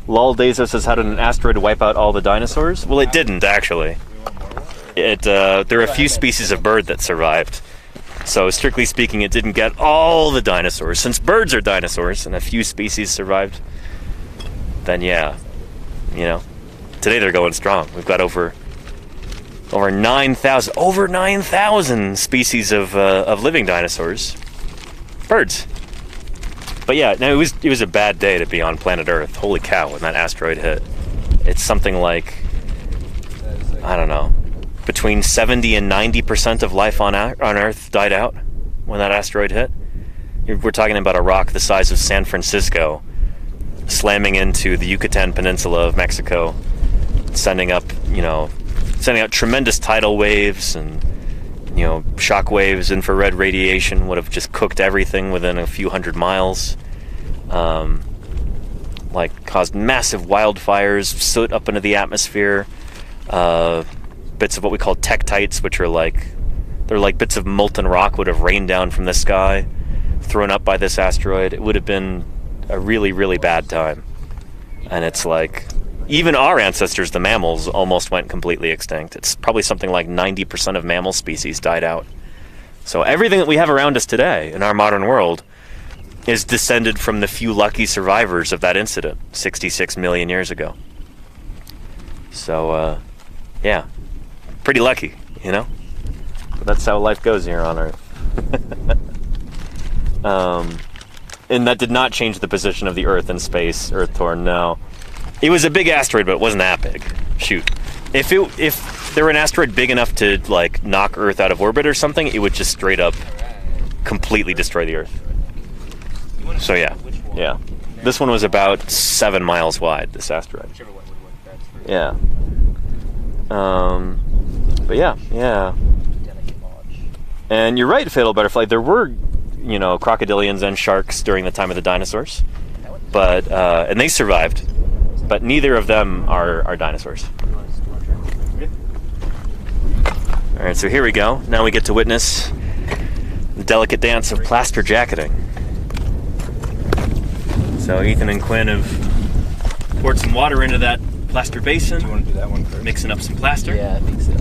Lol Dazo says, how did an asteroid wipe out all the dinosaurs? Well, it didn't, actually. There are a few species of bird that survived. So, strictly speaking, it didn't get all the dinosaurs. Since birds are dinosaurs and a few species survived, then yeah, you know, today they're going strong. We've got over 9,000 species of living dinosaurs. Birds. But yeah, no, it was a bad day to be on planet Earth. Holy cow, when that asteroid hit. It's something like, I don't know, between 70 and 90% of life on Earth died out when that asteroid hit. We're talking about a rock the size of San Francisco slamming into the Yucatan Peninsula of Mexico, sending out tremendous tidal waves and, you know, shock waves, infrared radiation would have just cooked everything within a few hundred miles. Caused massive wildfires, soot up into the atmosphere. Bits of what we call tektites, which are they're like bits of molten rock would have rained down from the sky, thrown up by this asteroid. It would have been a really, really bad time. And it's like, even our ancestors, the mammals, almost went completely extinct. It's probably something like 90% of mammal species died out. So everything that we have around us today in our modern world is descended from the few lucky survivors of that incident 66 million years ago. So, yeah, pretty lucky, you know? But that's how life goes here on Earth. And that did not change the position of the Earth in space, Earth-torn, no. It was a big asteroid, but it wasn't that big. Shoot. If there were an asteroid big enough to, like, knock Earth out of orbit or something, it would just straight up completely destroy the Earth. So, yeah. Yeah. This one was about 7 miles wide, this asteroid. Yeah. But yeah. And you're right, Fatal Butterfly, there were, you know, crocodilians and sharks during the time of the dinosaurs. But, and they survived. But neither of them are dinosaurs. Alright, so here we go. Now we get to witness the delicate dance of plaster jacketing. So Ethan and Quinn have poured some water into that plaster basin. Do you want to do that one first? Mixing up some plaster. Yeah, I think so.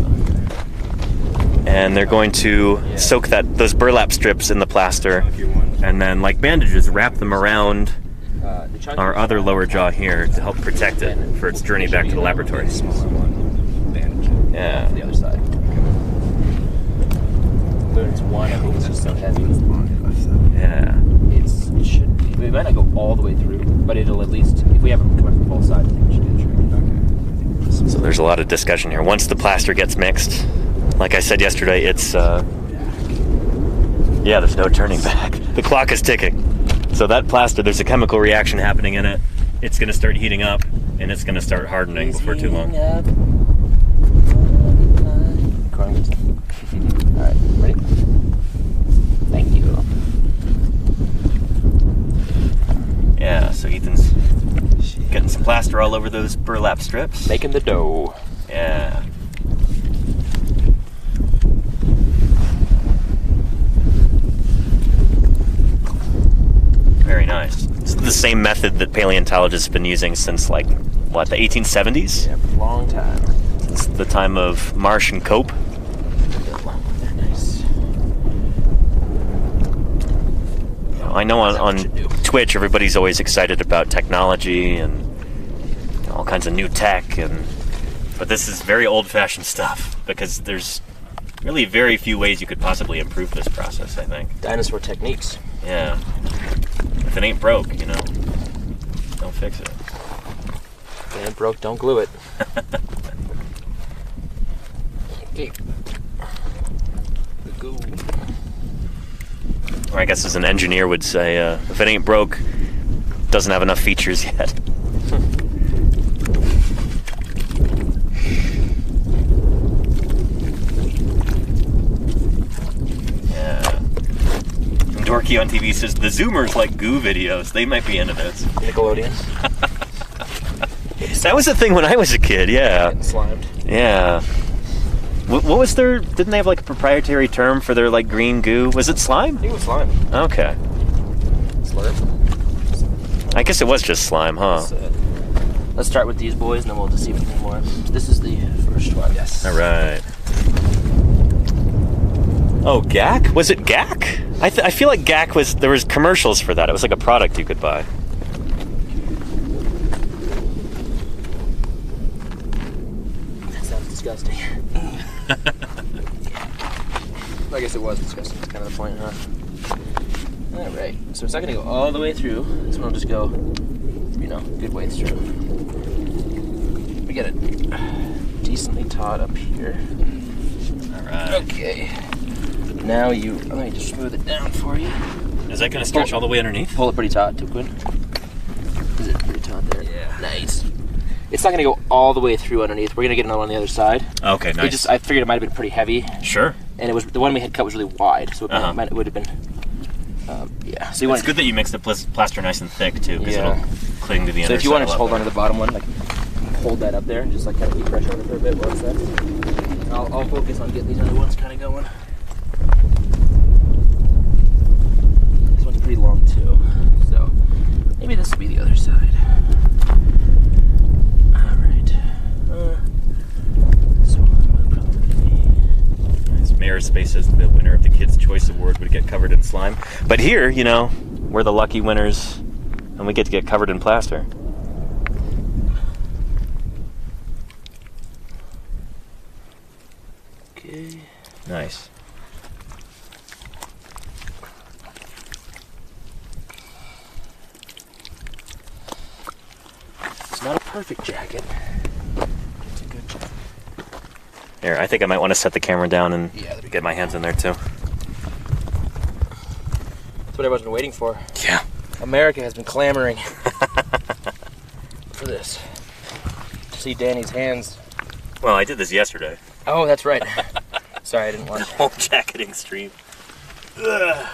And they're going to soak those burlap strips in the plaster, and then, like bandages, wrap them around our other lower jaw here to help protect it for its journey back to the laboratory. Yeah. Yeah. The other side. it's one. I think it's just so heavy. Yeah. It should be. We might not go all the way through, but it'll at least, if we have them coming from both sides, I think it should do the trick. Okay. So there's a lot of discussion here. Once the plaster gets mixed, like I said yesterday, it's yeah, there's no turning back. The clock is ticking. So that plaster, there's a chemical reaction happening in it. It's going to start heating up, and it's going to start hardening before too long. Alright, ready? Thank you. Yeah, so Ethan's getting some plaster all over those burlap strips. Making the dough. Yeah. Very nice. It's the same method that paleontologists have been using since, like, what, the 1870s? Yeah, for a long time. Since the time of Marsh and Cope. Nice. I know on Twitch everybody's always excited about technology and all kinds of new tech, but this is very old-fashioned stuff because there's really very few ways you could possibly improve this process, I think. Dinosaur techniques. Yeah. If it ain't broke, you know, don't fix it. If it ain't broke, don't glue it. Okay. The glue. Or I guess as an engineer would say, if it ain't broke, it doesn't have enough features yet. Yeah. Dorky on TV says, the Zoomers like goo videos. They might be into this. Nickelodeon. That was a thing when I was a kid, yeah. Getting slimed. Yeah. What was their... Didn't they have like a proprietary term for their like green goo? Was it slime? I think it was slime. Okay. Slurp. I guess it was just slime, huh? Let's start with these boys and then we'll just see if anything more. This is the first one. Yes. All right. Oh, GAC? Was it GAC? I feel like GAC was... There was commercials for that. It was like a product you could buy. That sounds disgusting. I guess it was disgusting. That's kind of the point, huh? Alright, so it's not going to go all the way through. This one will just go, you know, good way through. We get it decently taut up here. Alright. Okay. Now let me just smooth it down for you. Is that going to stretch all the way underneath? Pull it pretty taut, too, Quinn. Is it pretty taut there? Yeah. Nice. It's not going to go all the way through underneath. We're going to get another one on the other side. Okay, nice. I figured it might have been pretty heavy. Sure. And it was the one we had cut was really wide, so it would have been, yeah. So it's good that you mix the plaster nice and thick too, because it'll cling to the underside. So if you want to just hold on to the bottom one, like hold that up there, and just like kind of keep pressure on it for a bit while it's set. I'll focus on getting these other ones kind of going. This one's pretty long too, so maybe this will be the other side. All right. This one will probably be. Mayor Space says the winner of the Kids' Choice Award would get covered in slime. But here, you know, we're the lucky winners, and we get to get covered in plaster. Okay. Nice. It's not a perfect jacket. It's a good jacket. Here, I think I might want to set the camera down and get my hands in there too. That's what everyone's been waiting for. Yeah. America has been clamoring for this. To see Danny's hands. Well, I did this yesterday. Oh, that's right. Sorry, I didn't watch. Whole jacketing stream. Ugh.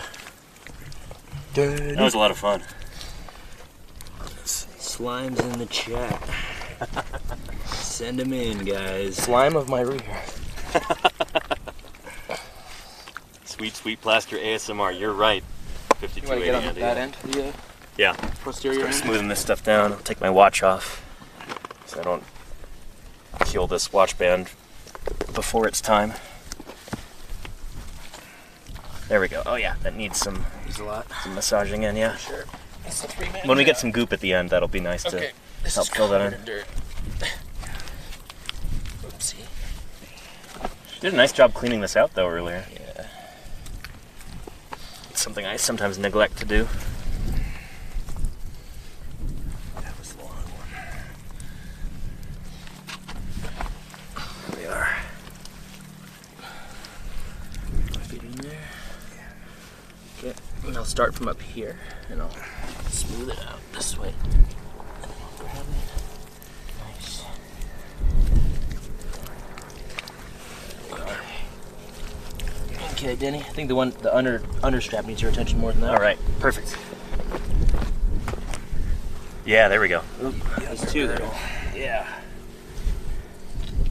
That was a lot of fun. Slime's in the chat. Send them in, guys. Slime of my rear. Sweet, sweet plaster ASMR. You're right. 5280. You want to get on that end? The, yeah. Posterior Start end? smoothing this stuff down. I'll take my watch off so I don't kill this watch band before it's time. There we go. Oh yeah, that needs some massaging in, yeah. Sure. When we get some goop at the end, that'll be nice to help fill that in. Dirt. Oopsie. You did a nice job cleaning this out though earlier. Yeah. something I sometimes neglect to do. That was the long one. There we are. Get in there. Okay, and I'll start from up here, and I'll smooth it out this way. And I'll grab it. Nice. Okay, Denny. I think the under strap needs your attention more than that. All right, perfect. Yeah, there we go. Oop, there's two there. Yeah.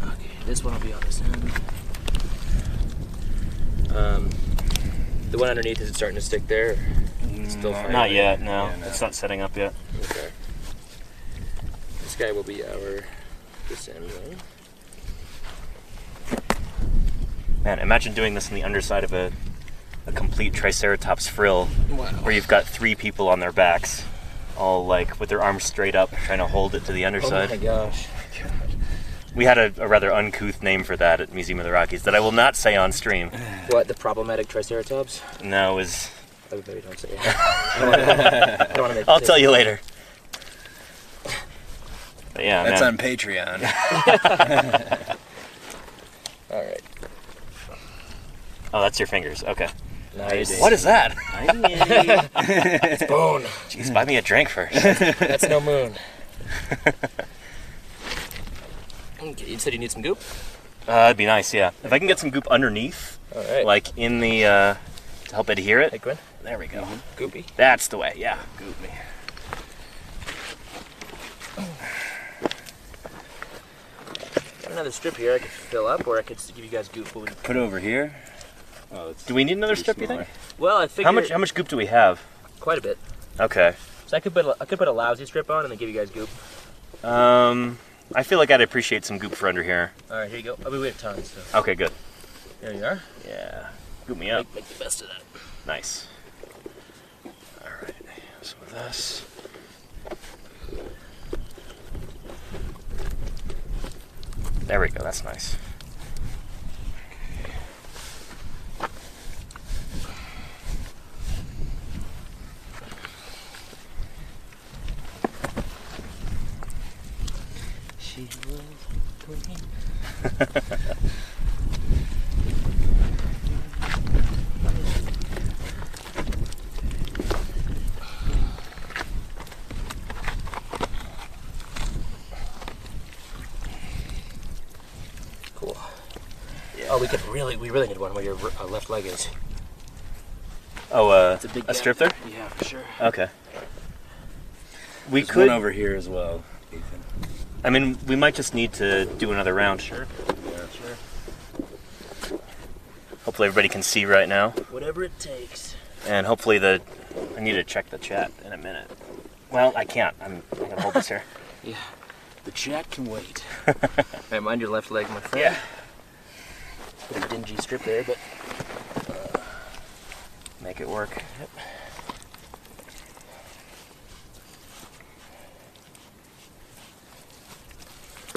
Okay, this one will be on this end. The one underneath, is it starting to stick there? It's still fine. Not yet, no. Yeah, no. It's not setting up yet. Okay. This guy will be our this end one. Man, imagine doing this on the underside of a complete Triceratops frill, Wow. where you've got 3 people on their backs, all like with their arms straight up, trying to hold it to the underside. Oh my gosh. We had a rather uncouth name for that at Museum of the Rockies that I will not say on stream. What, the problematic Triceratops? No, it was... Oh, maybe don't say it. I don't want to make I'll tell you later. But yeah, That's man. on Patreon. All right. Oh, that's your fingers. Okay. Nice. What is that? It's bone. Jeez, buy me a drink first. That's no moon. Okay, you said you need some goop? It'd be nice, yeah. If I can get some goop underneath, All right. like in the, to help adhere it. Hey, Quinn. There we go. Goopy. That's the way, yeah. Goop me. Got another strip here I could fill up, or I could give you guys goop. Put over here. Oh, it's Do we need another pretty strip, you smaller. think? Well, I figured How much goop do we have? quite a bit. Okay. So I could put a lousy strip on and then give you guys goop. I feel like I'd appreciate some goop for under here. All right, here you go. I mean, we have tons. So. Okay, good. There you are. Yeah. Goop me up. Make the best of that. Nice. Alright, so with this. There we go, that's nice. She was queen. Cool. Yeah. Oh, we really need one where your left leg is. Oh, It's a big a gap. strip there? Yeah, for sure. Okay. We There's could, one over here as well, Ethan. I mean, we might just need to do another round. Sure. Yeah. Sure. Hopefully everybody can see right now. Whatever it takes. And hopefully I need to check the chat in a minute. Well, I can't. I'm gonna hold this here. Yeah. The chat can wait. All right, mind your left leg, my friend. Yeah. Bit of a dingy strip there, but Make it work. yep.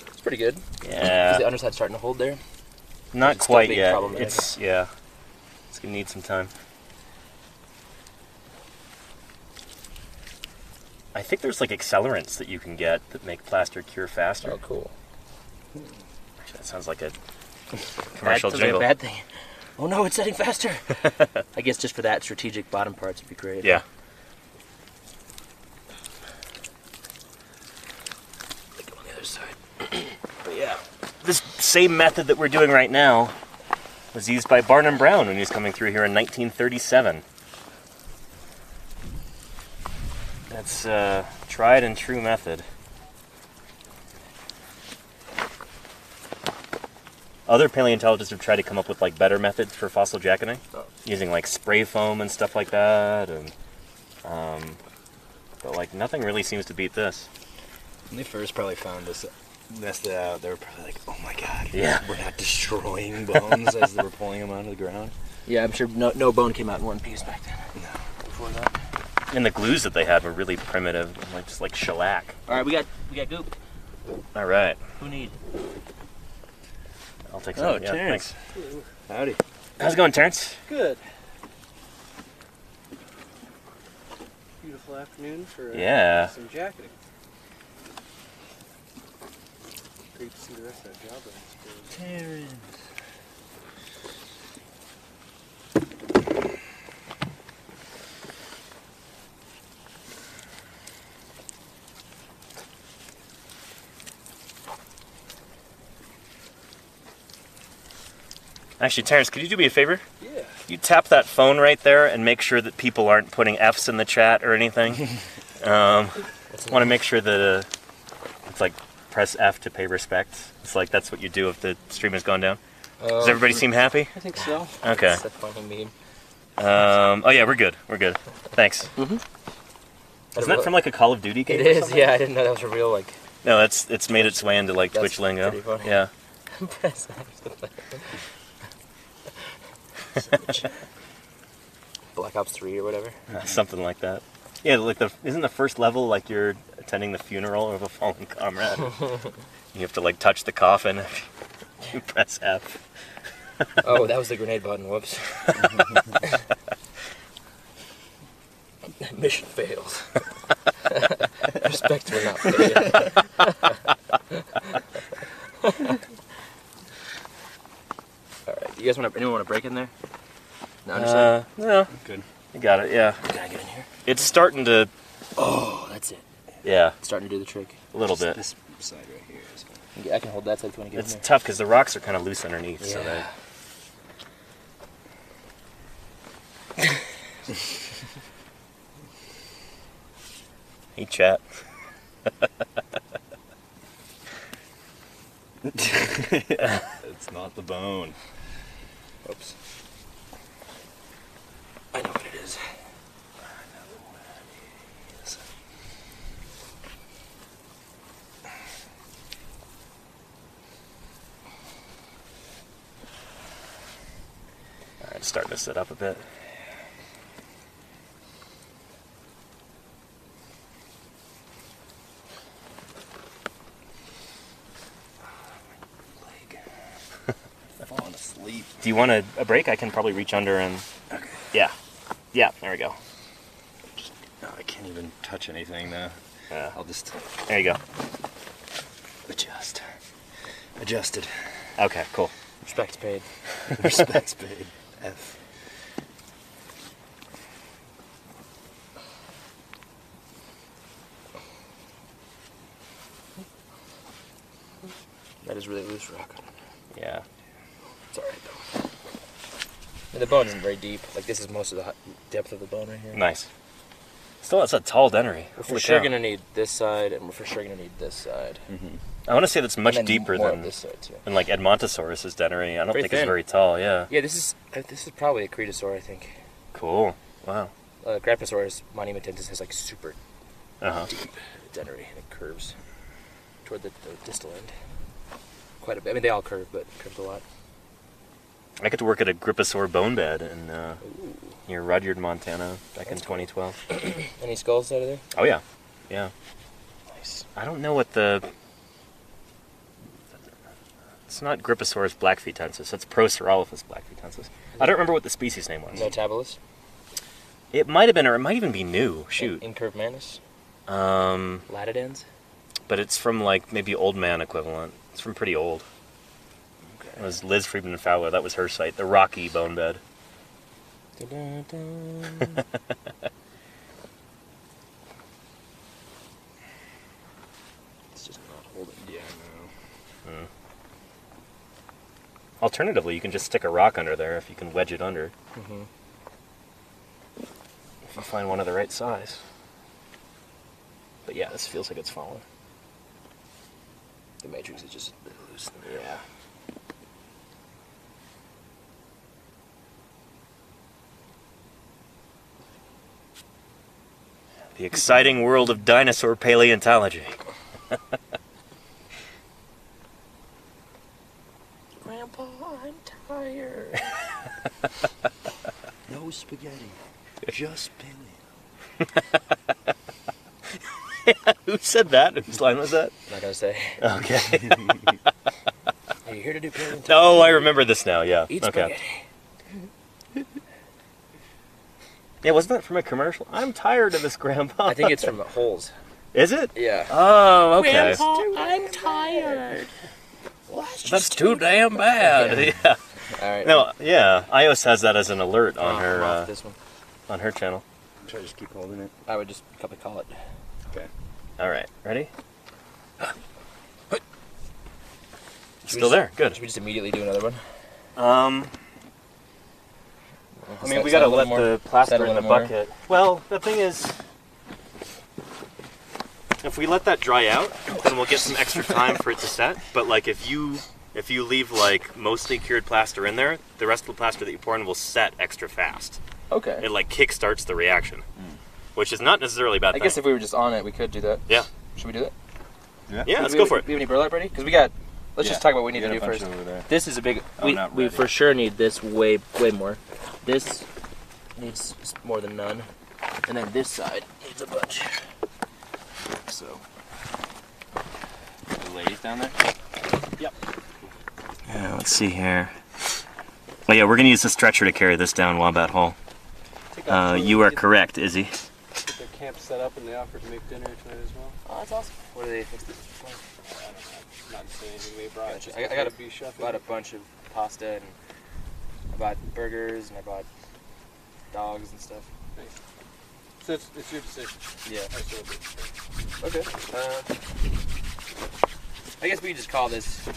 It's pretty good. Is the Yeah. underside starting to hold there? Not it's still quite being yet. problematic? It's, yeah. It's gonna need some time. I think there's like accelerants that you can get that make plaster cure faster. Oh, cool. Actually, that sounds like a commercial That sounds like jingle. a bad thing. Oh no, it's setting faster. I guess just for that strategic bottom parts would be great. Yeah. Like on the other side. But yeah. This same method that we're doing right now was used by Barnum Brown when he was coming through here in 1937. That's a tried and true method. Other paleontologists have tried to come up with like better methods for fossil jacketing, using like spray foam and stuff like that, and but like nothing really seems to beat this. When they first probably found this, messed it out, they were probably like, "Oh my god, Yeah. we're not destroying bones as they were pulling them out of the ground." Yeah, I'm sure no bone came out in one piece back then. No. Before that. And the glues that they had were really primitive, like just like shellac. All right, we got goop. All right, Who need? I'll take some. Oh, yeah, Terrence. thanks. Howdy. How's it going, Terrence? Good. beautiful afternoon for Yeah. some jacketing. Great to see the rest of that job, I suppose. Terrence. Actually, Terrence, could you do me a favor? Yeah. You tap that phone right there and make sure that people aren't putting F's in the chat or anything. Want to make sure that it's like press F to pay respect. It's like that's what you do if the stream has gone down. Does everybody seem happy? I think so. Okay. That's a funny meme. Oh yeah, we're good. We're good. Thanks. Mm-hmm. Isn't that from like a Call of Duty game? It or is, something? yeah. I didn't know that was a real, like... No, it's made its way into like That's Twitch lingo. pretty funny. Yeah. Black Ops 3 or whatever. Something like that. Yeah, like isn't the first level like you're attending the funeral of a fallen comrade? You have to like touch the coffin. You press F. Oh, that was the grenade button. Whoops. Mission failed. Respect were not paid. Alright, you guys anyone want to break in there? No, understand? No. Good. You got it, yeah. Can I get in here? It's starting to, Oh, that's it. yeah, It's starting to do the trick. a little bit. This side right here is good. Yeah, I can hold that side if you want to get It's in tough because the rocks are kind of loose underneath, so there. they... Hey, chat. It's not the bone. Oops. I know what it is. Alright, it's starting to sit up a bit. Falling asleep. Do you want a break? I can probably reach under and... Okay. Yeah. Yeah, there we go. No, I can't even touch anything now. Yeah. I'll just There you go. adjust. Adjusted. Okay, cool. Respect's paid. Respects paid. F. That is really loose rock. Yeah. It's alright though. And the bone isn't very deep. Like this is most of the depth of the bone right here. Nice. Still, it's a tall dentary. We're for Holy sure cow. gonna need this side, and we're for sure gonna need this side. I want to say that's much And then deeper more than of this side too. like Edmontosaurus's dentary. I don't Very think it's thin. very tall, yeah. Yeah, this is probably a cretosaur, I think. Cool. Wow. Graptosaurus monumentensis has like super Uh-huh. deep dentary, and it curves toward the distal end. Quite a bit. I mean, they all curve, but it curves a lot. I got to work at a Griposaur bone bed in Ooh. near Rudyard, Montana back in That's cool. 2012. Any skulls out of there? Oh, yeah. Yeah. Nice. I don't know what the... It's not Griposaurus blackfeetensis. It's Procerolophus blackfeetensis. I don't remember what the species name was. Notabolus? It might have been, or it might even be new. Shoot. Incurved manus? Um, Latidens? but it's from like maybe Old Man equivalent. It's from pretty old. It was Liz Friedman Fowler. That was her site. The Rocky bone bed. Dun-dun-dun. It's just not holding. Yeah, no. Alternatively, you can just stick a rock under there if you can wedge it under. Mm-hmm. If you find one of the right size. But yeah, this feels like it's falling. The matrix is just a bit loose. Yeah. The exciting world of dinosaur paleontology. Grandpa, I'm tired. No spaghetti. Just paleo. Who said that? Whose line was that? I'm not gonna say. Okay. Are you here to do paleontology? Oh, I remember this now, yeah. Eat Okay. spaghetti. Yeah, wasn't that from a commercial? I'm tired of this, Grandpa. I think it's from the holes. Is it? Yeah. Oh, okay. Grandpa, I'm tired. That's too damn bad. Yeah. All right. No, yeah. iOS has that as an alert on I'm off her this one. on her channel. Should I just keep holding it? I would just probably call it. Okay. All right, ready? Should Still we there. Good. Should we just immediately do another one? I mean, we gotta let the plaster in the bucket. Well, the thing is, if we let that dry out, then we'll get some extra time for it to set. But like, if you leave like mostly cured plaster in there, the rest of the plaster that you pour in will set extra fast. Okay. It like kick-starts the reaction, which is not necessarily a bad I thing. guess if we were just on it, we could do that. Yeah. Should we do that? Yeah, let's go for it. Do we have any burlap ready? Because we got. Let's just talk about what we need to do first. Over there. This is a big. Oh, not We ready. for sure need this way more. This needs more than none, and then this side needs a bunch. So. The ladies down there? Yep. Yeah, let's see here. Oh yeah, we're gonna use the stretcher to carry this down Wombat Hole. You are correct, Izzy. Get their camp set up and they offered to make dinner tonight as well. Oh, that's awesome. What are they? I don't know. I'm not saying anything they brought. Gotcha. Just I got a beef chef. bought a bunch of pasta and I bought burgers and I bought dogs and stuff. So it's your decision. Yeah. I still do. Okay. I guess we could just call this. I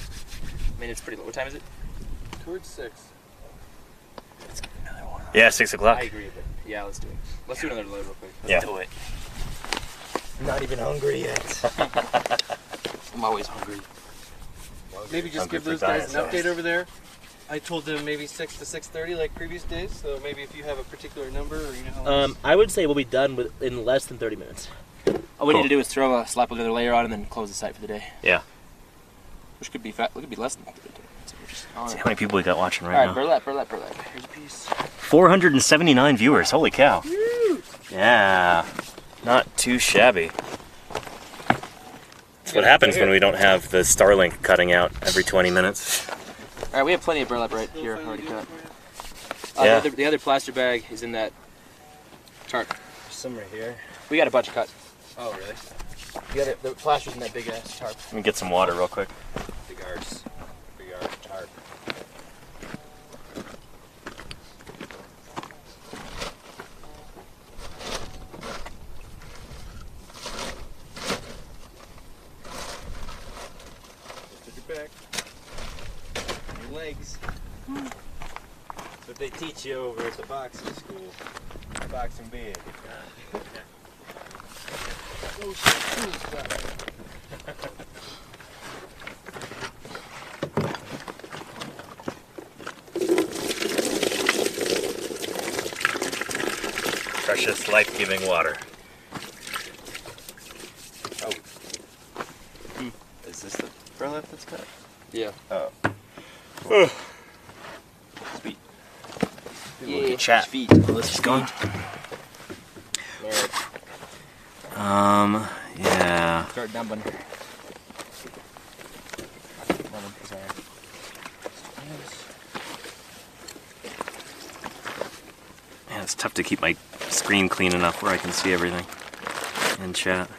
mean, it's pretty. What time is it? Towards 6. Yeah, 6 o'clock. I agree, but yeah, let's do it. Let's do another load real quick. Yeah. Do it. I'm not even hungry yet. I'm always hungry. Maybe just Hungry give for those guys an dinosaurs. update over there. I told them maybe 6 to 6:30 like previous days. So maybe if you have a particular number or you know how long. I would say we'll be done in less than 30 minutes. All we Cool. need to do is slap another layer on and then close the site for the day. Yeah. Which could be fat. It could be less than 30 minutes. We're just on See it. how many people we got watching All right right, now. burlap. Here's a piece. 479 viewers. Holy cow. Yeah. Not too shabby. That's what happens when we don't have the Starlink cutting out every 20 minutes. All right, we have plenty of burlap right here already cut. Yeah. The other plaster bag is in that tarp. Some right here. We got a bunch of cut. Oh, really? The plaster's in that big ass tarp. Let me get some water real quick. Big arts. Big art tarp. Took your back. Your legs. That's what they teach you over at the boxing school. Boxing big. Precious, life-giving water. Oh. Is this the burlap that's cut? Yeah. Oh. Sweet. Yeah, Look at chat. feet. Oh, this She's going. Alright, Yeah. start dumping. Man, it's tough to keep my screen clean enough where I can see everything in chat.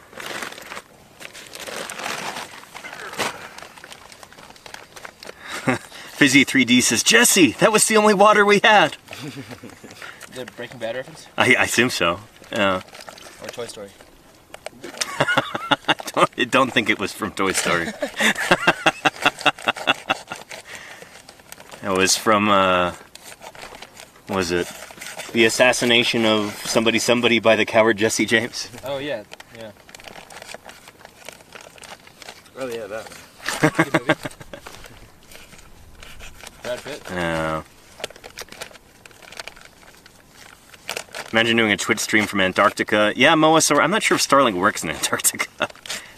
Fizzy 3D says, Jesse, that was the only water we had. The Breaking Bad reference? I assume so. Yeah. Or Toy Story? I don't think it was from Toy Story. It was from, was it the assassination of somebody by the coward Jesse James? Oh, yeah. Yeah. Oh, yeah, that. Good movie. Brad Pitt? Yeah. Imagine doing a Twitch stream from Antarctica. Yeah, Moasaur. I'm not sure if Starlink works in Antarctica. I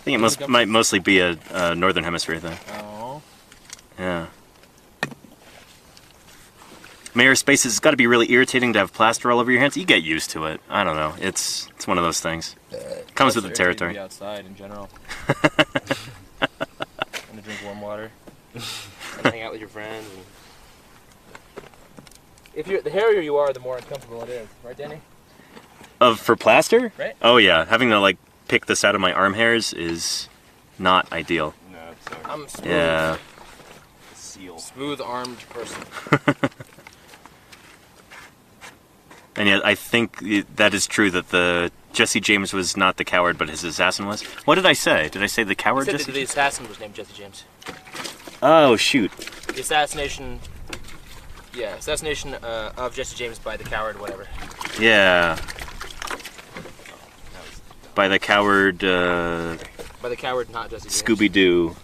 think it might mostly be a Northern Hemisphere thing. Oh. Yeah. Mayor Spaces, it's got to be really irritating to have plaster all over your hands. You get used to it. I don't know. It's one of those things. Comes with the territory. Be outside in general. And to drink warm water. And hang out with your friends. And... the hairier you are, the more uncomfortable it is. Right, Danny? For plaster? Right. Oh yeah, having to like pick this out of my arm hairs is not ideal. No, sorry. I'm smooth. Yeah. Seal. Smooth-armed person. And yet I think that is true that the Jesse James was not the coward, but his assassin was. What did I say? Did I say the coward Said Jesse that the assassin was named Jesse James. Oh shoot. The assassination. Yeah, assassination of Jesse James by the coward, whatever. Yeah. By the coward By the coward, not Jesse James. Scooby-Doo.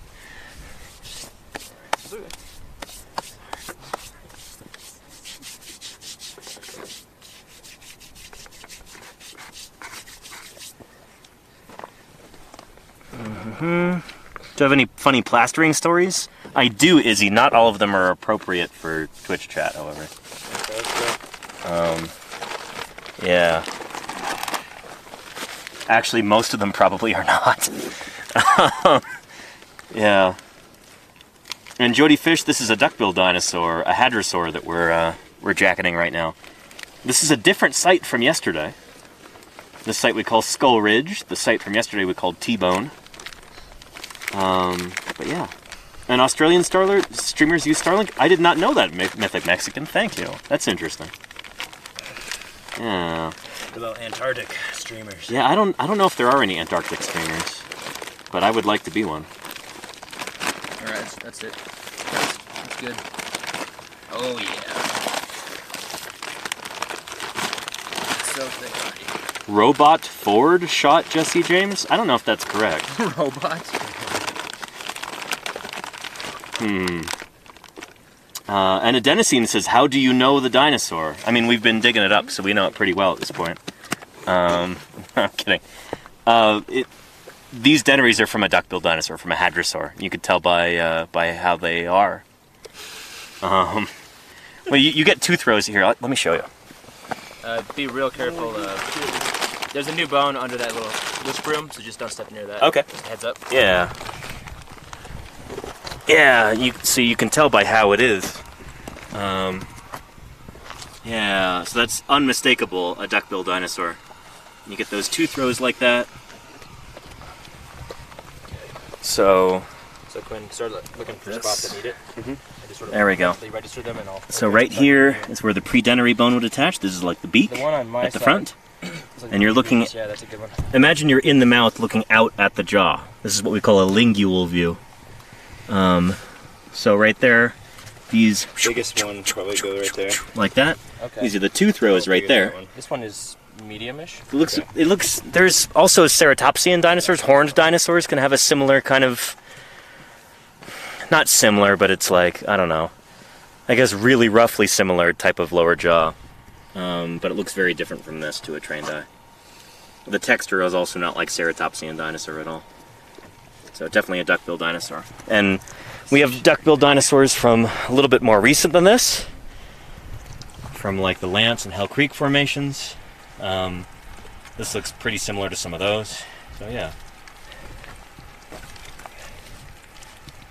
Do you have any funny plastering stories? I do, Izzy. Not all of them are appropriate for Twitch chat, however. Yeah. Actually, most of them probably are not. Yeah. And Jody Fish, this is a duckbill dinosaur, a hadrosaur that we're jacketing right now. This is a different site from yesterday. This site we call Skull Ridge. The site from yesterday we called T-Bone. But yeah. And Australian streamers use Starlink? I did not know that, Mythic Mexican. Thank you. That's interesting. Yeah. What about Antarctic streamers? Yeah, I don't know if there are any Antarctic streamers, but I would like to be one. All right, that's it. That's good. Oh yeah. So thick already. Robot Ford shot Jesse James? I don't know if that's correct. Robot. And Adenosine says, how do you know the dinosaur? I mean, we've been digging it up, so we know it pretty well at this point. I'm kidding. These denities are from a duckbill dinosaur, from a hadrosaur. You could tell by how they are. Well, you get tooth rows here. Let me show you. Be real careful. There's a new bone under that little witch broom, so just don't step near that. Okay. Just heads up. Yeah. Yeah, so you can tell by how it is. Yeah, so that's unmistakable, a duckbill dinosaur. You get those tooth rows like that. So Quinn, start looking for spots that need it. Just sort of there we go. register them and all. So right here is where the predenary bone would attach. This is like the beak The one on my at the side, front. like And you're looking at, yeah, that's a good one. imagine you're in the mouth looking out at the jaw. This is what we call a lingual view. So right there, these Biggest one probably go right there. like that. Okay. These are the tooth rows right there. This one is medium-ish. It looks. There's also ceratopsian dinosaurs. Horned dinosaurs can have a similar kind of. Not similar, but it's like, I don't know. I guess really roughly similar type of lower jaw. But it looks very different from this to a trained eye. The texture is also not like ceratopsian dinosaur at all. So definitely a duckbill dinosaur. And we have duckbill dinosaurs from a little bit more recent than this. From like the Lance and Hell Creek formations. This looks pretty similar to some of those. So yeah.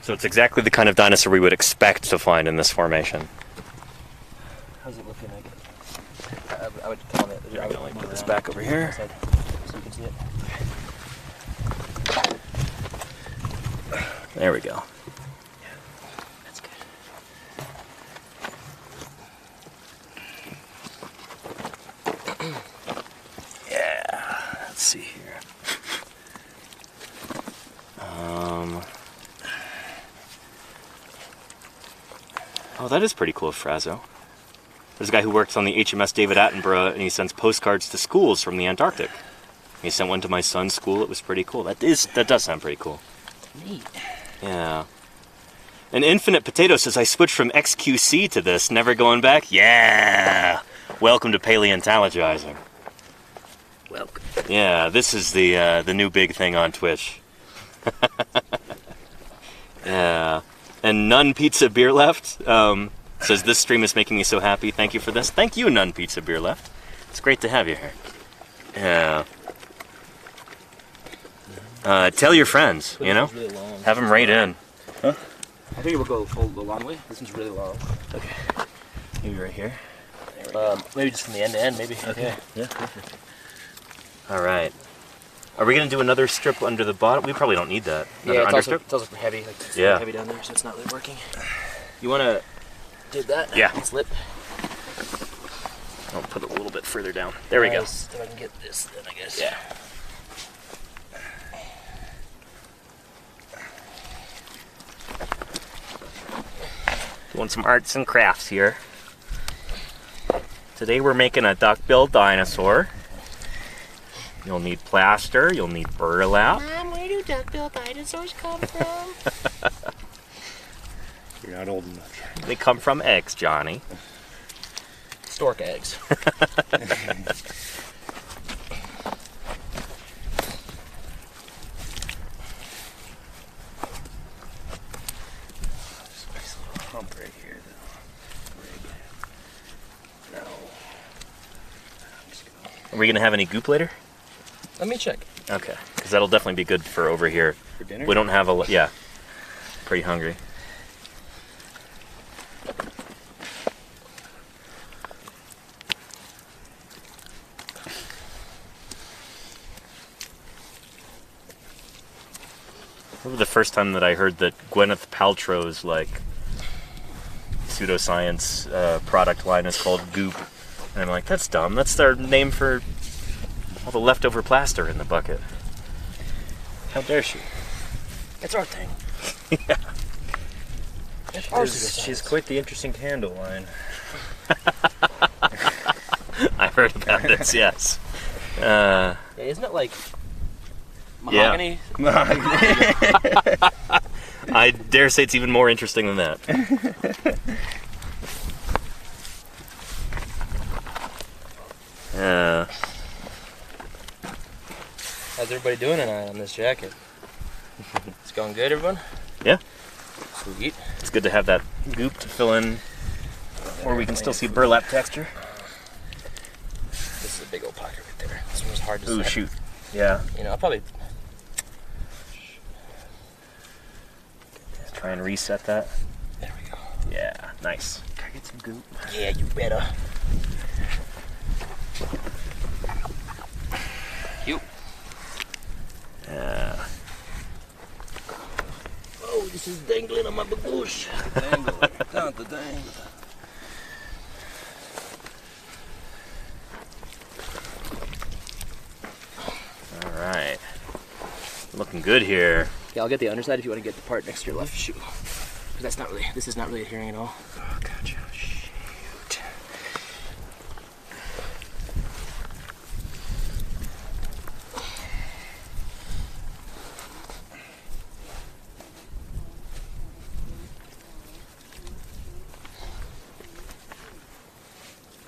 So it's exactly the kind of dinosaur we would expect to find in this formation. How's it looking? I would call it. I would Put this back over here. So you can see it. There we go. That's good. Yeah. Let's see here. Oh, that is pretty cool, Frazo. There's a guy who works on the HMS David Attenborough, and he sends postcards to schools from the Antarctic. He sent one to my son's school. It was pretty cool. That does sound pretty cool. Neat. Yeah. And Infinite Potato says, I switched from XQC to this, never going back. Yeah! Welcome to Paleontologizing. Welcome. Yeah, this is the new big thing on Twitch. Yeah. And None Pizza Beer Left says, this stream is making me so happy. Thank you for this. Thank you, None Pizza Beer Left. It's great to have you here. Yeah. Tell your friends, you know? Really long. Have them right in. Huh? I think it will go the long way. This one's really long. Okay. Maybe right here. Maybe just from the end to end, maybe. Okay. Yeah, perfect. All right. Are we gonna do another strip under the bottom? We probably don't need that. Another Yeah, understrip? it's also heavy. Like, it's Yeah. heavy down there, so it's not really working. You wanna do that? Yeah. Slip. I'll put it a little bit further down. There we go. If I can get this, then I guess. Yeah. Doing some arts and crafts here. Today we're making a duckbill dinosaur. You'll need plaster, you'll need burlap. Mom, where do duckbill dinosaurs come from? You're not old enough. They come from eggs, Johnny. Stork eggs. Nice little hump right here, though. No. Are we gonna have any goop later? Let me check. Okay, because that'll definitely be good for over here. For dinner? We don't have a, yeah, pretty hungry. This was the first time that I heard that Gwyneth Paltrow's like pseudoscience product line is called Goop, and I'm like, that's dumb. That's their name for all the leftover plaster in the bucket. How dare she? It's our thing. Yeah. It's our She's quite the interesting candle line. I heard about this. Yes. Yeah, isn't it like mahogany? I dare say it's even more interesting than that. How's everybody doing tonight on this jacket? It's going good, everyone? Yeah. Sweet. It's good to have that goop to fill in, or we can still see burlap texture. This is a big old pocket right there. This one was hard to Ooh, set. shoot. Yeah. You know, I'll probably Try and reset that. there we go. Yeah, nice. Can I get some goop? Yeah, you better. You. Yeah. Oh, this is dangling on my baboosh. Dangler. Down the dangler. All right. Looking good here. Yeah, I'll get the underside if you want to get the part next to your left shoe. 'Cause that's not really, this is not really adhering at all. Oh, gotcha. Shoot.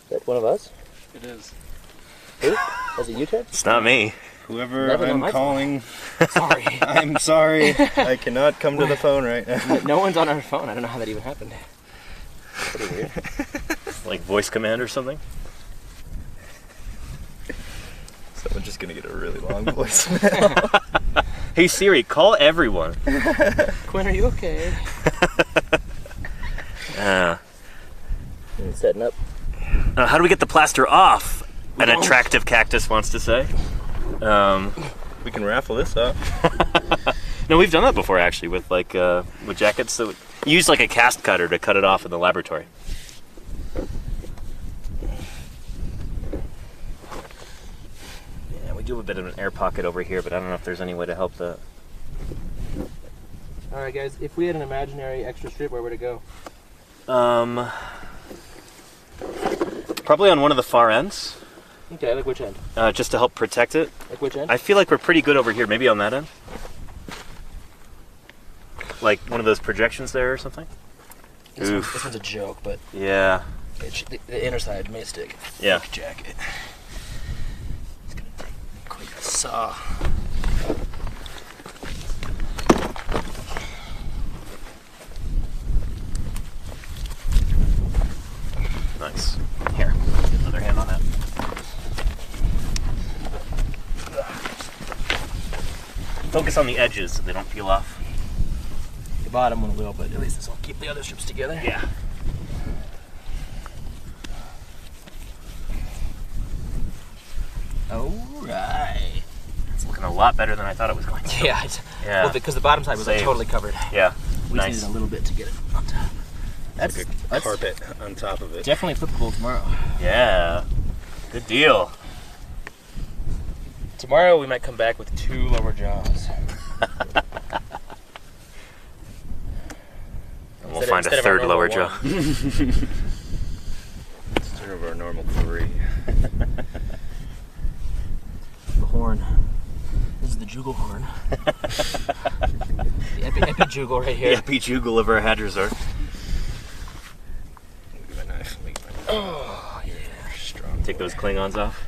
Is that one of us? It is. Who? Was it you, Ted? It's not me. Whoever Never I'm mind. calling, Sorry. I'm sorry. I cannot come to the phone right now. No one's on our phone. I don't know how that even happened. Pretty weird. Like voice command or something? Someone's just gonna get a really long voicemail. Hey Siri, call everyone. Quinn, are you okay? Setting up. How do we get the plaster off? An attractive cactus wants to say. We can raffle this up. No, we've done that before actually with like with jackets. So you use like a cast cutter to cut it off in the laboratory. Yeah, we do have a bit of an air pocket over here, but I don't know if there's any way to help that. All right, guys. If we had an imaginary extra strip, where would it go? Probably on one of the far ends, Okay, like which end? just to help protect it. Like which end? I feel like we're pretty good over here. Maybe on that end, like one of those projections there or something. This one's a joke, but Yeah. the inner side may stick. Yeah. Jacket. It's gonna take quite a saw. Nice. Here, get another hand on that. Focus on the edges so they don't peel off. The bottom one will, but at least this will keep the other strips together. Yeah. Alright. lot better than I thought it was going to. Yeah. Yeah. Well, because the bottom side was like, Saved. totally covered. Yeah. We Nice. just needed a little bit to get it on top. That's, Like a that's carpet on top of it. definitely flippable tomorrow. Yeah. Good deal. Tomorrow we might come back with 2 lower jaws. And we'll find a third lower jaw. Instead of our normal 3. The horn. This is the jugal horn. The epijugal right here. Yeah, P-jugal of our hadrosaur. Look at my knife. Look at my knife. Oh, yeah. Strong. Take those Klingons off.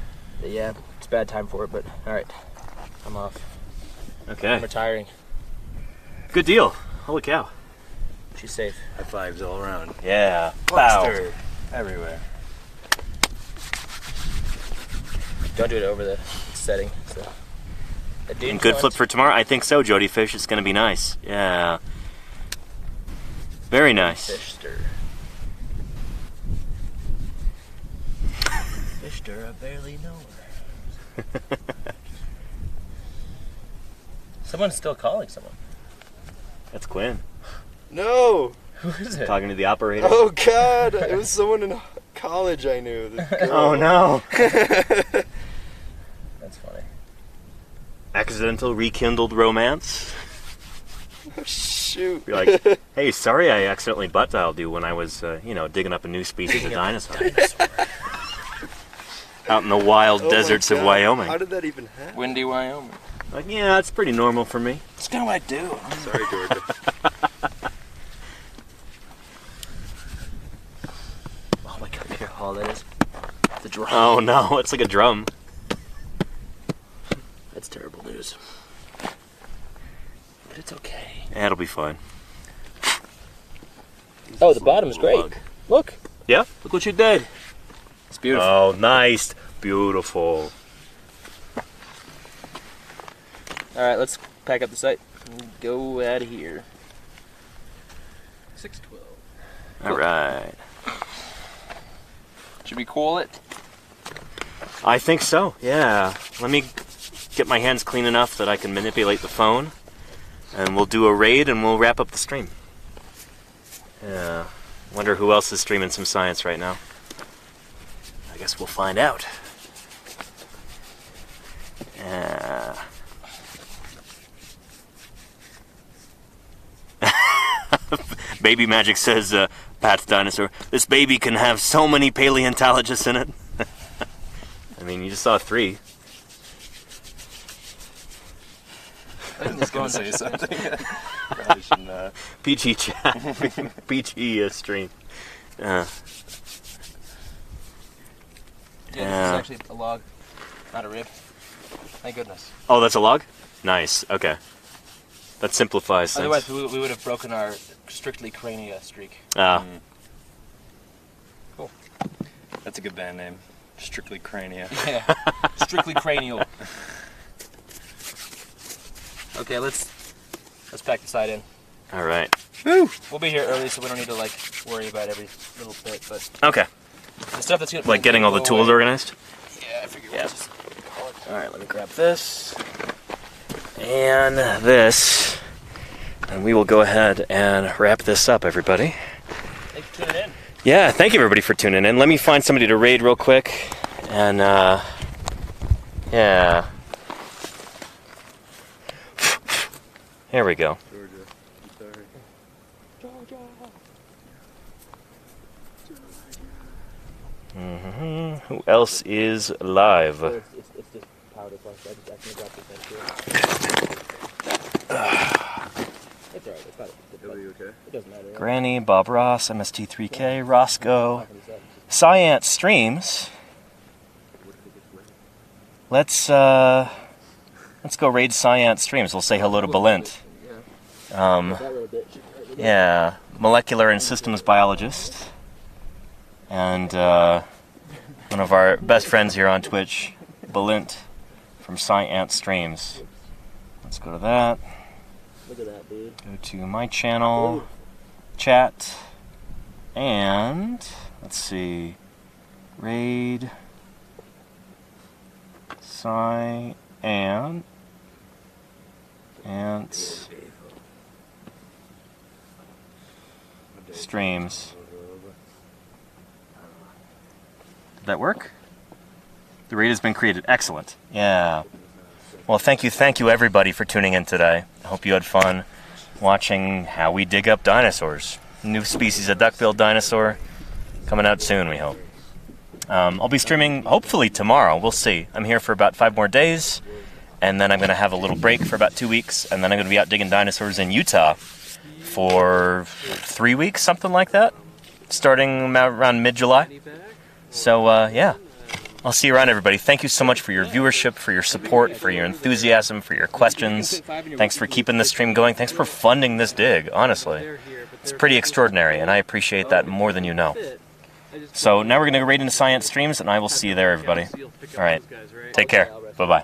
Yeah, it's a bad time for it, but alright. I'm off. I'm Okay. retiring. Good deal. Holy cow. She's safe. High fives all around. Yeah. Plaster everywhere. Don't do it over the setting. So. And good flip for tomorrow? I think so, Jody Fish. It's going to be nice. Yeah. Very nice. Fish stir. Fish stir, I barely know her. Someone's still calling someone. That's Quinn. No! Who is it? Talking to the operator. Oh God! It was someone in college I knew. This girl. Oh no. That's funny. Accidental rekindled romance. Oh, shoot. You're like, hey, sorry I accidentally butt dialed you when I was, digging up a new species of dinosaur. Out in the wild Oh my deserts of God. Wyoming. How did that even happen? Windy, Wyoming. Like, yeah, it's pretty normal for me. That's kind of what I do. Sorry, Georgia. Oh my God, here, all that is. The drum. Oh no, it's like a drum. That's terrible news. But it's okay. Yeah, it'll be fine. Oh, the bottom's great. Lug. Look. Yeah? Look what you did. It's beautiful. Oh, nice. Beautiful. All right, let's pack up the site and go out of here. 612. All right. Should we call it? I think so, yeah. Let me get my hands clean enough that I can manipulate the phone, and we'll do a raid and we'll wrap up the stream. Yeah. Wonder who else is streaming some science right now. I guess we'll find out. Yeah. Baby Magic says, Pat's dinosaur, this baby can have so many paleontologists in it. I mean, you just saw 3. I think this Gonna goes say something. Probably shouldn't. PG chat. PG stream. Yeah, Yeah. this is actually a log, not a rib. Thank goodness. Oh, that's a log? Nice, okay. That simplifies things. Otherwise, we would have broken our strictly crania streak. Ah, Cool. That's a good band name. Strictly Crania. Yeah, strictly cranial. Okay, let's pack the side in. all right. We'll be here early, so we don't need to like worry about every little bit. But Okay. the stuff that's gonna Like getting all the go tools away- organized? Yeah, I figured. Yeah. We'll just call it. All right, let me grab this. And this. And we will go ahead and wrap this up, everybody. Thanks for tuning in. Yeah, thank you everybody for tuning in. Let me find somebody to raid real quick. And, yeah. There we go. Georgia. I'm sorry. Who else is live? It's just powder plus. I can drop this in here. It's alright. It's not. Are you okay? It doesn't matter. Right? Granny, Bob Ross, MST3K, Roscoe, Science Streams. Let's go raid Science Streams. We'll say hello to Balint. That little bit. Yeah, molecular and systems biologist. And one of our best friends here on Twitch, Balint from Science Streams. Let's go to that. Look at that, dude. Go to my channel, chat, and let's see, raid, Science ants, streams. Did that work? The read has been created. Excellent. Yeah. Well, thank you everybody for tuning in today. I hope you had fun watching how we dig up dinosaurs. New species of duckbill dinosaur coming out soon, we hope. I'll be streaming hopefully tomorrow. We'll see. I'm here for about 5 more days, and then I'm going to have a little break for about 2 weeks, and then I'm going to be out digging dinosaurs in Utah for 3 weeks, something like that, starting around mid-July. So, yeah. I'll see you around, everybody. Thank you so much for your viewership, for your support, for your enthusiasm, for your questions. Thanks for keeping this stream going. Thanks for funding this dig, honestly. It's pretty extraordinary, and I appreciate that more than you know. So now we're going to go right into science streams, and I will see you there, everybody. All right. Take care. Bye-bye.